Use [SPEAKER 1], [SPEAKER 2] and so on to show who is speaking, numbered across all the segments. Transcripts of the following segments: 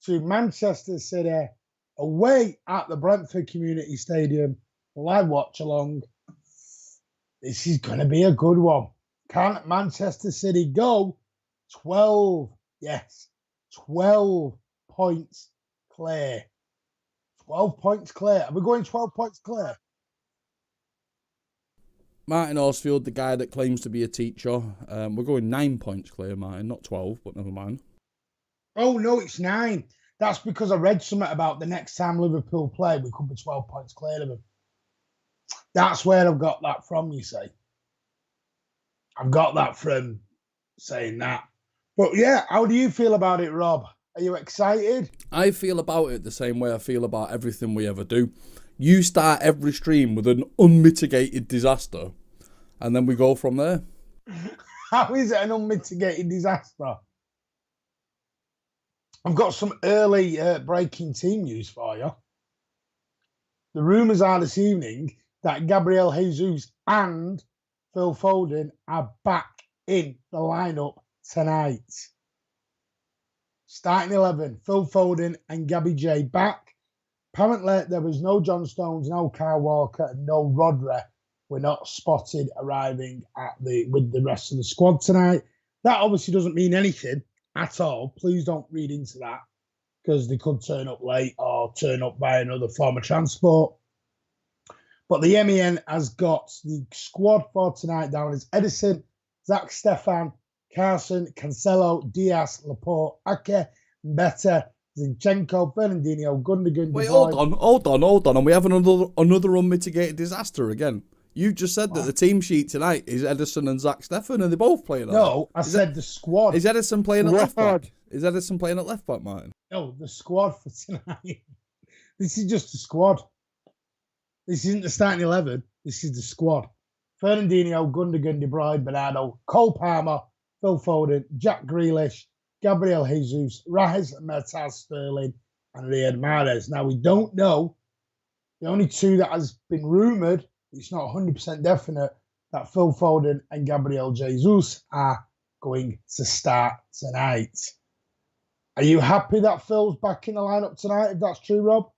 [SPEAKER 1] to Manchester City away at the Brentford Community Stadium. Live watch along. This is going to be a good one. Can Manchester City go 12? Yes, 12 points clear. 12 points clear. Are we going 12 points clear?
[SPEAKER 2] Martin Horsfield, the guy that claims to be a teacher. We're going 9 points clear, Martin. Not 12, but never mind.
[SPEAKER 1] Oh, no, it's 9. That's because I read something about the next time Liverpool play, we could be 12 points clear of them. That's where I've got that from, you see. I've got that from saying that. But yeah, how do you feel about it, Rob? Are you excited?
[SPEAKER 2] I feel about it the same way I feel about everything we ever do. You start every stream with an unmitigated disaster, and then we go from there.
[SPEAKER 1] How is it an unmitigated disaster? I've got some early breaking team news for you. The rumours are this evening that Gabriel Jesus and Phil Foden are back in the lineup tonight. Starting 11, Phil Foden and Gabby J back. Apparently, there was no John Stones, no Kyle Walker, and no Rodri were not spotted arriving with the rest of the squad tonight. That obviously doesn't mean anything at all. Please don't read into that, because they could turn up late or turn up by another form of transport. But the MEN has got the squad for tonight down as Edison, Zach Stefan, Carson, Cancelo, Diaz, Laporte, Ake, Mbete, Zinchenko, Fernandinho, Gundogan.
[SPEAKER 2] Wait, hold on. And we have another unmitigated disaster again. You just said that the team sheet tonight is Edison and Zach Stefan, and they both playing that.
[SPEAKER 1] No, I said the squad.
[SPEAKER 2] Is Edison playing at left back? Is Edison playing at left back, Martin?
[SPEAKER 1] No, the squad for tonight. This is just the squad. This isn't the starting 11. This is the squad. Fernandinho, Gundogan, De Bruyne, Bernardo, Cole Palmer, Phil Foden, Jack Grealish, Gabriel Jesus, Rice, Mertaz, Sterling, and Riyad Mahrez. Now, we don't know. The only two that has been rumoured, it's not 100% definite, that Phil Foden and Gabriel Jesus are going to start tonight. Are you happy that Phil's back in the lineup tonight, if that's true, Rob?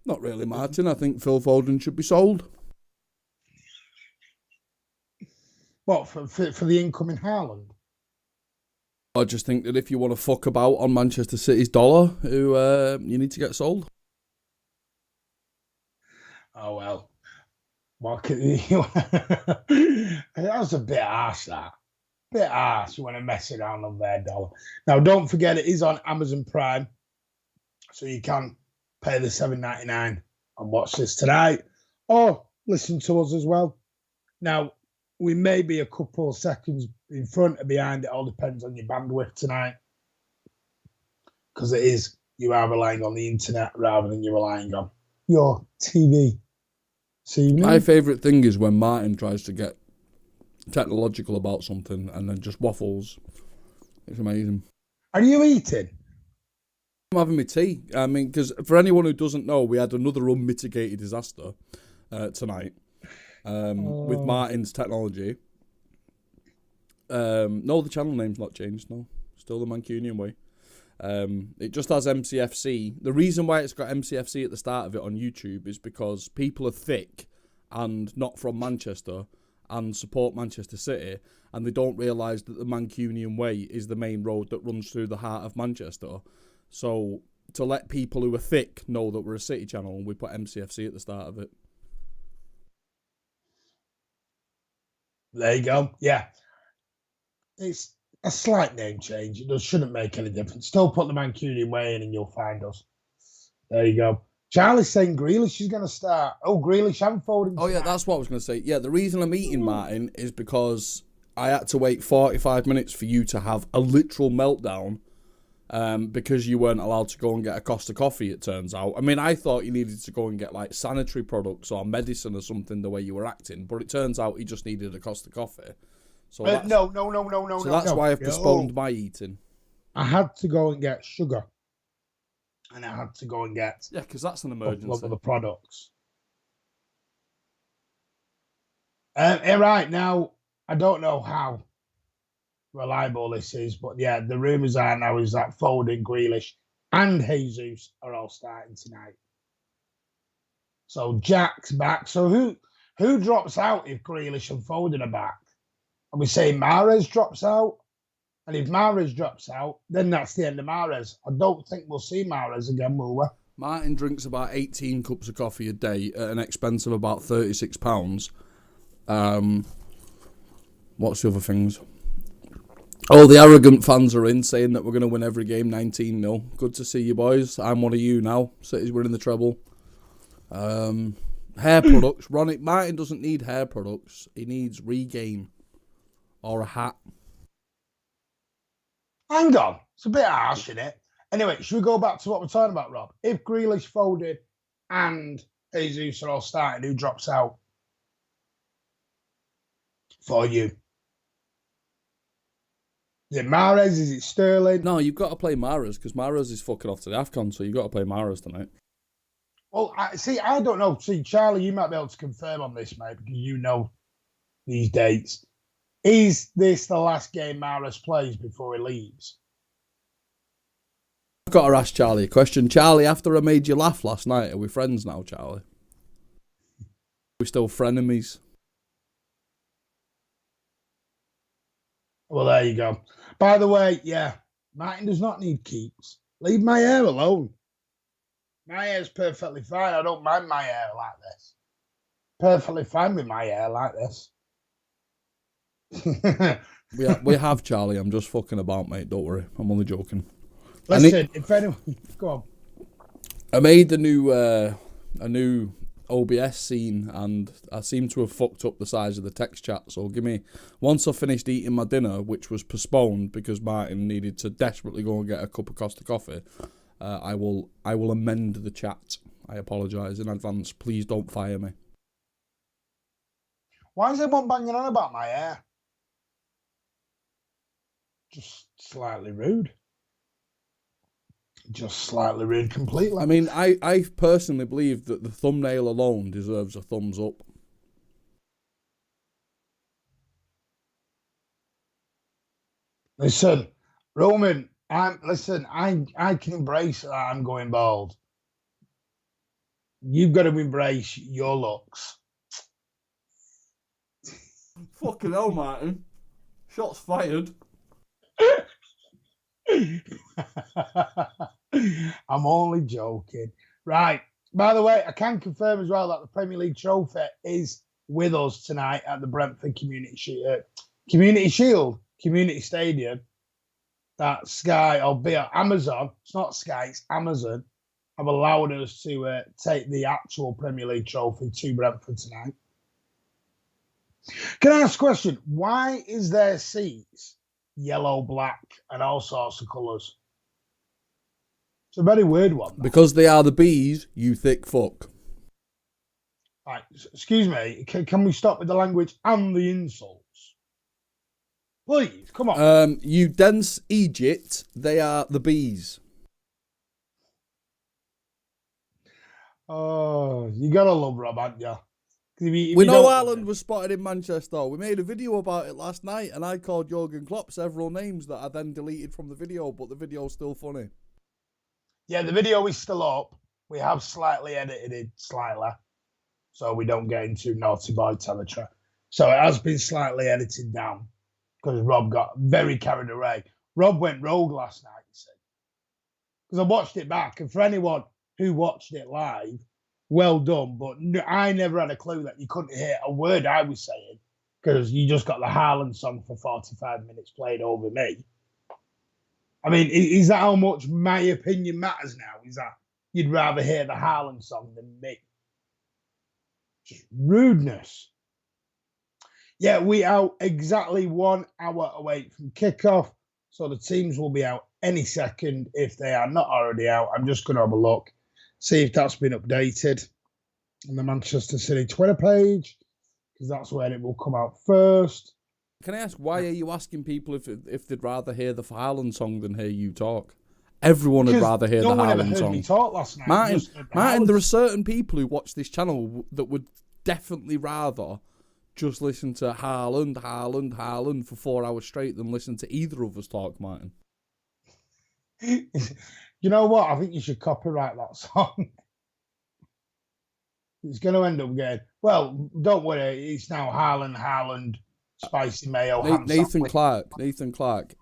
[SPEAKER 2] Not really, Martin. I think Phil Foden should be sold.
[SPEAKER 1] What, for the incoming Haaland?
[SPEAKER 2] I just think that if you want to fuck about on Manchester City's dollar, you need to get sold.
[SPEAKER 1] Oh, well. What can you... That was a bit harsh, that. Bit harsh. You want to mess around on their dollar. Now, don't forget, it is on Amazon Prime, so you can pay the $7.99 and watch this tonight, or listen to us as well. Now, we may be a couple of seconds in front or behind. It all depends on your bandwidth tonight, because you are relying on the internet rather than you're relying on your TV.
[SPEAKER 2] My favourite thing is when Martin tries to get technological about something and then just waffles. It's amazing.
[SPEAKER 1] Are you eating?
[SPEAKER 2] I'm having my tea. I mean, because for anyone who doesn't know, we had another unmitigated disaster tonight with Martin's technology. No, the channel name's not changed, no. Still the Mancunian way. It just has MCFC. The reason why it's got MCFC at the start of it on YouTube is because people are thick and not from Manchester and support Manchester City, and they don't realise that the Mancunian way is the main road that runs through the heart of Manchester. So to let people who are thick know that we're a City channel, we put MCFC at the start of it.
[SPEAKER 1] There you go. Yeah. It's a slight name change. It shouldn't make any difference. Still put the Mancunian way in and you'll find us. There you go. Charlie's saying Grealish is going to start. Oh, Grealish and Foden.
[SPEAKER 2] Oh, yeah, that's what I was going to say. Yeah, the reason I'm eating, Martin, is because I had to wait 45 minutes for you to have a literal meltdown because you weren't allowed to go and get a Costa coffee, it turns out. I mean, I thought you needed to go and get, like, sanitary products or medicine or something the way you were acting, but it turns out you just needed a Costa coffee. So
[SPEAKER 1] no.
[SPEAKER 2] So that's why I've postponed my eating.
[SPEAKER 1] I had to go and get sugar. And I had to go and get...
[SPEAKER 2] Yeah, because that's an emergency.
[SPEAKER 1] ...of the products. Right, now, I don't know how reliable this is. But yeah, the rumours are now is that Foden, Grealish, and Jesus are all starting tonight. So Jack's back. So who drops out if Grealish and Foden are back? Are we saying Mahrez drops out? And if Mahrez drops out, then that's the end of Mahrez. I don't think we'll see Mahrez again, will we?
[SPEAKER 2] Martin drinks about 18 cups of coffee a day at an expense of about £36. What's the other things? Oh, the arrogant fans are in saying that we're going to win every game 19-0. Good to see you, boys. I'm one of you now. City's winning the treble. Hair products. Martin doesn't need hair products. He needs Regain or a hat.
[SPEAKER 1] Hang on. It's a bit harsh, isn't it? Anyway, should we go back to what we're talking about, Rob? If Grealish, Foden, and Jesus are all starting, who drops out for you? Is it Mahrez? Is it Sterling?
[SPEAKER 2] No, you've got to play Mahrez because Mahrez is fucking off to the AFCON, so you've got to play Mahrez tonight.
[SPEAKER 1] Well, I don't know. See, Charlie, you might be able to confirm on this, mate, because you know these dates. Is this the last game Mahrez plays before he leaves?
[SPEAKER 2] I've got to ask Charlie a question. Charlie, after I made you laugh last night, are we friends now, Charlie? We're still frenemies.
[SPEAKER 1] Well, there you go. By the way, yeah, Martin does not need keeps. Leave my hair alone. My hair's perfectly fine. I don't mind my hair like this. Perfectly fine with my hair like this.
[SPEAKER 2] we have, Charlie. I'm just fucking about, mate. Don't worry. I'm only joking.
[SPEAKER 1] Listen, if anyone... Go on.
[SPEAKER 2] I made a new OBS scene and I seem to have fucked up the size of the text chat. So once I finished eating my dinner, which was postponed because Martin needed to desperately go and get a cup of Costa coffee, I will amend the chat. I apologise in advance. Please don't fire me.
[SPEAKER 1] Why is everyone banging on about my hair? Just slightly rude. Just slightly rude completely.
[SPEAKER 2] I mean, I personally believe that the thumbnail alone deserves a thumbs up.
[SPEAKER 1] Listen, Roman, I can embrace that I'm going bald. You've got to embrace your looks.
[SPEAKER 2] Fucking hell, Martin. Shots fired.
[SPEAKER 1] I'm only joking. Right. By the way, I can confirm as well that the Premier League trophy is with us tonight at the Brentford Community Stadium. That Sky, albeit Amazon, it's not Sky, it's Amazon, have allowed us to take the actual Premier League trophy to Brentford tonight. Can I ask a question? Why is there seats yellow, black, and all sorts of colours? It's a very weird one.
[SPEAKER 2] Because they are the bees, you thick fuck.
[SPEAKER 1] Right, excuse me, can we stop with the language and the insults? Please, come on.
[SPEAKER 2] You dense Egypt, they are the bees.
[SPEAKER 1] Oh, you gotta love Rob, haven't you?
[SPEAKER 2] We know Ireland was spotted in Manchester. We made a video about it last night, and I called Jurgen Klopp several names that I then deleted from the video, but the video's still funny.
[SPEAKER 1] Yeah, the video is still up. We have slightly edited it, so we don't get into naughty boy territory. So it has been slightly edited down because Rob got very carried away. Rob went rogue last night, you see, because I watched it back, and for anyone who watched it live, well done, but I never had a clue that you couldn't hear a word I was saying because you just got the Haaland song for 45 minutes played over me. I mean, is that how much my opinion matters now? Is that you'd rather hear the Haaland song than me? Just rudeness. Yeah, we out exactly 1 hour away from kickoff, so the teams will be out any second if they are not already out. I'm just going to have a look, see if that's been updated on the Manchester City Twitter page, because that's where it will come out first.
[SPEAKER 2] Can I ask, why are you asking people if they'd rather hear the Haaland song than hear you talk? Everyone would rather hear the Haaland song.
[SPEAKER 1] No one ever heard me talk last night.
[SPEAKER 2] Martin, there are certain people who watch this channel that would definitely rather just listen to Haaland for 4 hours straight than listen to either of us talk, Martin.
[SPEAKER 1] You know what? I think you should copyright that song. It's going to end up going, well, don't worry, it's now Haaland, spicy mayo,
[SPEAKER 2] Nathan Clark.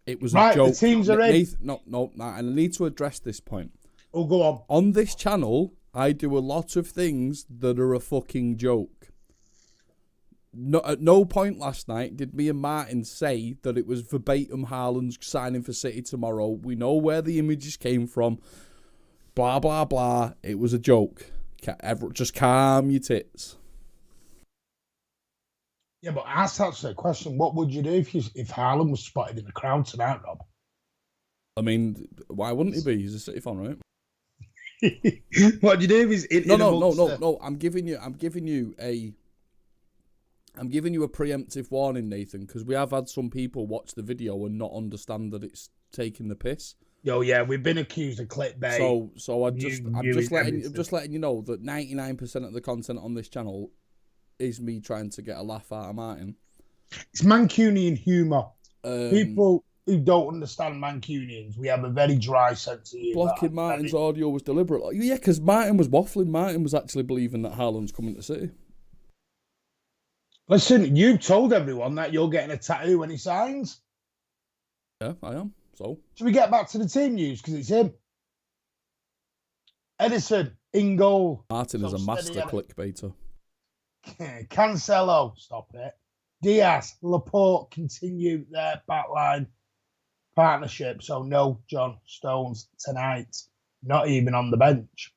[SPEAKER 2] It was
[SPEAKER 1] right,
[SPEAKER 2] a joke.
[SPEAKER 1] the teams are in.
[SPEAKER 2] No, and I need to address this point.
[SPEAKER 1] Oh, go on.
[SPEAKER 2] On this channel, I do a lot of things that are a fucking joke. At no point last night did me and Martin say that it was verbatim Haaland's signing for City tomorrow. We know where the images came from. Blah, blah, blah. It was a joke. Just calm your tits.
[SPEAKER 1] Yeah, but ask that the question. What would you do if Haaland was spotted in the crowd tonight, Rob?
[SPEAKER 2] I mean, why wouldn't he be? He's a City fan, right?
[SPEAKER 1] What do you do if he's in
[SPEAKER 2] No. I'm giving you a preemptive warning, Nathan, because we have had some people watch the video and not understand that it's taking the piss.
[SPEAKER 1] Oh yeah, we've been accused of clickbait.
[SPEAKER 2] So I'm just letting you know that 99% of the content on this channel is me trying to get a laugh out of Martin.
[SPEAKER 1] It's Mancunian humour. People who don't understand Mancunians, we have a very dry sense of humour.
[SPEAKER 2] Blocking Martin's audio was deliberate. Yeah, because Martin was waffling. Martin was actually believing that Haaland's coming to City.
[SPEAKER 1] Listen, you told everyone that you're getting a tattoo when he signs.
[SPEAKER 2] Yeah, I am. So
[SPEAKER 1] should we get back to the team news? Because it's him. Edison in goal.
[SPEAKER 2] Martin is a master clickbaiter.
[SPEAKER 1] Cancelo, stop it. Diaz, Laporte continue their backline partnership. So no John Stones tonight. Not even on the bench.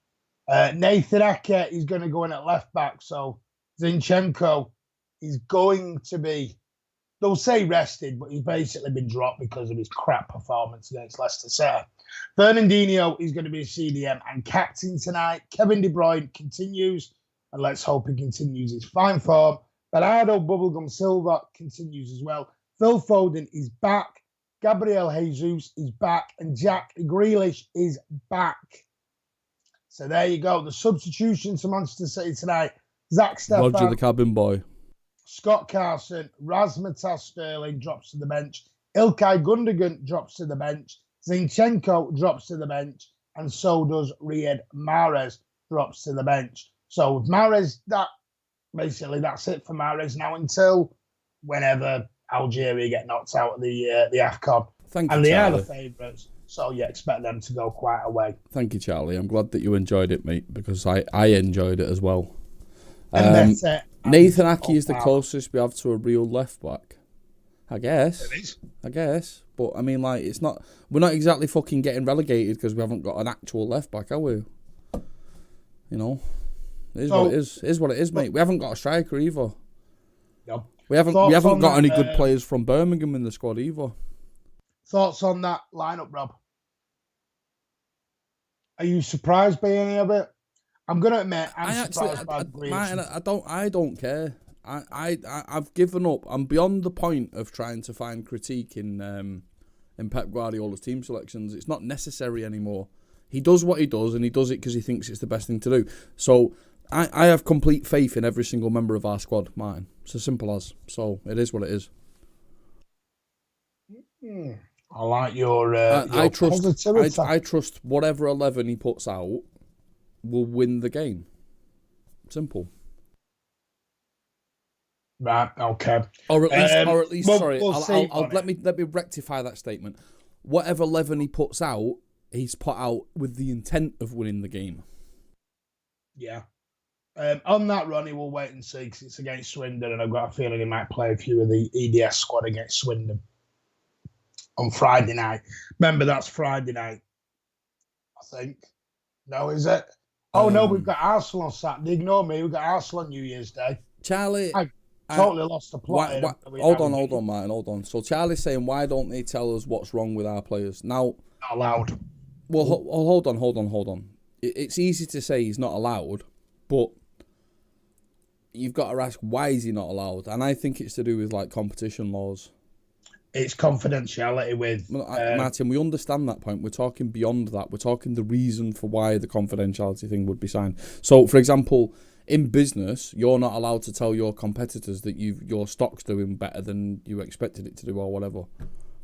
[SPEAKER 1] Nathan Ake is going to go in at left back. So Zinchenko is going to be, they'll say rested, but he's basically been dropped because of his crap performance against Leicester City. Fernandinho is going to be a CDM and captain tonight. Kevin De Bruyne continues, and let's hope he continues his fine form. Bernardo Bubblegum Silva continues as well. Phil Foden is back. Gabriel Jesus is back. And Jack Grealish is back. So there you go. The substitutions to Manchester City tonight. Zach Stefan.
[SPEAKER 2] Roger the cabin boy.
[SPEAKER 1] Scott Carson. Rasmussen Sterling drops to the bench. Ilkay Gundogan drops to the bench. Zinchenko drops to the bench. And so does Riyad Mahrez drops to the bench. So with Mahrez, that's it for Mahrez now until whenever Algeria get knocked out of the AFCON.
[SPEAKER 2] Thank you,
[SPEAKER 1] and they
[SPEAKER 2] Charlie.
[SPEAKER 1] are the favourites, so you expect them to go quite a way.
[SPEAKER 2] Thank you, Charlie. I'm glad that you enjoyed it, mate, because I enjoyed it as well. Nathan Ake is the closest we have to a real left back. I guess. But I mean, like, it's not. We're not exactly fucking getting relegated because we haven't got an actual left back, are we? You know. It is what it is. It is what it is, mate. We haven't got a striker either.
[SPEAKER 1] No.
[SPEAKER 2] We haven't got any good players from Birmingham in the squad either.
[SPEAKER 1] Thoughts on that lineup, Rob? Are you surprised by any of it? I'm gonna admit I'm surprised by
[SPEAKER 2] Martin, I don't care. I've given up. I'm beyond the point of trying to find critique in Pep Guardiola's team selections. It's not necessary anymore. He does what he does, and he does it because he thinks it's the best thing to do. So I have complete faith in every single member of our squad, Martin. It's as simple as. So it is what it is.
[SPEAKER 1] I like your
[SPEAKER 2] I
[SPEAKER 1] positivity.
[SPEAKER 2] I trust whatever 11 he puts out will win the game. Simple.
[SPEAKER 1] Right. Okay.
[SPEAKER 2] Or at least. Sorry.
[SPEAKER 1] We'll
[SPEAKER 2] let me rectify that statement. Whatever 11 he puts out, he's put out with the intent of winning the game.
[SPEAKER 1] Yeah. On that run, he will wait and see because it's against Swindon, and I've got a feeling he might play a few of the EDS squad against Swindon on Friday night. Remember, that's Friday night, I think. No, is it? Oh, no, we've got Arsenal on Saturday. Ignore me. We've got Arsenal on New Year's Day.
[SPEAKER 2] Charlie...
[SPEAKER 1] I totally lost the plot.
[SPEAKER 2] Hold on, Martin, hold on. So Charlie's saying, why don't they tell us what's wrong with our players? Now...
[SPEAKER 1] Not allowed.
[SPEAKER 2] Well, hold on. It's easy to say he's not allowed, but you've got to ask, why is he not allowed? And I think it's to do with, like, competition laws.
[SPEAKER 1] It's confidentiality with...
[SPEAKER 2] Martin, we understand that point. We're talking beyond that. We're talking the reason for why the confidentiality thing would be signed. So, for example, in business, you're not allowed to tell your competitors that your stock's doing better than you expected it to do or whatever.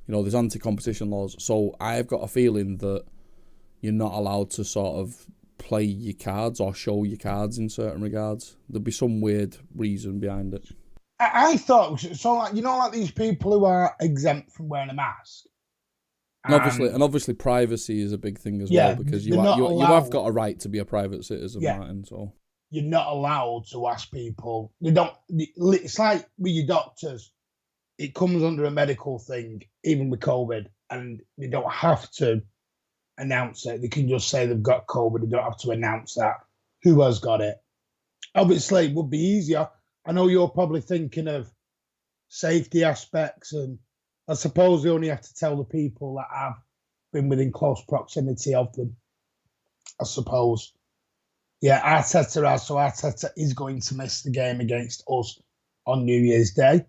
[SPEAKER 2] You know, there's anti-competition laws. So I've got a feeling that you're not allowed to sort of play your cards or show your cards in certain regards. There'd be some weird reason behind it.
[SPEAKER 1] I thought so. Like, you know, like these people who are exempt from wearing a mask.
[SPEAKER 2] And obviously, privacy is a big thing as well, because you have got a right to be a private citizen, Martin. So
[SPEAKER 1] you're not allowed to ask people. They don't. It's like with your doctors. It comes under a medical thing, even with COVID, and they don't have to announce it. They can just say they've got COVID. They don't have to announce that who has got it. Obviously, it would be easier. I know you're probably thinking of safety aspects, and I suppose they only have to tell the people that have been within close proximity of them. I suppose. Yeah, Arteta is going to miss the game against us on New Year's Day.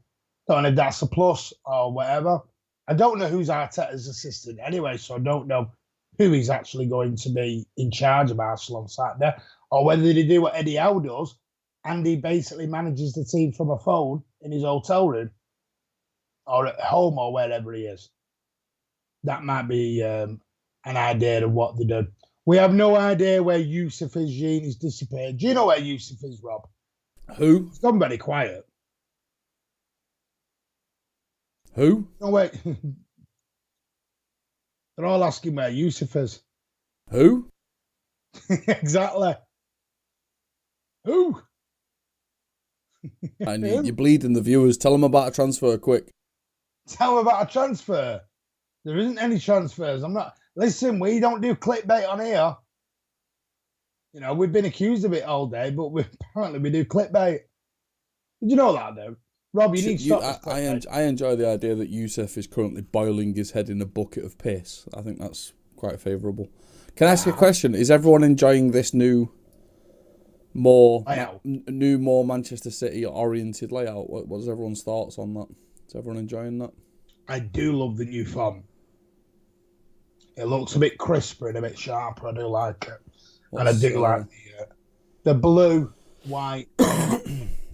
[SPEAKER 1] Don't know if that's a plus or whatever. I don't know who's Arteta's assistant anyway, so I don't know who is actually going to be in charge of Arsenal on Saturday, or whether they do what Eddie Howe does, and he basically manages the team from a phone in his hotel room, or at home, or wherever he is. That might be an idea of what they do. We have no idea where Yusuf is. Jean is disappeared. Do you know where Yusuf is, Rob?
[SPEAKER 2] Who?
[SPEAKER 1] It's gone very quiet.
[SPEAKER 2] Who?
[SPEAKER 1] No, wait. They're all asking where Yusuf is.
[SPEAKER 2] Who?
[SPEAKER 1] Exactly. Who?
[SPEAKER 2] And you're bleeding the viewers. Tell them about a transfer, quick.
[SPEAKER 1] Tell them about a transfer. There isn't any transfers. Listen, we don't do clickbait on here. You know, we've been accused of it all day, but apparently we do clickbait. Did you know that, though? Rob, you need to stop.
[SPEAKER 2] I enjoy the idea that Yusuf is currently boiling his head in a bucket of piss. I think that's quite favourable. Can I ask you a question? Is everyone enjoying this new, more Manchester City oriented layout? What's everyone's thoughts on that? Is everyone enjoying that?
[SPEAKER 1] I do love the new font. It looks a bit crisper and a bit sharper. I do like it. And I do like the blue, white.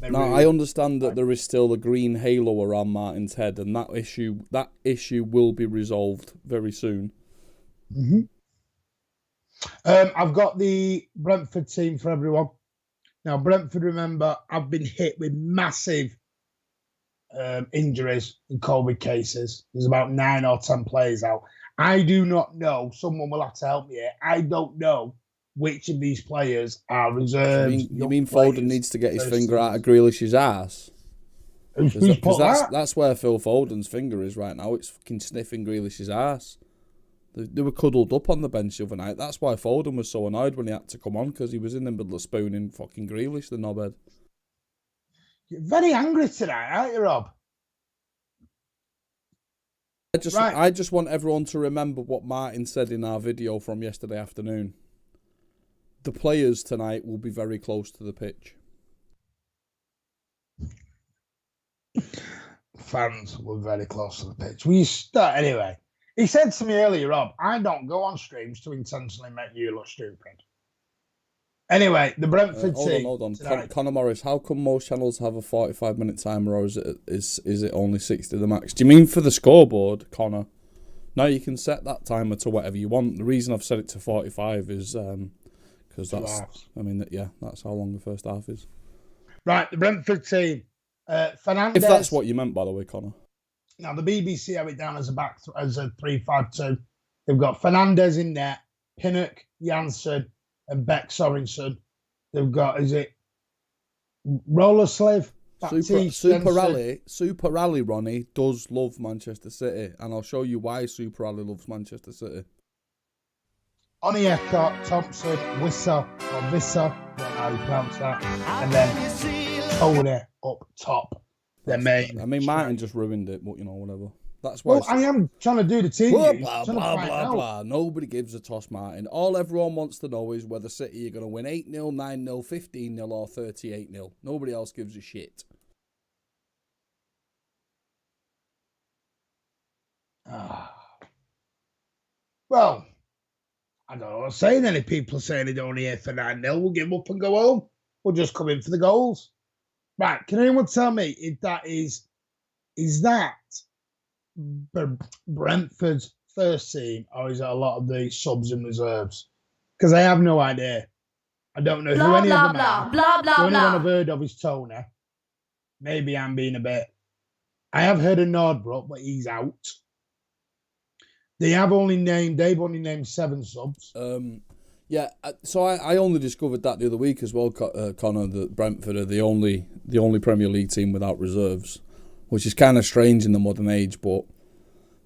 [SPEAKER 2] Now, I understand that there is still a green halo around Martin's head, and that issue will be resolved very soon.
[SPEAKER 1] Mm-hmm. I've got the Brentford team for everyone. Now, Brentford, remember, I've been hit with massive injuries and COVID cases. There's about 9 or 10 players out. I do not know. Someone will have to help me here. I don't know which of these players are reserved.
[SPEAKER 2] You mean Foden needs to get his finger out of Grealish's ass? Because that's where Phil Foden's finger is right now. It's fucking sniffing Grealish's ass. They were cuddled up on the bench the other night. That's why Foden was so annoyed when he had to come on, because he was in the middle of spooning fucking Grealish, the knobhead.
[SPEAKER 1] You're very angry tonight, aren't you, Rob?
[SPEAKER 2] I just want everyone to remember what Martin said in our video from yesterday afternoon. The players tonight will be very close to the pitch.
[SPEAKER 1] Fans were very close to the pitch. Anyway, he said to me earlier, Rob, I don't go on streams to intentionally make you look stupid. Anyway, the Brentford team.
[SPEAKER 2] Hold on. Conor Morris, how come most channels have a 45-minute timer, or is it only 60 the max? Do you mean for the scoreboard, Conor? No, you can set that timer to whatever you want. The reason I've set it to 45 is because that's how long the first half is. Right,
[SPEAKER 1] the Brentford team. Fernandez.
[SPEAKER 2] If that's what you meant, by the way, Conor.
[SPEAKER 1] Now, the BBC have it down as a 3-5-2. They've got Fernandez in net, Pinnock, Janssen, and Beck Sorensen. They've got, Rollerslave,
[SPEAKER 2] Super Rally Ronnie does love Manchester City, and I'll show you why Super Rally loves Manchester City.
[SPEAKER 1] Onyeka, Thompson, Wissa, I don't know how you pronounce that, and then Tony up top.
[SPEAKER 2] Martin just ruined it, but whatever. That's why.
[SPEAKER 1] Well, I am trying to do the team.
[SPEAKER 2] Blah, blah. Nobody gives a toss, Martin. All everyone wants to know is whether City are going to win 8-0, 9-0, 15-0 or 38-0. Nobody else gives a shit.
[SPEAKER 1] Well, I don't know what I'm saying. Any people saying they don't here for 9-0 will give up and go home. will just come in for the goals. Right, can anyone tell me if that is that Brentford's first team, or is it a lot of the subs and reserves? Because I have no idea. I don't know who any of them are. The only one I've heard of is Tony. Maybe I'm being a bit. I have heard of Nordbrook, but he's out. They've only named 7 subs.
[SPEAKER 2] Yeah, so I only discovered that the other week as well, Connor, that Brentford are the only Premier League team without reserves, which is kind of strange in the modern age, but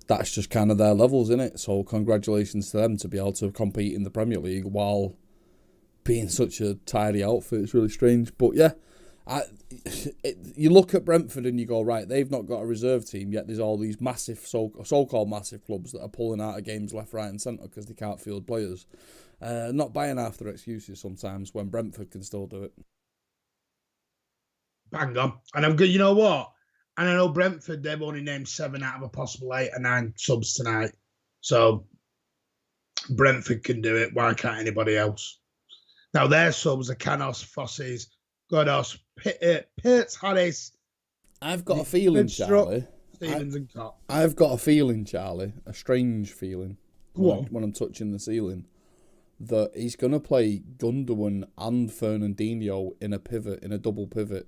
[SPEAKER 2] that's just kind of their levels, isn't it? So congratulations to them to be able to compete in the Premier League while being such a tidy outfit. It's really strange, but yeah, you look at Brentford and you go, right, they've not got a reserve team, yet there's all these massive, so-called massive clubs that are pulling out of games left, right and centre because they can't field players. Not buying half their excuses sometimes when Brentford can still do it.
[SPEAKER 1] Bang on. And I'm good. You know what? And I know Brentford, they've only named 7 out of a possible 8 or 9 subs tonight. So Brentford can do it. Why can't anybody else? Now, their subs are Canos, Fosses, Godos, Pitts, Harris.
[SPEAKER 2] I've got a feeling, Charlie.
[SPEAKER 1] Stevens and Cott.
[SPEAKER 2] I've got a feeling, Charlie, a strange feeling when I'm touching the ceiling, that he's going to play Gundogan and Fernandinho in a double pivot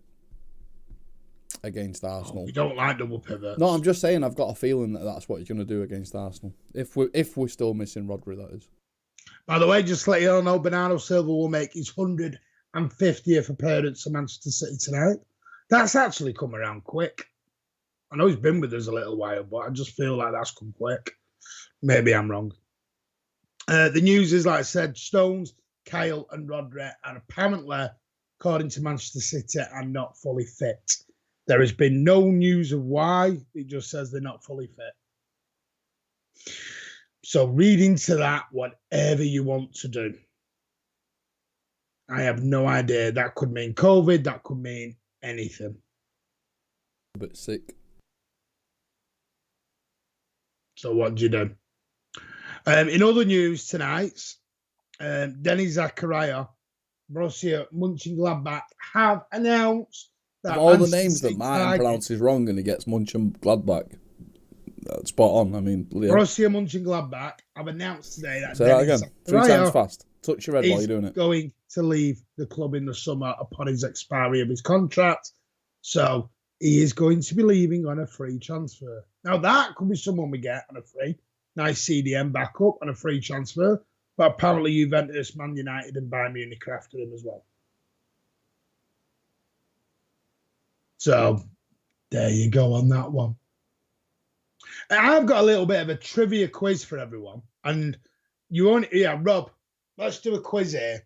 [SPEAKER 2] against Arsenal.
[SPEAKER 1] We don't like double pivots.
[SPEAKER 2] No, I'm just saying I've got a feeling that that's what he's going to do against Arsenal. If we're still missing Rodri, that is. By
[SPEAKER 1] the way, just to let you all know, Bernardo Silva will make his 150th appearance for Manchester City tonight. That's actually come around quick. I know he's been with us a little while, but I just feel like that's come quick. Maybe I'm wrong. The news is, like I said, Stones, Kyle and Rodri are apparently, according to Manchester City, are not fully fit. There has been no news of why. It just says they're not fully fit. So read into that whatever you want to do. I have no idea. That could mean COVID. That could mean anything.
[SPEAKER 2] A bit sick.
[SPEAKER 1] So what do you do? In other news tonight, Denis Zakaria, Borussia Mönchengladbach have announced that
[SPEAKER 2] all the names that Martin pronounces wrong and he gets Mönchengladbach. That's spot on. I mean,
[SPEAKER 1] Borussia Mönchengladbach have announced today that
[SPEAKER 2] say Denis that again. Zakaria 3 times fast. Touch your head while you're doing it.
[SPEAKER 1] Going to leave the club in the summer upon his expiry of his contract. So he is going to be leaving on a free transfer. Now that could be someone we get on a free. Nice CDM backup and a free transfer. But apparently Juventus, Man United and Bayern Munich are after him as well. So there you go on that one. I've got a little bit of a trivia quiz for everyone. And Rob, let's do a quiz here.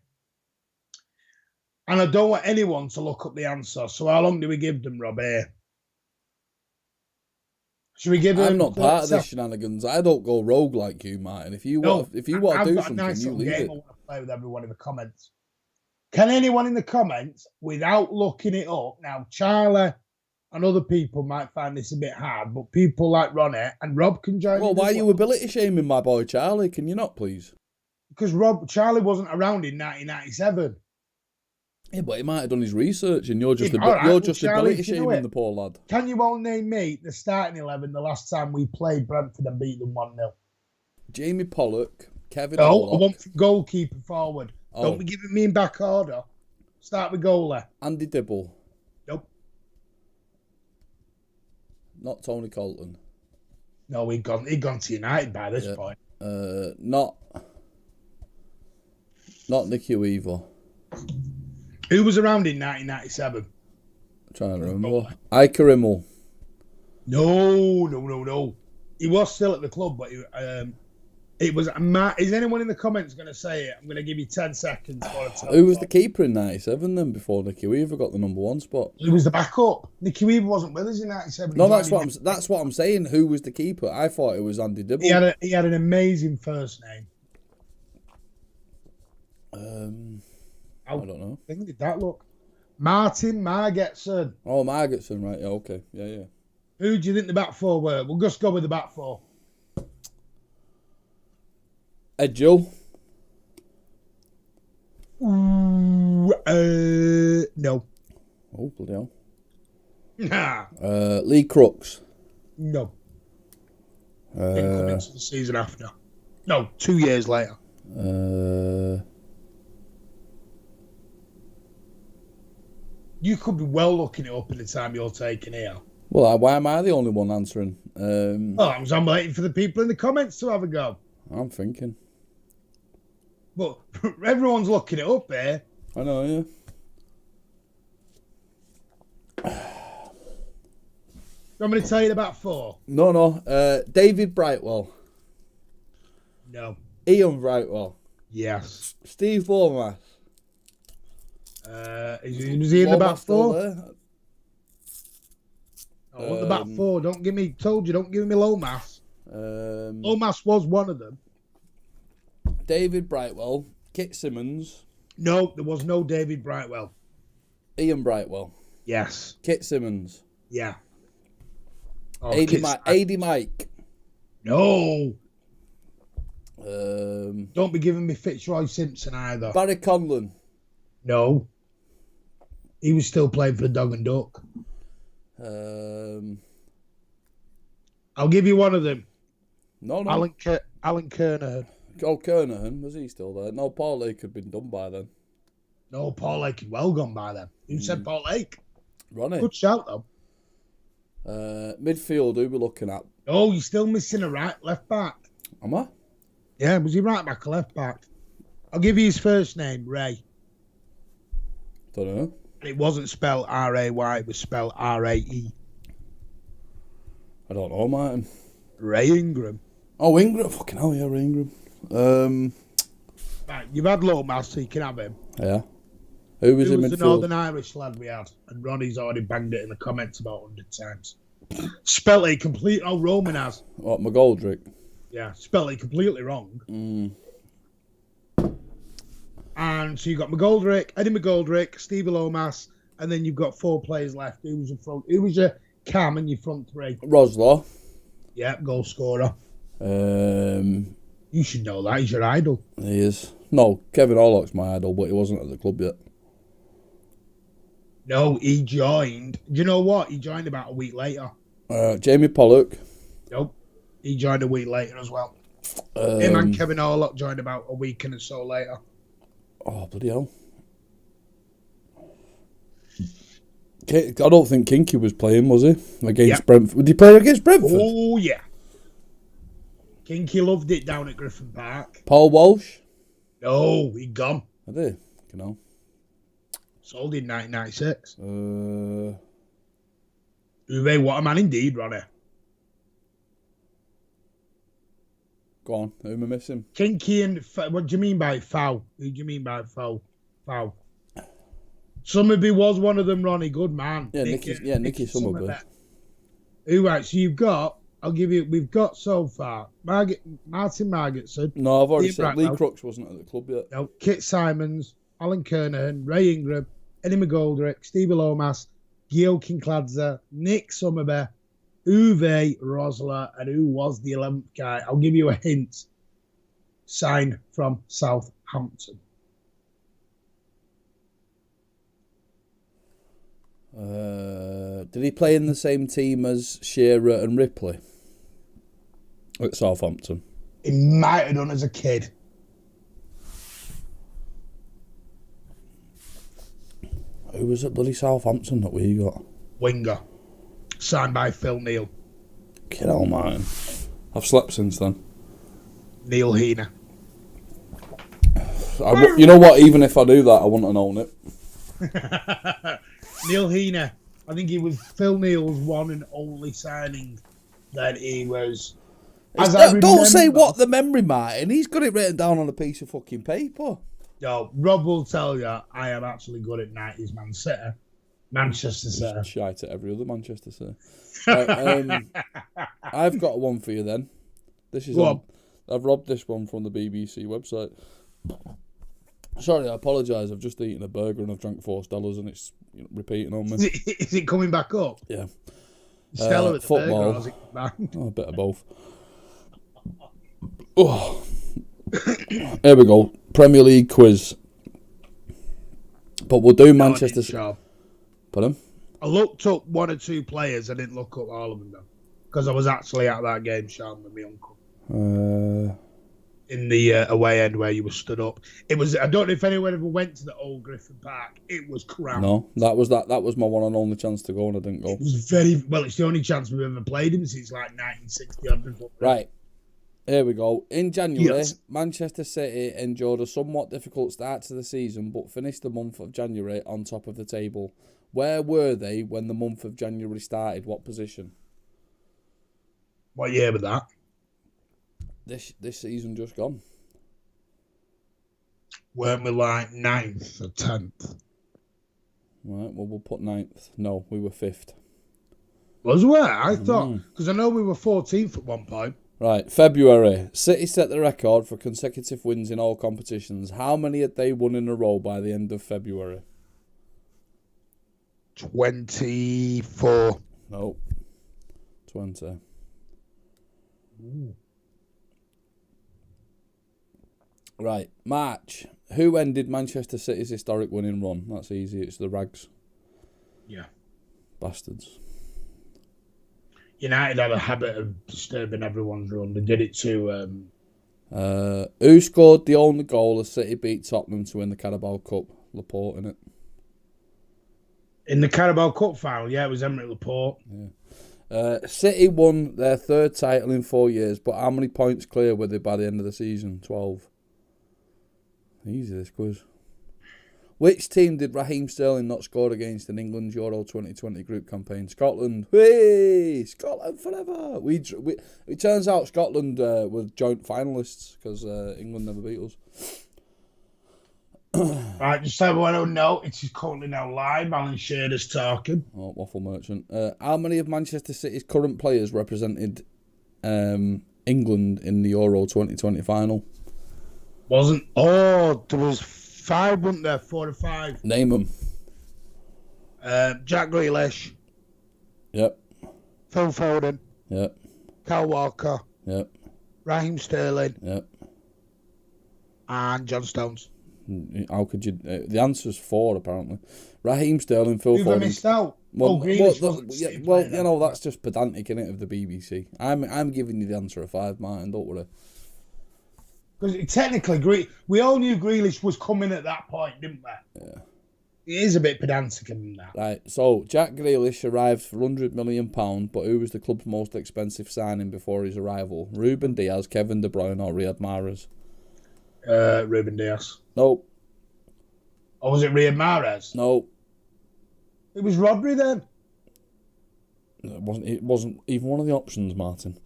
[SPEAKER 1] And I don't want anyone to look up the answer. So how long do we give them, Rob, here? Should we give them?
[SPEAKER 2] I'm not part of this shenanigans. I don't go rogue like you, Martin. If you want to do something,
[SPEAKER 1] nice
[SPEAKER 2] you leave it.
[SPEAKER 1] I want to play with everyone in the comments. Can anyone in the comments, without looking it up, now Charlie and other people might find this a bit hard, but people like Ronnie and Rob can join.
[SPEAKER 2] Well, why are you ability shaming my boy Charlie? Can you not, please?
[SPEAKER 1] Because Charlie wasn't around in 1997.
[SPEAKER 2] Yeah, but he might have done his research, and you're just ability shaming the poor lad.
[SPEAKER 1] Can you all name me the starting 11 the last time we played Brentford and beat them 1-0?
[SPEAKER 2] Jamie Pollock, Kevin.
[SPEAKER 1] No, I want goalkeeper forward. Oh. Don't be giving me in back order. Start with goalie.
[SPEAKER 2] Andy Dibble.
[SPEAKER 1] Nope.
[SPEAKER 2] Not Tony Colton.
[SPEAKER 1] No, he'd gone to United by this point.
[SPEAKER 2] Not Nicky Weaver.
[SPEAKER 1] Who was around in 1997?
[SPEAKER 2] I'm trying to remember. Ike Rimmel.
[SPEAKER 1] No. He was still at the club, but it was Matt. Is anyone in the comments going to say it? I'm going to give you 10 seconds.
[SPEAKER 2] Who was the keeper in 97 then before Nicky Weaver got the number 1 spot?
[SPEAKER 1] Who was the backup? Nicky Weaver wasn't with us in 97.
[SPEAKER 2] No, that's what I'm saying. Who was the keeper? I thought it was Andy Dibble.
[SPEAKER 1] He had an amazing first name.
[SPEAKER 2] I don't know.
[SPEAKER 1] How did that look? Martin Margetson.
[SPEAKER 2] Oh, Margetson, right. Yeah, okay. Yeah.
[SPEAKER 1] Who do you think the back four were? We'll just go with the back four.
[SPEAKER 2] Ed Joe.
[SPEAKER 1] No.
[SPEAKER 2] Oh, bloody hell.
[SPEAKER 1] Nah.
[SPEAKER 2] Lee Crooks.
[SPEAKER 1] No. Didn't come into the season after. No, 2 years later. You could be well looking it up in the time you're taking here.
[SPEAKER 2] Well, why am I the only one answering?
[SPEAKER 1] I'm waiting for the people in the comments to have a go.
[SPEAKER 2] I'm thinking.
[SPEAKER 1] But everyone's looking it up here.
[SPEAKER 2] I know, yeah.
[SPEAKER 1] You want me to tell you about 4?
[SPEAKER 2] No. David Brightwell.
[SPEAKER 1] No.
[SPEAKER 2] Ian Brightwell.
[SPEAKER 1] Yes.
[SPEAKER 2] Steve Bormath.
[SPEAKER 1] Was he in the back 4? I want the back 4. Don't give me Lomas. Lomas was one of them.
[SPEAKER 2] David Brightwell. Kit Simmons.
[SPEAKER 1] No, there was no David Brightwell.
[SPEAKER 2] Ian Brightwell.
[SPEAKER 1] Yes.
[SPEAKER 2] Kit Simmons.
[SPEAKER 1] Yeah.
[SPEAKER 2] AD Mike.
[SPEAKER 1] No.
[SPEAKER 2] Don't
[SPEAKER 1] be giving me Fitzroy Simpson either.
[SPEAKER 2] Barry Conlon.
[SPEAKER 1] No. He was still playing for the Dog and Duck. I'll give you one of them.
[SPEAKER 2] No.
[SPEAKER 1] Alan Kernahan.
[SPEAKER 2] Oh, Kernahan. Was he still there? No, Paul Lake had been done by then.
[SPEAKER 1] No, Paul Lake had well gone by then. Who said Paul Lake?
[SPEAKER 2] Ronnie.
[SPEAKER 1] Good shout, though.
[SPEAKER 2] Midfield, who we're looking at?
[SPEAKER 1] Oh, you're still missing a left back.
[SPEAKER 2] Am I?
[SPEAKER 1] Yeah, was he right back or left back? I'll give you his first name, Ray.
[SPEAKER 2] Don't know.
[SPEAKER 1] It wasn't spelled R-A-Y, it was spelled R-A-E.
[SPEAKER 2] I don't know, Martin.
[SPEAKER 1] Ray Ingram.
[SPEAKER 2] Oh, Ingram. Fucking hell, yeah, Ray Ingram.
[SPEAKER 1] Right, you've had Lomas, so you can have him.
[SPEAKER 2] Yeah. Who was in midfield?
[SPEAKER 1] The Northern Irish lad we had? And Ronnie's already banged it in the comments about 100 times. Spelt it complete. Oh, Roman has.
[SPEAKER 2] What, McGoldrick?
[SPEAKER 1] Yeah, spelt it completely wrong. And so you've got Eddie McGoldrick, Stevie Lomas, and then you've got 4 players left. Who was your cam in your front 3?
[SPEAKER 2] Rosler.
[SPEAKER 1] Yeah, goal scorer. You should know that. He's your idol.
[SPEAKER 2] He is. No, Kevin Orlock's my idol, but he wasn't at the club yet.
[SPEAKER 1] No, he joined. Do you know what? He joined about a week later.
[SPEAKER 2] Jamie Pollock.
[SPEAKER 1] Nope. He joined a week later as well. Him and Kevin Orlock joined about a week and so later.
[SPEAKER 2] Oh, bloody hell. I don't think Kinky was playing, was he? Against Brentford. Did he play against Brentford?
[SPEAKER 1] Oh, yeah. Kinky loved it down at Griffin Park.
[SPEAKER 2] Paul Walsh?
[SPEAKER 1] No, he'd gone.
[SPEAKER 2] I did. You know.
[SPEAKER 1] Sold in 1996. Uwe, what a man indeed, Ronnie.
[SPEAKER 2] Go on, who am I missing?
[SPEAKER 1] Kinky and... What do you mean by foul? Who do you mean by foul? Foul. Summerby was one of them, Ronnie. Good man.
[SPEAKER 2] Yeah, Nicky Summerby.
[SPEAKER 1] Who, right, so you've got... we've got so far Martin Margetson.
[SPEAKER 2] No, I've already said Lee Crooks wasn't at the club yet.
[SPEAKER 1] No, Kit Simons, Alan Kernahan, Ray Ingram, Eddie McGoldrick, Stevie Lomas, Gio Kinkladze, Nick Summerby, Uwe Rosler, and who was the 11th guy? I'll give you a hint. Signed from Southampton.
[SPEAKER 2] Did he play in the same team as Shearer and Ripley at Southampton?
[SPEAKER 1] He might have done as a kid.
[SPEAKER 2] Who was at bloody Southampton that we got?
[SPEAKER 1] Winger. Signed by Phil Neal.
[SPEAKER 2] Kid hell, man. I've slept since then.
[SPEAKER 1] Neil Heener.
[SPEAKER 2] You know what? Even if I do that, I wouldn't have known it.
[SPEAKER 1] Neil Heener. I think he was Phil Neal's one and only signing that he was.
[SPEAKER 2] Don't say what the memory, Martin. He's got it written down on a piece of fucking paper.
[SPEAKER 1] No, Rob will tell you I am actually good at 90s Manchester City.
[SPEAKER 2] Shite at every other Manchester City. I've got one for you then. This is I've robbed this one from the BBC website. Sorry, I apologise. I've just eaten a burger and I've drank 4 Stellas and it's repeating on me.
[SPEAKER 1] Is it coming back up?
[SPEAKER 2] Yeah.
[SPEAKER 1] Stella at the
[SPEAKER 2] football.
[SPEAKER 1] burger, or is it back?
[SPEAKER 2] Oh, a bit of both. Oh. Here we go. Premier League quiz. But we'll do
[SPEAKER 1] No, I
[SPEAKER 2] Manchester
[SPEAKER 1] didn't,
[SPEAKER 2] City.
[SPEAKER 1] Sean.
[SPEAKER 2] Pardon?
[SPEAKER 1] I looked up 1 or 2 players. I didn't look up all of them, though. Because I was actually at that game, Sean, with my uncle. In the away end where you were stood up. It was. I don't know if anyone ever went to the old Griffin Park. It was cramped.
[SPEAKER 2] No, that was my one and only chance to go, and I didn't go.
[SPEAKER 1] It was very well. It's the only chance we've ever played him since like 1960 odd.
[SPEAKER 2] Right, here we go. In January,
[SPEAKER 1] Yes.
[SPEAKER 2] Manchester City endured a somewhat difficult start to the season, but finished the month of January on top of the table. Where were they when the month of January started? What position?
[SPEAKER 1] What year was that?
[SPEAKER 2] This season just gone.
[SPEAKER 1] Weren't we like 9th or 10th?
[SPEAKER 2] Right, well, we'll put 9th. No, we were 5th.
[SPEAKER 1] Was we? I thought, because I know we were 14th at one point.
[SPEAKER 2] Right, February. City set the record for consecutive wins in all competitions. How many had they won in a row by the end of February?
[SPEAKER 1] 24.
[SPEAKER 2] No. 20.
[SPEAKER 1] Ooh.
[SPEAKER 2] Right, March. Who ended Manchester City's historic winning run? That's easy. It's the Rags.
[SPEAKER 1] Yeah.
[SPEAKER 2] Bastards.
[SPEAKER 1] United had a habit of disturbing everyone's run. They did it to...
[SPEAKER 2] Who scored the only goal as City beat Tottenham to win the Carabao Cup? Laporte, innit?
[SPEAKER 1] In the Carabao Cup final, yeah, it was Emerick Laporte.
[SPEAKER 2] Yeah. City won their 3rd title in 4 years, but how many points clear were they by the end of the season? 12. Easy, this quiz. Which team did Raheem Sterling not score against in England's Euro 2020 group campaign? Scotland. Hey, Scotland forever. It turns out Scotland were joint finalists because England never beat us.
[SPEAKER 1] Right, just so everyone will know, it is currently now live. Alan Shearer's talking.
[SPEAKER 2] Oh, waffle merchant. How many of Manchester City's current players represented England in the Euro 2020 final?
[SPEAKER 1] Wasn't. Oh, there was 5, weren't there? 4 or 5.
[SPEAKER 2] Name them.
[SPEAKER 1] Jack Grealish.
[SPEAKER 2] Yep.
[SPEAKER 1] Phil Foden.
[SPEAKER 2] Yep.
[SPEAKER 1] Kyle Walker.
[SPEAKER 2] Yep.
[SPEAKER 1] Raheem Sterling.
[SPEAKER 2] Yep.
[SPEAKER 1] And John Stones.
[SPEAKER 2] How could you? The answer's 4 apparently. Raheem Sterling, Phil
[SPEAKER 1] Who've I
[SPEAKER 2] Foden.
[SPEAKER 1] missed out?
[SPEAKER 2] Well,
[SPEAKER 1] Grealish
[SPEAKER 2] well,
[SPEAKER 1] wasn't
[SPEAKER 2] yeah,
[SPEAKER 1] City
[SPEAKER 2] well,
[SPEAKER 1] player
[SPEAKER 2] you know that's just pedantic, innit, of the BBC. I'm giving you the answer of 5, Martin. Don't worry.
[SPEAKER 1] Because technically, we all knew Grealish was coming at that point, didn't we?
[SPEAKER 2] Yeah.
[SPEAKER 1] It is a bit pedantic in that.
[SPEAKER 2] Right, so Jack Grealish arrived for £100 million, but who was the club's most expensive signing before his arrival? Ruben Diaz, Kevin De Bruyne, or Riyad Mahrez?
[SPEAKER 1] Ruben Diaz.
[SPEAKER 2] Nope.
[SPEAKER 1] Or was it Riyad Mahrez?
[SPEAKER 2] Nope.
[SPEAKER 1] It was Rodri then.
[SPEAKER 2] It wasn't even one of the options, Martin.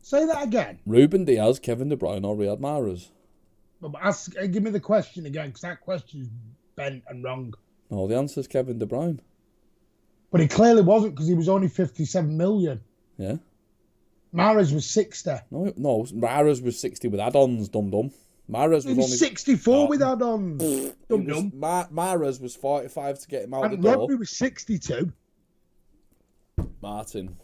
[SPEAKER 1] Say that again.
[SPEAKER 2] Ruben Diaz, Kevin De Bruyne, or Riyad Mahrez?
[SPEAKER 1] But give me the question again, because that question is bent and wrong.
[SPEAKER 2] No, the answer's Kevin De Bruyne.
[SPEAKER 1] But it clearly wasn't, because he was only 57 million.
[SPEAKER 2] Yeah.
[SPEAKER 1] Mahrez was 60.
[SPEAKER 2] No, Mahrez was 60 with add-ons, dum-dum. Mahrez
[SPEAKER 1] He
[SPEAKER 2] was
[SPEAKER 1] was
[SPEAKER 2] only
[SPEAKER 1] 64 with add-ons. Dum-dum.
[SPEAKER 2] Mahrez was 45 to get him out
[SPEAKER 1] And
[SPEAKER 2] the door.
[SPEAKER 1] Rodri was 62.
[SPEAKER 2] Martin,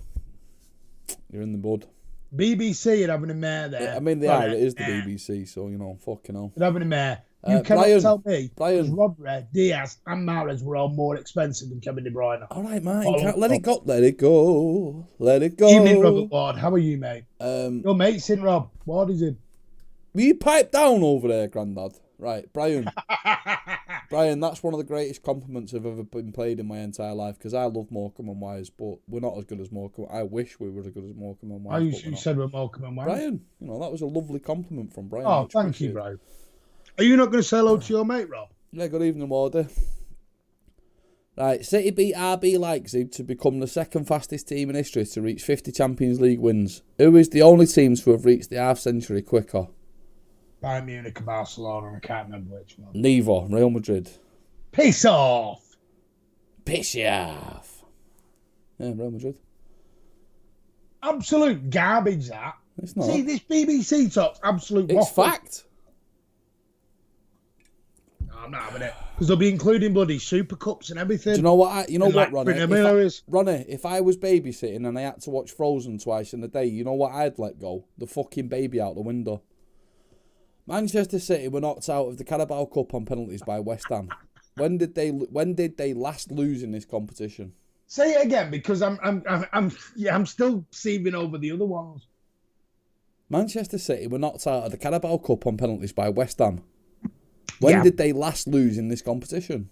[SPEAKER 2] you're in the bud.
[SPEAKER 1] BBC are having a mare there.
[SPEAKER 2] I mean, they are. It is the BBC, so, you know, fucking hell.
[SPEAKER 1] They're having a mare. You cannot tell me because Rodri, Diaz and Mahrez were all more expensive than Kevin De Bruyne.
[SPEAKER 2] All right, Martin, let it go. Let it go. Let it go.
[SPEAKER 1] Evening, Robert Ward. How are you, mate?
[SPEAKER 2] Your
[SPEAKER 1] mate's in, Rob. Ward is in.
[SPEAKER 2] Will you pipe down over there, Grandad? Right, Brian. Brian, that's one of the greatest compliments I've ever been paid in my entire life, because I love Morecambe and Wise, but we're not as good as Morecambe. I wish we were as good as Morecambe and Wise.
[SPEAKER 1] You said we're Morecambe and Wise.
[SPEAKER 2] Brian, you know, that was a lovely compliment from Brian.
[SPEAKER 1] Oh, thank you, Brian. Are you not going to say hello to your mate, Rob?
[SPEAKER 2] Yeah, good evening, Warder. Right, City beat RB Leipzig to become the second fastest team in history to reach 50 Champions League wins. Who is the only team to have reached the half-century quicker?
[SPEAKER 1] Bayern Munich and Barcelona, I can't remember which one.
[SPEAKER 2] Neither. Real Madrid.
[SPEAKER 1] Piss off!
[SPEAKER 2] Piss you off. Yeah, Real Madrid.
[SPEAKER 1] Absolute garbage, that.
[SPEAKER 2] It's not.
[SPEAKER 1] See, this BBC talks absolute
[SPEAKER 2] It's
[SPEAKER 1] waffle.
[SPEAKER 2] fact.
[SPEAKER 1] No, I'm not having it. Because they'll be including bloody Super Cups and everything.
[SPEAKER 2] Do you know what? Ronnie?
[SPEAKER 1] If
[SPEAKER 2] Ronnie, if I was babysitting and I had to watch Frozen twice in a day, you know what I'd let go? The fucking baby out the window. Manchester City were knocked out of the Carabao Cup on penalties by West Ham. When did they last lose in this competition?
[SPEAKER 1] Say it again, because I'm still sieving over the other ones.
[SPEAKER 2] Manchester City were knocked out of the Carabao Cup on penalties by West Ham. When did they last lose in this competition?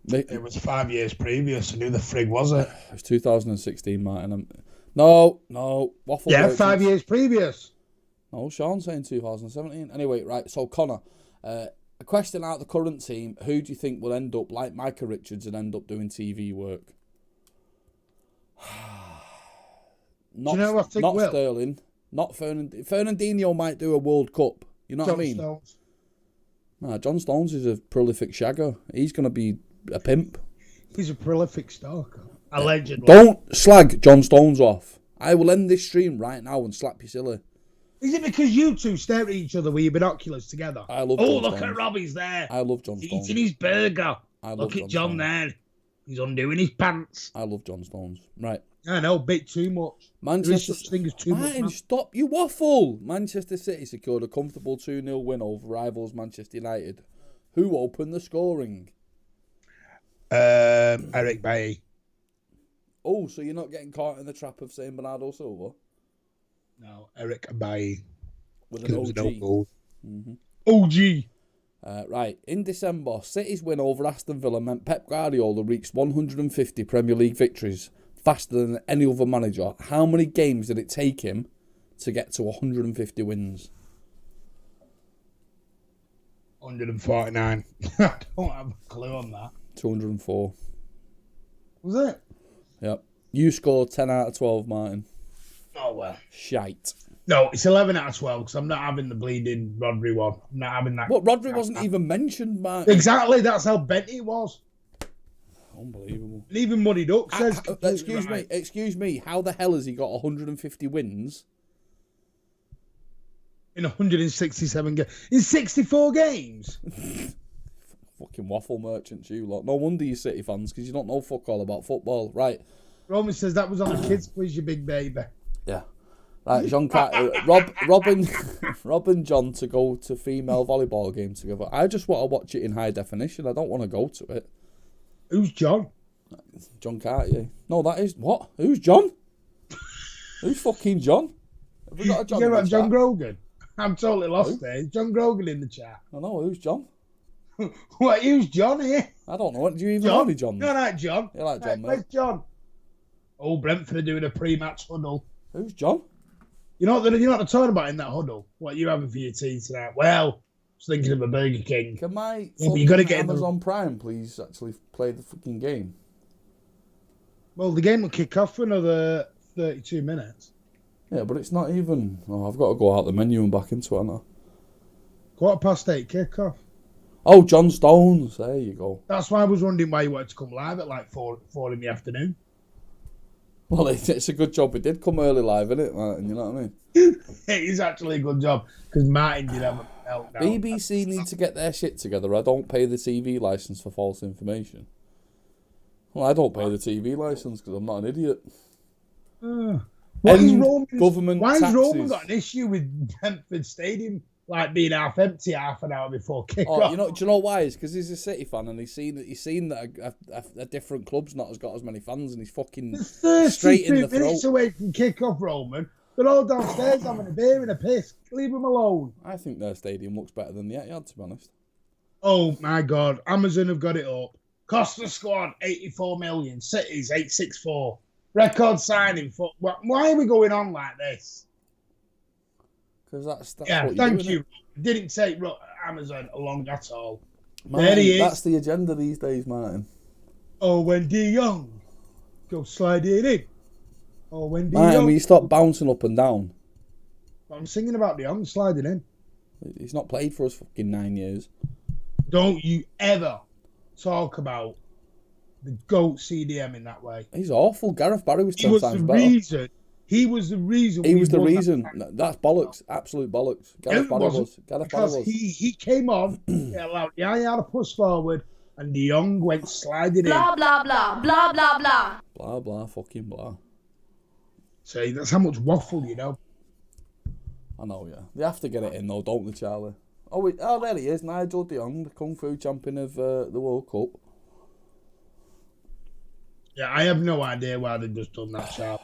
[SPEAKER 1] It was 5 years previous, and who the frig was it?
[SPEAKER 2] It was 2016, Martin. No, waffle.
[SPEAKER 1] Yeah,
[SPEAKER 2] merchants.
[SPEAKER 1] 5 years previous.
[SPEAKER 2] No, Sean's saying 2017. Anyway, right, so Connor, a question out of the current team, who do you think will end up, like Micah Richards, and end up doing TV work? Not,
[SPEAKER 1] do you know what I think
[SPEAKER 2] not
[SPEAKER 1] will?
[SPEAKER 2] Sterling, not Fernandinho might do a World Cup. You know what I mean?
[SPEAKER 1] Stones.
[SPEAKER 2] Nah, John Stones is a prolific shagger. He's going to be a pimp.
[SPEAKER 1] He's a prolific stalker. Allegedly.
[SPEAKER 2] Don't slag John Stones off. I will end this stream right now and slap you silly.
[SPEAKER 1] Is it because you two stare at each other with your binoculars together?
[SPEAKER 2] I love
[SPEAKER 1] Oh,
[SPEAKER 2] John
[SPEAKER 1] look
[SPEAKER 2] Stones.
[SPEAKER 1] at Robbie's there.
[SPEAKER 2] I love John
[SPEAKER 1] He's
[SPEAKER 2] Stones.
[SPEAKER 1] eating his burger.
[SPEAKER 2] I love
[SPEAKER 1] Look at
[SPEAKER 2] John
[SPEAKER 1] John
[SPEAKER 2] Stones.
[SPEAKER 1] there. He's undoing his pants.
[SPEAKER 2] I love John Stones. Right.
[SPEAKER 1] I know, bit too much. There is such thing as too much.
[SPEAKER 2] Martin,
[SPEAKER 1] Man.
[SPEAKER 2] stop you waffle. Manchester City secured a comfortable 2-0 win over rivals Manchester United. Who opened the scoring?
[SPEAKER 1] Eric Bailly.
[SPEAKER 2] Oh, so you're not getting caught in the trap of saying Bernardo Silva?
[SPEAKER 1] No, Eric Bailly.
[SPEAKER 2] With an OG.
[SPEAKER 1] OG.
[SPEAKER 2] Right, in December, City's win over Aston Villa meant Pep Guardiola reached 150 Premier League victories, faster than any other manager. How many games did it take him to get to 150 wins?
[SPEAKER 1] 149. I don't have a clue on that.
[SPEAKER 2] 204.
[SPEAKER 1] Was it?
[SPEAKER 2] Yep. You scored 10 out of 12, Martin.
[SPEAKER 1] Oh, well.
[SPEAKER 2] Shite.
[SPEAKER 1] No, it's 11 out of 12 because I'm not having the bleeding Rodri one. I'm not having that.
[SPEAKER 2] What, Rodri wasn't even mentioned, Martin?
[SPEAKER 1] Exactly, that's how bent he was.
[SPEAKER 2] Unbelievable.
[SPEAKER 1] And even Muddy Duck says...
[SPEAKER 2] Excuse me, how the hell has he got 150 wins?
[SPEAKER 1] In 167 games. In 64 games?
[SPEAKER 2] Fucking waffle merchants, you lot. No wonder you're City fans, because you don't know fuck all about football. Right.
[SPEAKER 1] Roman says that was on the kids' quiz, you big baby.
[SPEAKER 2] Yeah. Right, Jean Rob and John to go to female volleyball game together. I just want to watch it in high definition. I don't want to go to it.
[SPEAKER 1] Who's John?
[SPEAKER 2] John Cartier. No, that is... What? Who's John? Who's fucking John? Have we got a John?
[SPEAKER 1] You're about John Grogan? I'm totally lost there. Is John Grogan in the chat?
[SPEAKER 2] I know, who's John?
[SPEAKER 1] What, who's John here?
[SPEAKER 2] I don't know. Do you even know any John?
[SPEAKER 1] You're like John.
[SPEAKER 2] You like John, mate?
[SPEAKER 1] Where's John? Oh, Brentford are doing a pre-match huddle.
[SPEAKER 2] Who's John?
[SPEAKER 1] You're not talking about in that huddle. What are you having for your tea tonight? Well, I was thinking of a Burger King.
[SPEAKER 2] Can my
[SPEAKER 1] you gotta get
[SPEAKER 2] Amazon Prime please actually play the fucking game?
[SPEAKER 1] Well, the game will kick off for another 32 minutes.
[SPEAKER 2] Yeah, but it's not even... Oh, I've got to go out the menu and back into it, haven't I?
[SPEAKER 1] 8:15 kick-off.
[SPEAKER 2] Oh, John Stones. There you go.
[SPEAKER 1] That's why I was wondering why you wanted to come live at like 4 in the afternoon.
[SPEAKER 2] Well, it's a good job we did come early live, isn't it, Martin? You know what I mean?
[SPEAKER 1] It is actually a good job, because Martin did have a meltdown.
[SPEAKER 2] BBC need to get their shit together. I don't pay the TV licence for false information. Well, I don't pay the TV licence because I'm not an idiot.
[SPEAKER 1] Why has Roman
[SPEAKER 2] taxes.
[SPEAKER 1] got an issue with Brentford Stadium like being half empty half an hour before kick-off?
[SPEAKER 2] Oh, do you know why? It's because he's a City fan and he's seen that a different club's not got as many fans, and he's fucking straight in the throat.
[SPEAKER 1] Minutes away from kick-off, Roman. They're all downstairs having a beer and a piss. Leave them alone.
[SPEAKER 2] I think their stadium looks better than the Etihad, to be honest.
[SPEAKER 1] Oh my God! Amazon have got it up. Cost of squad 84 million. City's 864. Record signing for. Why are we going on like this?
[SPEAKER 2] Because that's
[SPEAKER 1] yeah.
[SPEAKER 2] What
[SPEAKER 1] Thank
[SPEAKER 2] you.
[SPEAKER 1] Didn't take Amazon along at all.
[SPEAKER 2] Martin,
[SPEAKER 1] there he is.
[SPEAKER 2] That's the agenda these days, Martin.
[SPEAKER 1] Oh, when De Jong go sliding in. Oh, when De
[SPEAKER 2] Martin,
[SPEAKER 1] Jong.
[SPEAKER 2] will you stop bouncing up and down?
[SPEAKER 1] I'm singing about De Jong sliding in.
[SPEAKER 2] He's not played for us fucking 9 years.
[SPEAKER 1] Don't you ever talk about the GOAT CDM in that way.
[SPEAKER 2] He's awful. Gareth Barry was 10 times better.
[SPEAKER 1] He was the reason.
[SPEAKER 2] He was the reason. That's bollocks. Absolute bollocks. Gareth Barry was.
[SPEAKER 1] He came on, he allowed Yaya to push forward, and De Jong went sliding in.
[SPEAKER 3] Blah, blah, blah. Blah, blah, blah.
[SPEAKER 2] Blah, blah, fucking blah.
[SPEAKER 1] See, that's how much waffle, you know.
[SPEAKER 2] I know, yeah. They have to get it in, though, don't they, Charlie? Oh, there he is, Nigel de Jong, the Kung Fu champion of the World Cup.
[SPEAKER 1] Yeah, I have no idea why they've just done that, Charlie.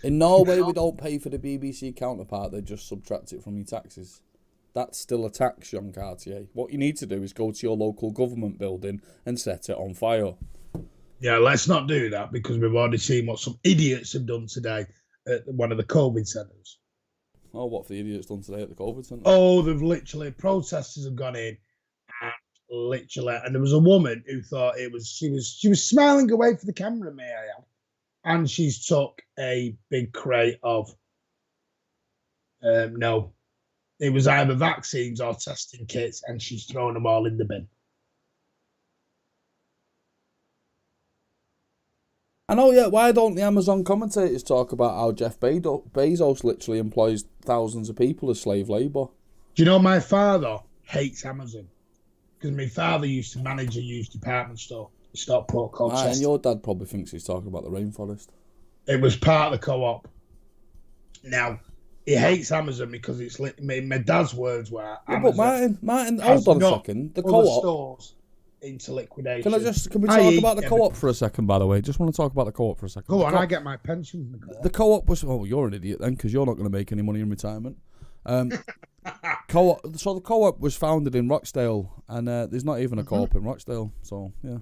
[SPEAKER 2] In Norway, we don't pay for the BBC counterpart, they just subtract it from your taxes. That's still a tax, Jean Cartier. What you need to do is go to your local government building and set it on fire.
[SPEAKER 1] Yeah, let's not do that because we've already seen what some idiots have done today at one of the COVID centres.
[SPEAKER 2] Oh, what have the idiots done today at the COVID centre?
[SPEAKER 1] Oh, protesters have gone in and there was a woman who thought she was smiling away for the camera, may I add, and she's took a big crate of, no, it was either vaccines or testing kits, and she's thrown them all in the bin.
[SPEAKER 2] I know, yeah. Why don't the Amazon commentators talk about how Jeff Bezos literally employs thousands of people as slave labour?
[SPEAKER 1] Do you know my father hates Amazon? Because my father used to manage a used department store. Stockport called Chester.
[SPEAKER 2] And your dad probably thinks he's talking about the rainforest.
[SPEAKER 1] It was part of the co-op. Now, he hates Amazon because it's my dad's words were.
[SPEAKER 2] Yeah, but Martin, hold on a second. The co-op
[SPEAKER 1] stores into liquidation.
[SPEAKER 2] Can we talk about the co-op for a second? By the way, just want to talk about the co-op for a second.
[SPEAKER 1] Go on, I get my pension from the co-op.
[SPEAKER 2] The co-op was. Oh, you're an idiot then, because you're not going to make any money in retirement. Co-op. So the co-op was founded in Rochdale, and there's not even a co-op in Rochdale. So yeah,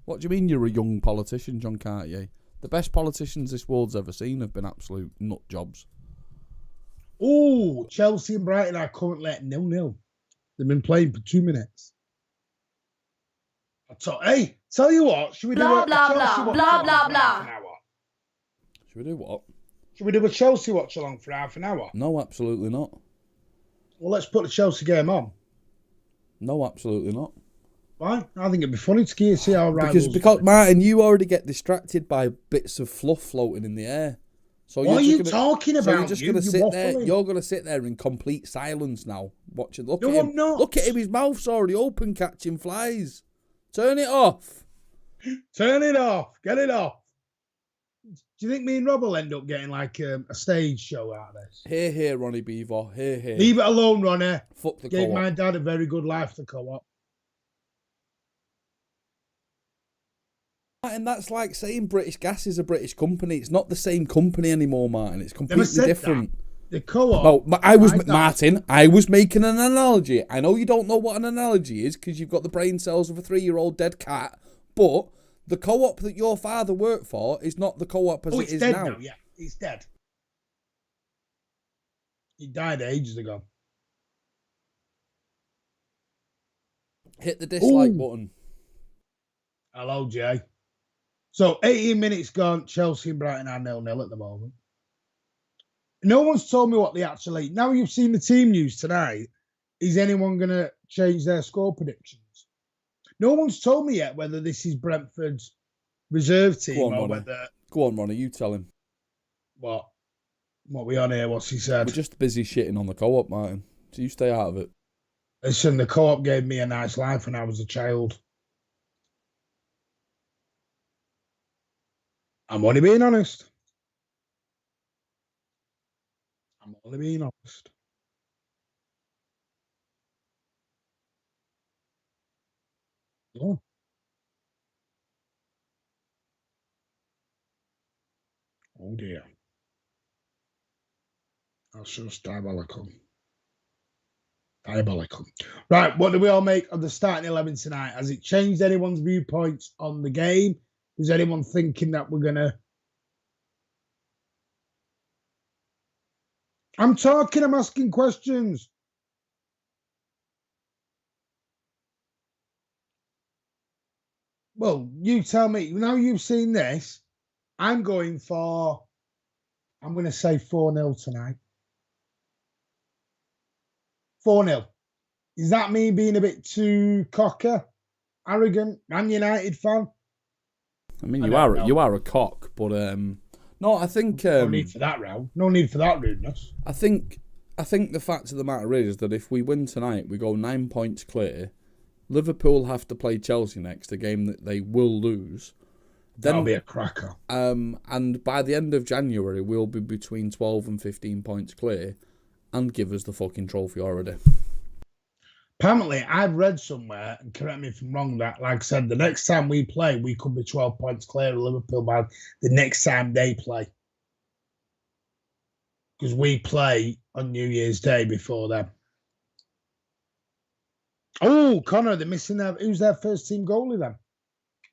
[SPEAKER 2] what do you mean you're a young politician, John Cartier? The best politicians this world's ever seen have been absolute nut jobs.
[SPEAKER 1] Oh, Chelsea and Brighton are currently at 0-0. They've been playing for 2 minutes. Hey, tell you what, should we do a Chelsea watch along for half an hour?
[SPEAKER 2] Should we do what?
[SPEAKER 1] Should we do a Chelsea watch along for half an hour?
[SPEAKER 2] No, absolutely not.
[SPEAKER 1] Well, let's put the Chelsea game on.
[SPEAKER 2] No, absolutely not.
[SPEAKER 1] Why? I think it'd be funny to see our rivals.
[SPEAKER 2] Because Martin, you already get distracted by bits of fluff floating in the air. So
[SPEAKER 1] what are you talking about?
[SPEAKER 2] So you're just going to sit there. You're going to sit there in complete silence now, watching. Look at him. Look at him. His mouth's already open, catching flies. Turn it off.
[SPEAKER 1] Turn it off. Get it off. Do you think me and Rob will end up getting like a stage show out of this?
[SPEAKER 2] Here, Ronnie Beaver. Here.
[SPEAKER 1] Leave it alone, Ronnie.
[SPEAKER 2] Fuck the
[SPEAKER 1] Gave
[SPEAKER 2] co-op.
[SPEAKER 1] my dad a very good life, the co-op.
[SPEAKER 2] And that's like saying British Gas is a British company. It's not the same company anymore, Martin. It's completely different.
[SPEAKER 1] The co-op.
[SPEAKER 2] Well, Martin, I was making an analogy. I know you don't know what an analogy is because you've got the brain cells of a 3-year-old dead cat, but the co-op that your father worked for is not the co-op as it is
[SPEAKER 1] dead
[SPEAKER 2] now.
[SPEAKER 1] Yeah, it's dead. He died ages ago.
[SPEAKER 2] Hit the dislike button.
[SPEAKER 1] Hello, Jay. So, 18 minutes gone. Chelsea and Brighton are 0-0 at the moment. No one's told me what they actually... Now you've seen the team news tonight, is anyone going to change their score predictions? No one's told me yet whether this is Brentford's reserve team or whether...
[SPEAKER 2] Go on, Ronnie. You tell him.
[SPEAKER 1] What? What we on here? What's he said?
[SPEAKER 2] We're just busy shitting on the co-op, Martin. So you stay out of it.
[SPEAKER 1] Listen, the co-op gave me a nice life when I was a child. I'm only being honest. Yeah. Oh dear. That's just diabolical. Right, what do we all make of the starting 11 tonight? Has it changed anyone's viewpoints on the game? Is anyone thinking that we're going to... I'm asking questions. Well, you tell me. Now you've seen this, I'm going to say 4-0 tonight. 4-0. Is that me being a bit too cocky, arrogant, Man United fan?
[SPEAKER 2] I mean, you are a cock, but no, I think
[SPEAKER 1] no need for that row. No need for that rudeness.
[SPEAKER 2] I think the fact of the matter is that if we win tonight, we go 9 points clear. Liverpool have to play Chelsea next, a game that they will lose,
[SPEAKER 1] That'll be a cracker.
[SPEAKER 2] And by the end of January, we'll be between 12 and 15 points clear and give us the fucking trophy already.
[SPEAKER 1] Apparently, I've read somewhere, and correct me if I'm wrong, that, like I said, the next time we play, we could be 12 points clear of Liverpool by the next time they play. Because we play on New Year's Day before them. Oh, Connor, they're missing their... Who's their first team goalie then?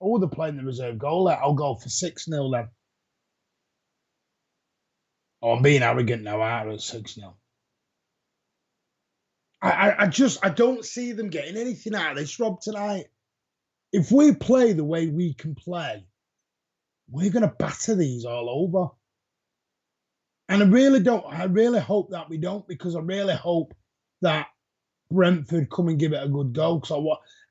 [SPEAKER 1] Oh, they're playing the reserve goalie. I'll go for 6-0 then. Oh, I'm being arrogant now, aren't I, at 6-0. I don't see them getting anything out of this, Rob, tonight. If we play the way we can play, we're going to batter these all over. And I really hope that we don't, because I really hope that Brentford come and give it a good go.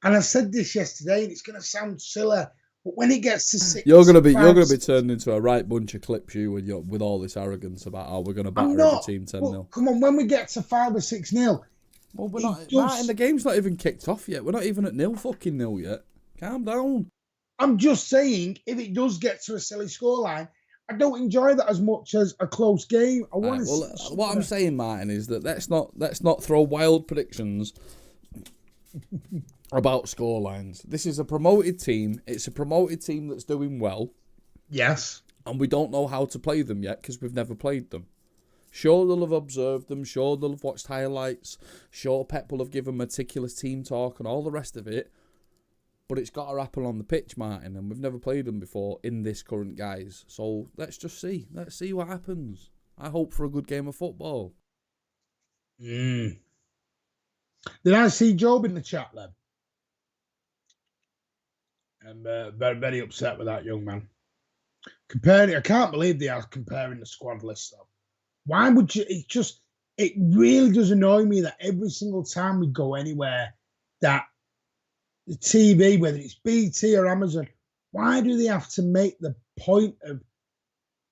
[SPEAKER 1] And I said this yesterday, and it's going to sound silly, but when it gets to 6,
[SPEAKER 2] you're going to be turned into a right bunch of clips, with all this arrogance about how we're going to batter every team 10-0.
[SPEAKER 1] Come on, when we get to 5 or 6-0.
[SPEAKER 2] Well, we're not. Martin, the game's not even kicked off yet. We're not even at 0 yet. Calm down.
[SPEAKER 1] I'm just saying, if it does get to a silly scoreline, I don't enjoy that as much as a close game. I want to.
[SPEAKER 2] What I'm saying, Martin, is that let's not throw wild predictions about scorelines. This is a promoted team. It's a promoted team that's doing well.
[SPEAKER 1] Yes.
[SPEAKER 2] And we don't know how to play them yet because we've never played them. Sure, they'll have observed them. Sure, they'll have watched highlights. Sure, Pep will have given meticulous team talk and all the rest of it. But it's got to happen on the pitch, Martin, and we've never played them before in this current guise. So let's just see. Let's see what happens. I hope for a good game of football.
[SPEAKER 1] Did I see Job in the chat then? I'm very, very upset with that young man. I can't believe they are comparing the squad list, though. Why would you? It really does annoy me that every single time we go anywhere, that the TV, whether it's BT or Amazon, why do they have to make the point of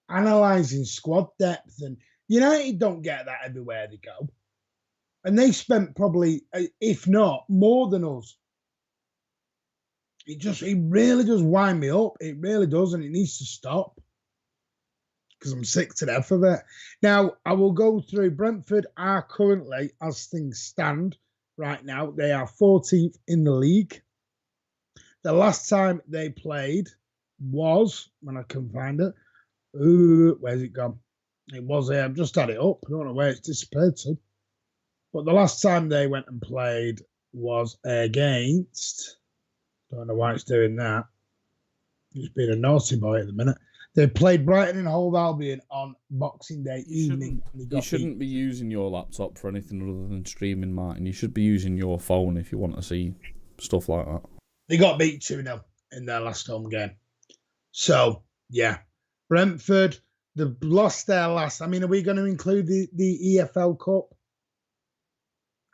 [SPEAKER 1] analysing squad depth? And United don't get that everywhere they go. And they spent probably, if not, more than us. It really does wind me up. It really does, and it needs to stop. Because I'm sick to death of it. Now, I will go through. Brentford are currently, as things stand right now, they are 14th in the league. The last time they played was, when I can find it, where's it gone? It was here. I've just had it up. I don't know where it's disappeared to. But the last time they went and played was against, don't know why it's doing that. It's been a naughty boy at the minute. They played Brighton and Hove Albion on Boxing Day evening.
[SPEAKER 2] You shouldn't be using your laptop for anything other than streaming, Martin. You should be using your phone if you want to see stuff like that.
[SPEAKER 1] They got beat 2-0 in their last home game. So, yeah. Brentford, they've lost their last. I mean, are we going to include the EFL Cup?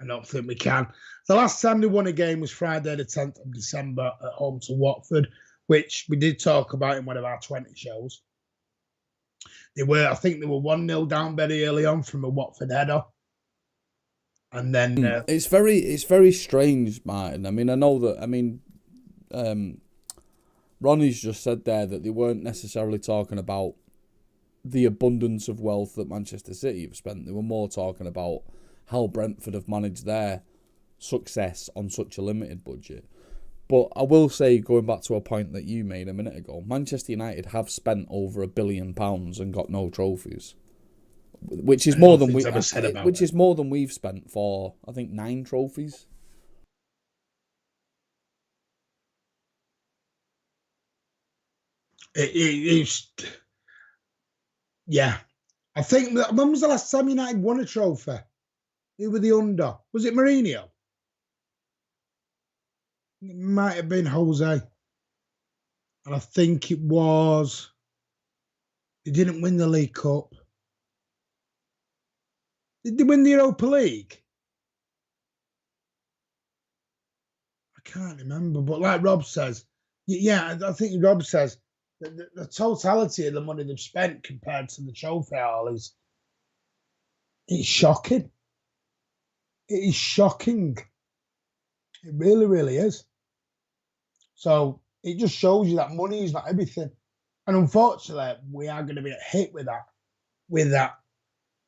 [SPEAKER 1] I don't think we can. The last time they won a game was Friday the 10th of December at home to Watford, which we did talk about in one of our 20 shows. I think they were 1-0 down very early on from a Watford header. And then...
[SPEAKER 2] It's very strange, Martin. I mean, I know that, Ronnie's just said there that they weren't necessarily talking about the abundance of wealth that Manchester City have spent. They were more talking about how Brentford have managed their success on such a limited budget. But I will say, going back to a point that you made a minute ago, Manchester United have spent over £1 billion and got no trophies, which is more than we've spent for, I think, 9 trophies.
[SPEAKER 1] Yeah. I think when was the last time United won a trophy? Who were the under? Was it Mourinho? It might have been Jose. And I think it was... They didn't win the League Cup. Did they win the Europa League? I can't remember. But like Rob says, yeah, I think Rob says that the totality of the money they've spent compared to the trophy haul it's shocking. It is shocking. It really, really is. So, it just shows you that money is not everything. And unfortunately, we are going to be hit with that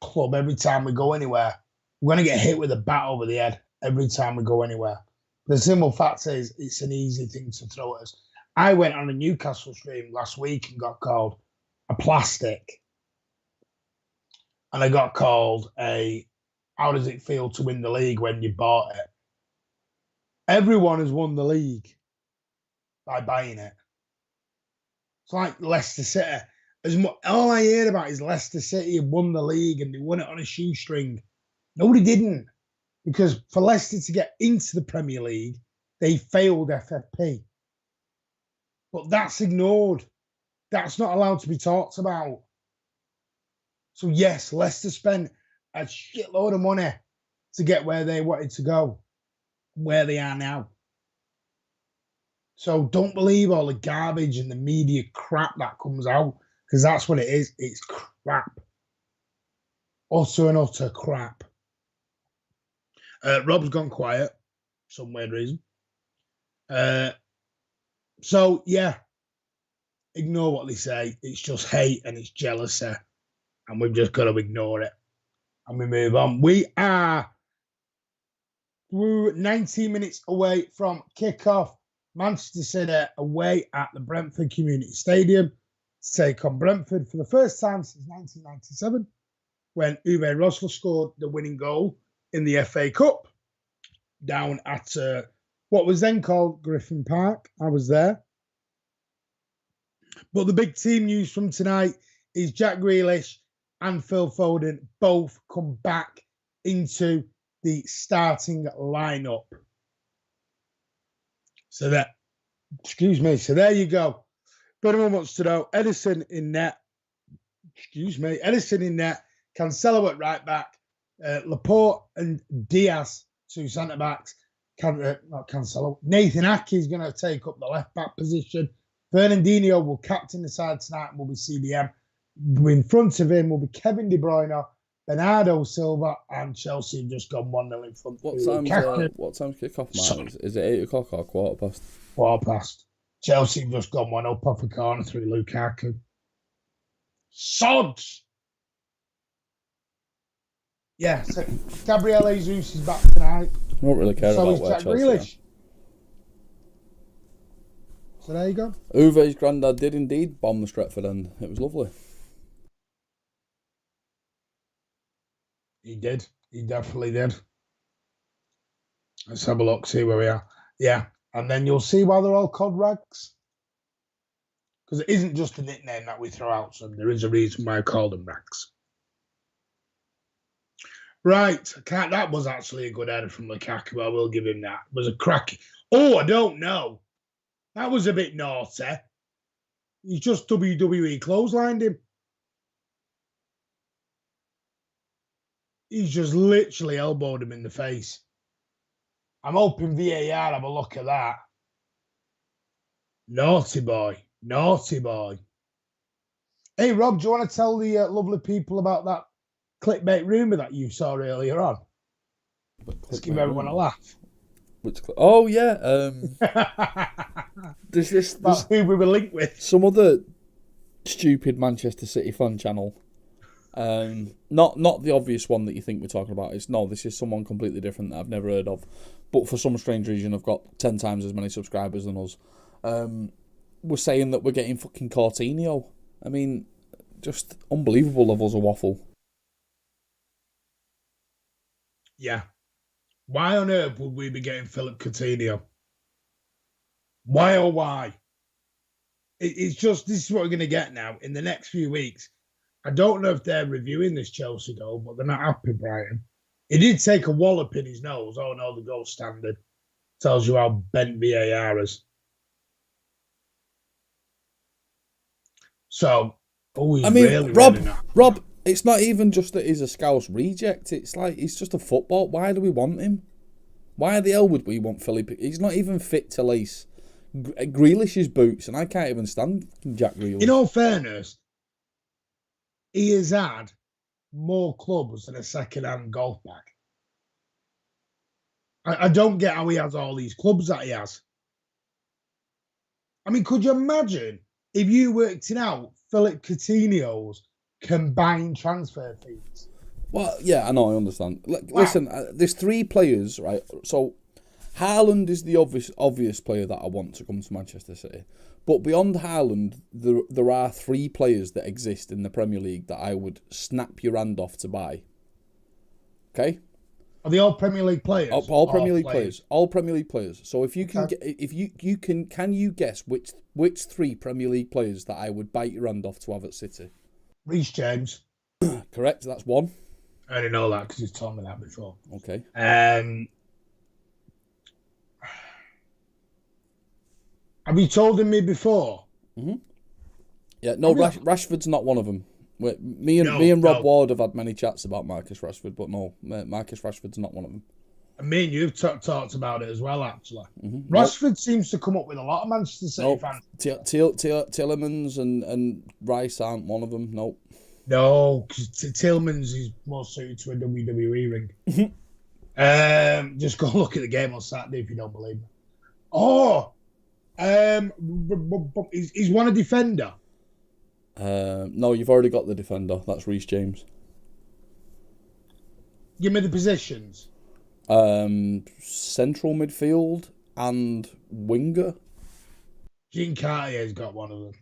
[SPEAKER 1] club every time we go anywhere. We're going to get hit with a bat over the head every time we go anywhere. The simple fact is, it's an easy thing to throw at us. I went on a Newcastle stream last week and got called a plastic. And I got called how does it feel to win the league when you bought it? Everyone has won the league by buying it. It's like Leicester City. All I hear about is Leicester City have won the league and they won it on a shoestring. Nobody didn't. Because for Leicester to get into the Premier League, they failed FFP. But that's ignored. That's not allowed to be talked about. So yes, Leicester spent a shitload of money to get where they wanted to go, where they are now. So don't believe all the garbage and the media crap that comes out, because that's what it is. It's crap. Utter and utter crap. Rob's gone quiet, for some weird reason. So, yeah, ignore what they say. It's just hate and it's jealousy. And we've just got to ignore it. And we move on. We're 19 minutes away from kickoff. Manchester City away at the Brentford Community Stadium to take on Brentford for the first time since 1997, when Uwe Rosler scored the winning goal in the FA Cup down at what was then called Griffin Park. I was there. But the big team news from tonight is Jack Grealish and Phil Foden both come back into the starting lineup. So there you go. Everyone wants to know Edison in net. Edison in net. Cancelo at right back. Laporte and Diaz, two centre backs. Not Cancelo. Nathan Ake is going to take up the left back position. Fernandinho will captain the side tonight and will be CDM. In front of him will be Kevin De Bruyne, Bernardo Silva, and Chelsea have just gone 1-0 in front.
[SPEAKER 2] What time's kick-off, man? Is it 8 o'clock or quarter past?
[SPEAKER 1] Quarter past. Chelsea have just gone 1-0 off a corner through Lukaku. Sods! Yeah, so Gabriel Jesus is back tonight.
[SPEAKER 2] I don't really care about where Chelsea are.
[SPEAKER 1] So there you go.
[SPEAKER 2] Uwe's granddad did indeed bomb the Stretford end. It was lovely.
[SPEAKER 1] He did. He definitely did. Let's have a look, see where we are. Yeah, and then you'll see why they're all called rags. Because it isn't just a nickname that we throw out to them. There is a reason why I call them rags. Right, that was actually a good header from Lukaku. I will give him that. It was a crack. Oh, I don't know. That was a bit naughty. He's just WWE clotheslined him. He's just literally elbowed him in the face. I'm hoping VAR have a look at that. Naughty boy. Naughty boy. Hey, Rob, do you want to tell the lovely people about that clickbait rumour that you saw earlier on? Let's give everyone a laugh.
[SPEAKER 2] Oh, yeah. There's
[SPEAKER 1] who we were linked with.
[SPEAKER 2] Some other stupid Manchester City fan channel. Not the obvious one that you think we're talking about. This is someone completely different that I've never heard of. But for some strange reason, I've got 10 times as many subscribers than us. We're saying that we're getting fucking Coutinho. I mean, just unbelievable levels of waffle.
[SPEAKER 1] Yeah. Why on earth would we be getting Philip Coutinho? Why oh why? It's just, this is what we're going to get now in the next few weeks. I don't know if they're reviewing this Chelsea goal, but they're not happy, Brighton. He did take a wallop in his nose. Oh no, the goal standard. Tells you how bent VAR is. So,
[SPEAKER 2] Rob, it's not even just that he's a Scouse reject. It's like he's just a football. Why do we want him? Why the hell would we want Philip? He's not even fit to lace Grealish's boots, and I can't even stand Jack Grealish.
[SPEAKER 1] In all fairness, he has had more clubs than a second-hand golf bag. I don't get how he has all these clubs that he has. I mean, could you imagine if you worked it out Philip Coutinho's combined transfer fees?
[SPEAKER 2] Well, yeah, I know, I understand. Listen, there's 3 players, right? So, Haaland is the obvious player that I want to come to Manchester City. But beyond Haaland, there are 3 players that exist in the Premier League that I would snap your hand off to buy. Okay?
[SPEAKER 1] Are they all Premier League players?
[SPEAKER 2] All Premier League players. All Premier League players. So if you can, can you guess which 3 Premier League players that I would bite your hand off to have at City?
[SPEAKER 1] Reece James.
[SPEAKER 2] Correct. That's 1.
[SPEAKER 1] I already know that because you've told me that before.
[SPEAKER 2] Okay.
[SPEAKER 1] Have you told me before?
[SPEAKER 2] Mm-hmm. Yeah. No, Rashford's not one of them. Me and Rob Ward have had many chats about Marcus Rashford, but no, Marcus Rashford's not one of them.
[SPEAKER 1] And me and you've talked about it as well, actually. Mm-hmm. Rashford seems to come up with a lot of Manchester City fans.
[SPEAKER 2] Tillemans and Rice aren't one of them. Nope.
[SPEAKER 1] No, because Tillman's is more suited to a WWE ring. Just go look at the game on Saturday if you don't believe me. Oh, he's won a defender.
[SPEAKER 2] No, you've already got the defender. That's Reece James.
[SPEAKER 1] Give me the positions.
[SPEAKER 2] Central midfield and winger.
[SPEAKER 1] Jean Cartier's got one of them.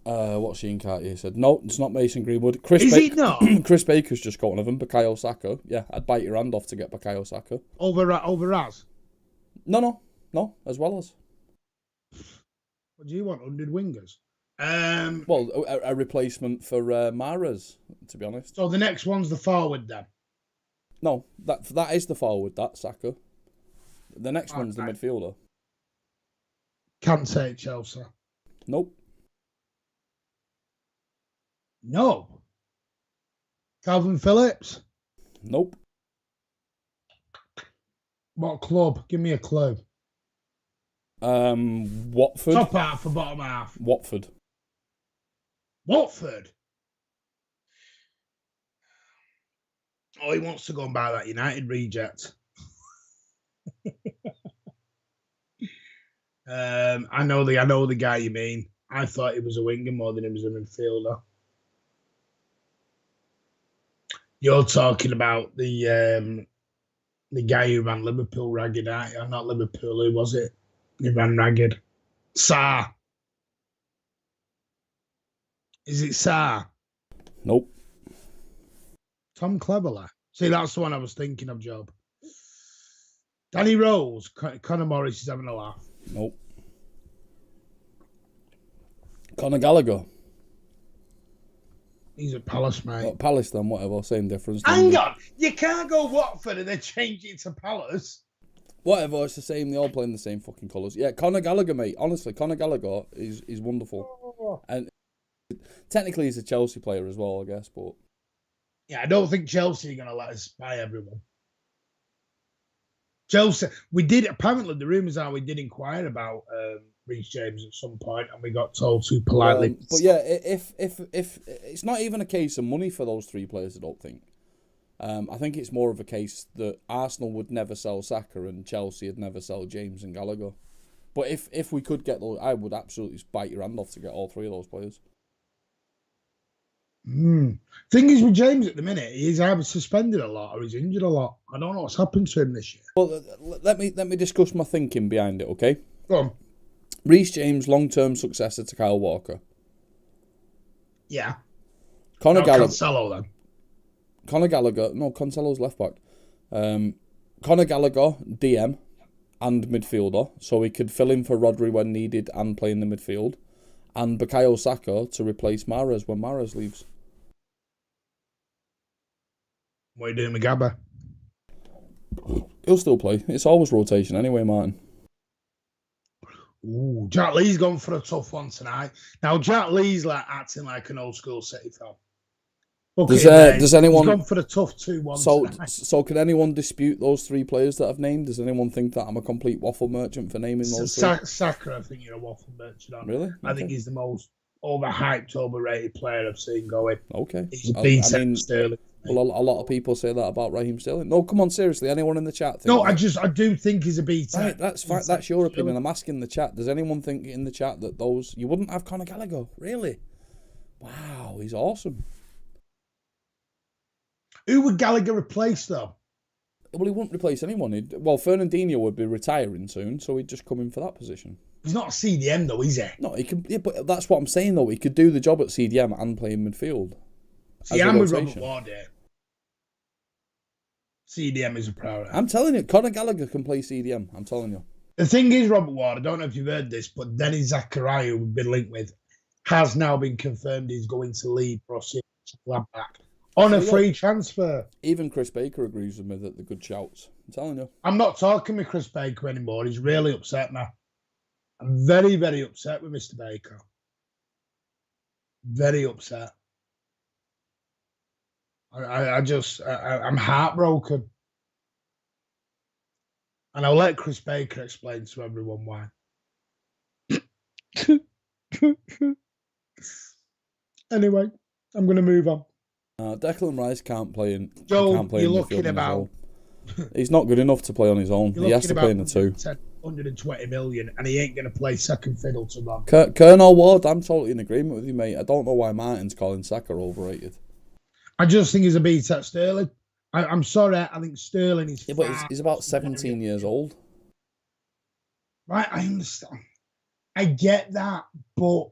[SPEAKER 2] What's Jean Cartier said? No, it's not Mason Greenwood.
[SPEAKER 1] Is it not?
[SPEAKER 2] Chris Baker's just got one of them. Bukayo Saka. Yeah, I'd bite your hand off to get Bukayo Saka.
[SPEAKER 1] Over Raz?
[SPEAKER 2] No, as well as.
[SPEAKER 1] What do you want? 100 wingers?
[SPEAKER 2] Well, a replacement for Mahrez, to be honest.
[SPEAKER 1] So the next one's the forward then?
[SPEAKER 2] No, that is the forward, that Saka. The next one's the midfielder.
[SPEAKER 1] Can't say Chelsea.
[SPEAKER 2] Nope.
[SPEAKER 1] No. Calvin Phillips?
[SPEAKER 2] Nope.
[SPEAKER 1] What club? Give me a clue.
[SPEAKER 2] Watford.
[SPEAKER 1] Top half or bottom half?
[SPEAKER 2] Watford.
[SPEAKER 1] Watford? Oh, he wants to go and buy that United reject. I know the guy you mean. I thought he was a winger more than he was a midfielder. You're talking about the guy who ran Liverpool ragged, aren't you? Not Liverpool, who was it? He ran ragged. Sarr. Is it Sarr?
[SPEAKER 2] Nope.
[SPEAKER 1] Tom Cleverley. See, that's the one I was thinking of, Job. Danny Rose. Conor Morris is having a laugh.
[SPEAKER 2] Nope. Conor Gallagher.
[SPEAKER 1] He's at Palace, mate.
[SPEAKER 2] Well, Palace then, whatever. Same difference.
[SPEAKER 1] Hang on. You can't go Watford and then change it to Palace.
[SPEAKER 2] Whatever, it's the same. They all play in the same fucking colours. Yeah, Conor Gallagher, mate. Honestly, Conor Gallagher is wonderful. Oh. And technically he's a Chelsea player as well, I guess, but...
[SPEAKER 1] Yeah, I don't think Chelsea are going to let us buy everyone. Chelsea, apparently the rumours are we did inquire about Reece James at some point and we got told to politely...
[SPEAKER 2] but yeah, if it's not even a case of money for those 3 players, I don't think. I think it's more of a case that Arsenal would never sell Saka and Chelsea would never sell James and Gallagher. But if we could get those, I would absolutely bite your hand off to get all 3 of those players.
[SPEAKER 1] Thing is with James at the minute, he's either suspended a lot or he's injured a lot. I don't know what's happened to him this year.
[SPEAKER 2] Well, let me discuss my thinking behind it, okay?
[SPEAKER 1] Go on.
[SPEAKER 2] Reece James, long-term successor to Kyle Walker.
[SPEAKER 1] Yeah.
[SPEAKER 2] Conor Gallagher.
[SPEAKER 1] Cancelo then.
[SPEAKER 2] Conor Gallagher. No, Cancelo's left back. Conor Gallagher, DM and midfielder, so he could fill in for Rodri when needed and play in the midfield. And Bukayo Saka to replace Mahrez when Mahrez leaves.
[SPEAKER 1] What are you doing with Gabba?
[SPEAKER 2] He'll still play. It's always rotation anyway, Martin.
[SPEAKER 1] Ooh, Jack Lee's gone for a tough one tonight. Now, Jack Lee's acting like an old school City fan.
[SPEAKER 2] Does anyone...
[SPEAKER 1] He's gone for a tough 2-1
[SPEAKER 2] So can anyone dispute those 3 players that I've named? Does anyone think that I'm a complete waffle merchant for naming those 3?
[SPEAKER 1] Saka, I think you're a waffle merchant on.
[SPEAKER 2] Really?
[SPEAKER 1] I think he's the most overhyped, overrated player I've seen going.
[SPEAKER 2] Okay.
[SPEAKER 1] He's beat Sterling. me.
[SPEAKER 2] Well, a lot of people say that about Raheem Sterling. No, come on, seriously. Anyone in the chat think
[SPEAKER 1] No,
[SPEAKER 2] that?
[SPEAKER 1] I do think he's a B10.
[SPEAKER 2] Right, that's fine. That's your opinion. I'm asking the chat. Does anyone think in the chat that you wouldn't have Conor Gallagher? Really? Wow, he's awesome.
[SPEAKER 1] Who would Gallagher replace, though?
[SPEAKER 2] Well, he wouldn't replace anyone. Fernandinho would be retiring soon, so he'd just come in for that position.
[SPEAKER 1] He's not a CDM, though, is he?
[SPEAKER 2] No, he can. Yeah, but that's what I'm saying, though. He could do the job at CDM and play in midfield.
[SPEAKER 1] See, I'm with Robert Ward here. CDM is a priority.
[SPEAKER 2] I'm telling you, Conor Gallagher can play CDM. I'm telling you.
[SPEAKER 1] The thing is, Robert Ward, I don't know if you've heard this, but Denny Zakaria, who we've been linked with, has now been confirmed he's going to lead Borussia Gladbach on a free transfer.
[SPEAKER 2] Even Chris Baker agrees with me that they're good shouts. I'm telling you.
[SPEAKER 1] I'm not talking with Chris Baker anymore. He's really upset now. I'm very, very upset with Mr. Baker. Very upset. I'm heartbroken. And I'll let Chris Baker explain to everyone why. Anyway, I'm going to move on.
[SPEAKER 2] Declan Rice can't play in.
[SPEAKER 1] Joe,
[SPEAKER 2] can't play
[SPEAKER 1] you're
[SPEAKER 2] in
[SPEAKER 1] looking about.
[SPEAKER 2] He's not good enough to play on his own. He has to play in the two.
[SPEAKER 1] 120 million, and he ain't going to play second fiddle to Rob.
[SPEAKER 2] Colonel Ward, I'm totally in agreement with you, mate. I don't know why Martin's calling Saka overrated.
[SPEAKER 1] I just think he's a beat at Sterling. I'm sorry, I think Sterling is.
[SPEAKER 2] Yeah, but he's about 17 years old.
[SPEAKER 1] Right, I understand. I get that, but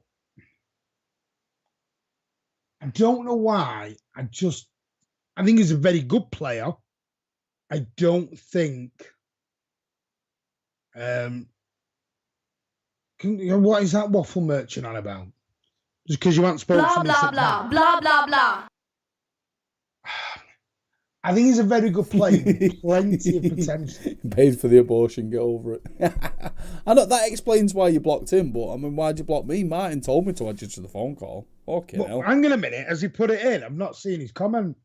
[SPEAKER 1] I don't know why. I think he's a very good player. I don't think. What is that waffle merchant on about? Just because you haven't spoken to me.
[SPEAKER 3] Blah, blah, blah, blah, blah.
[SPEAKER 1] I think he's a very good player with plenty of potential.
[SPEAKER 2] Paid for the abortion, get over it. I know that explains why you blocked him, but I mean, why'd you block me? Martin told me to add you to the phone call. Okay,
[SPEAKER 1] well, hang on a minute. Has he put it in? I'm not seeing his comment.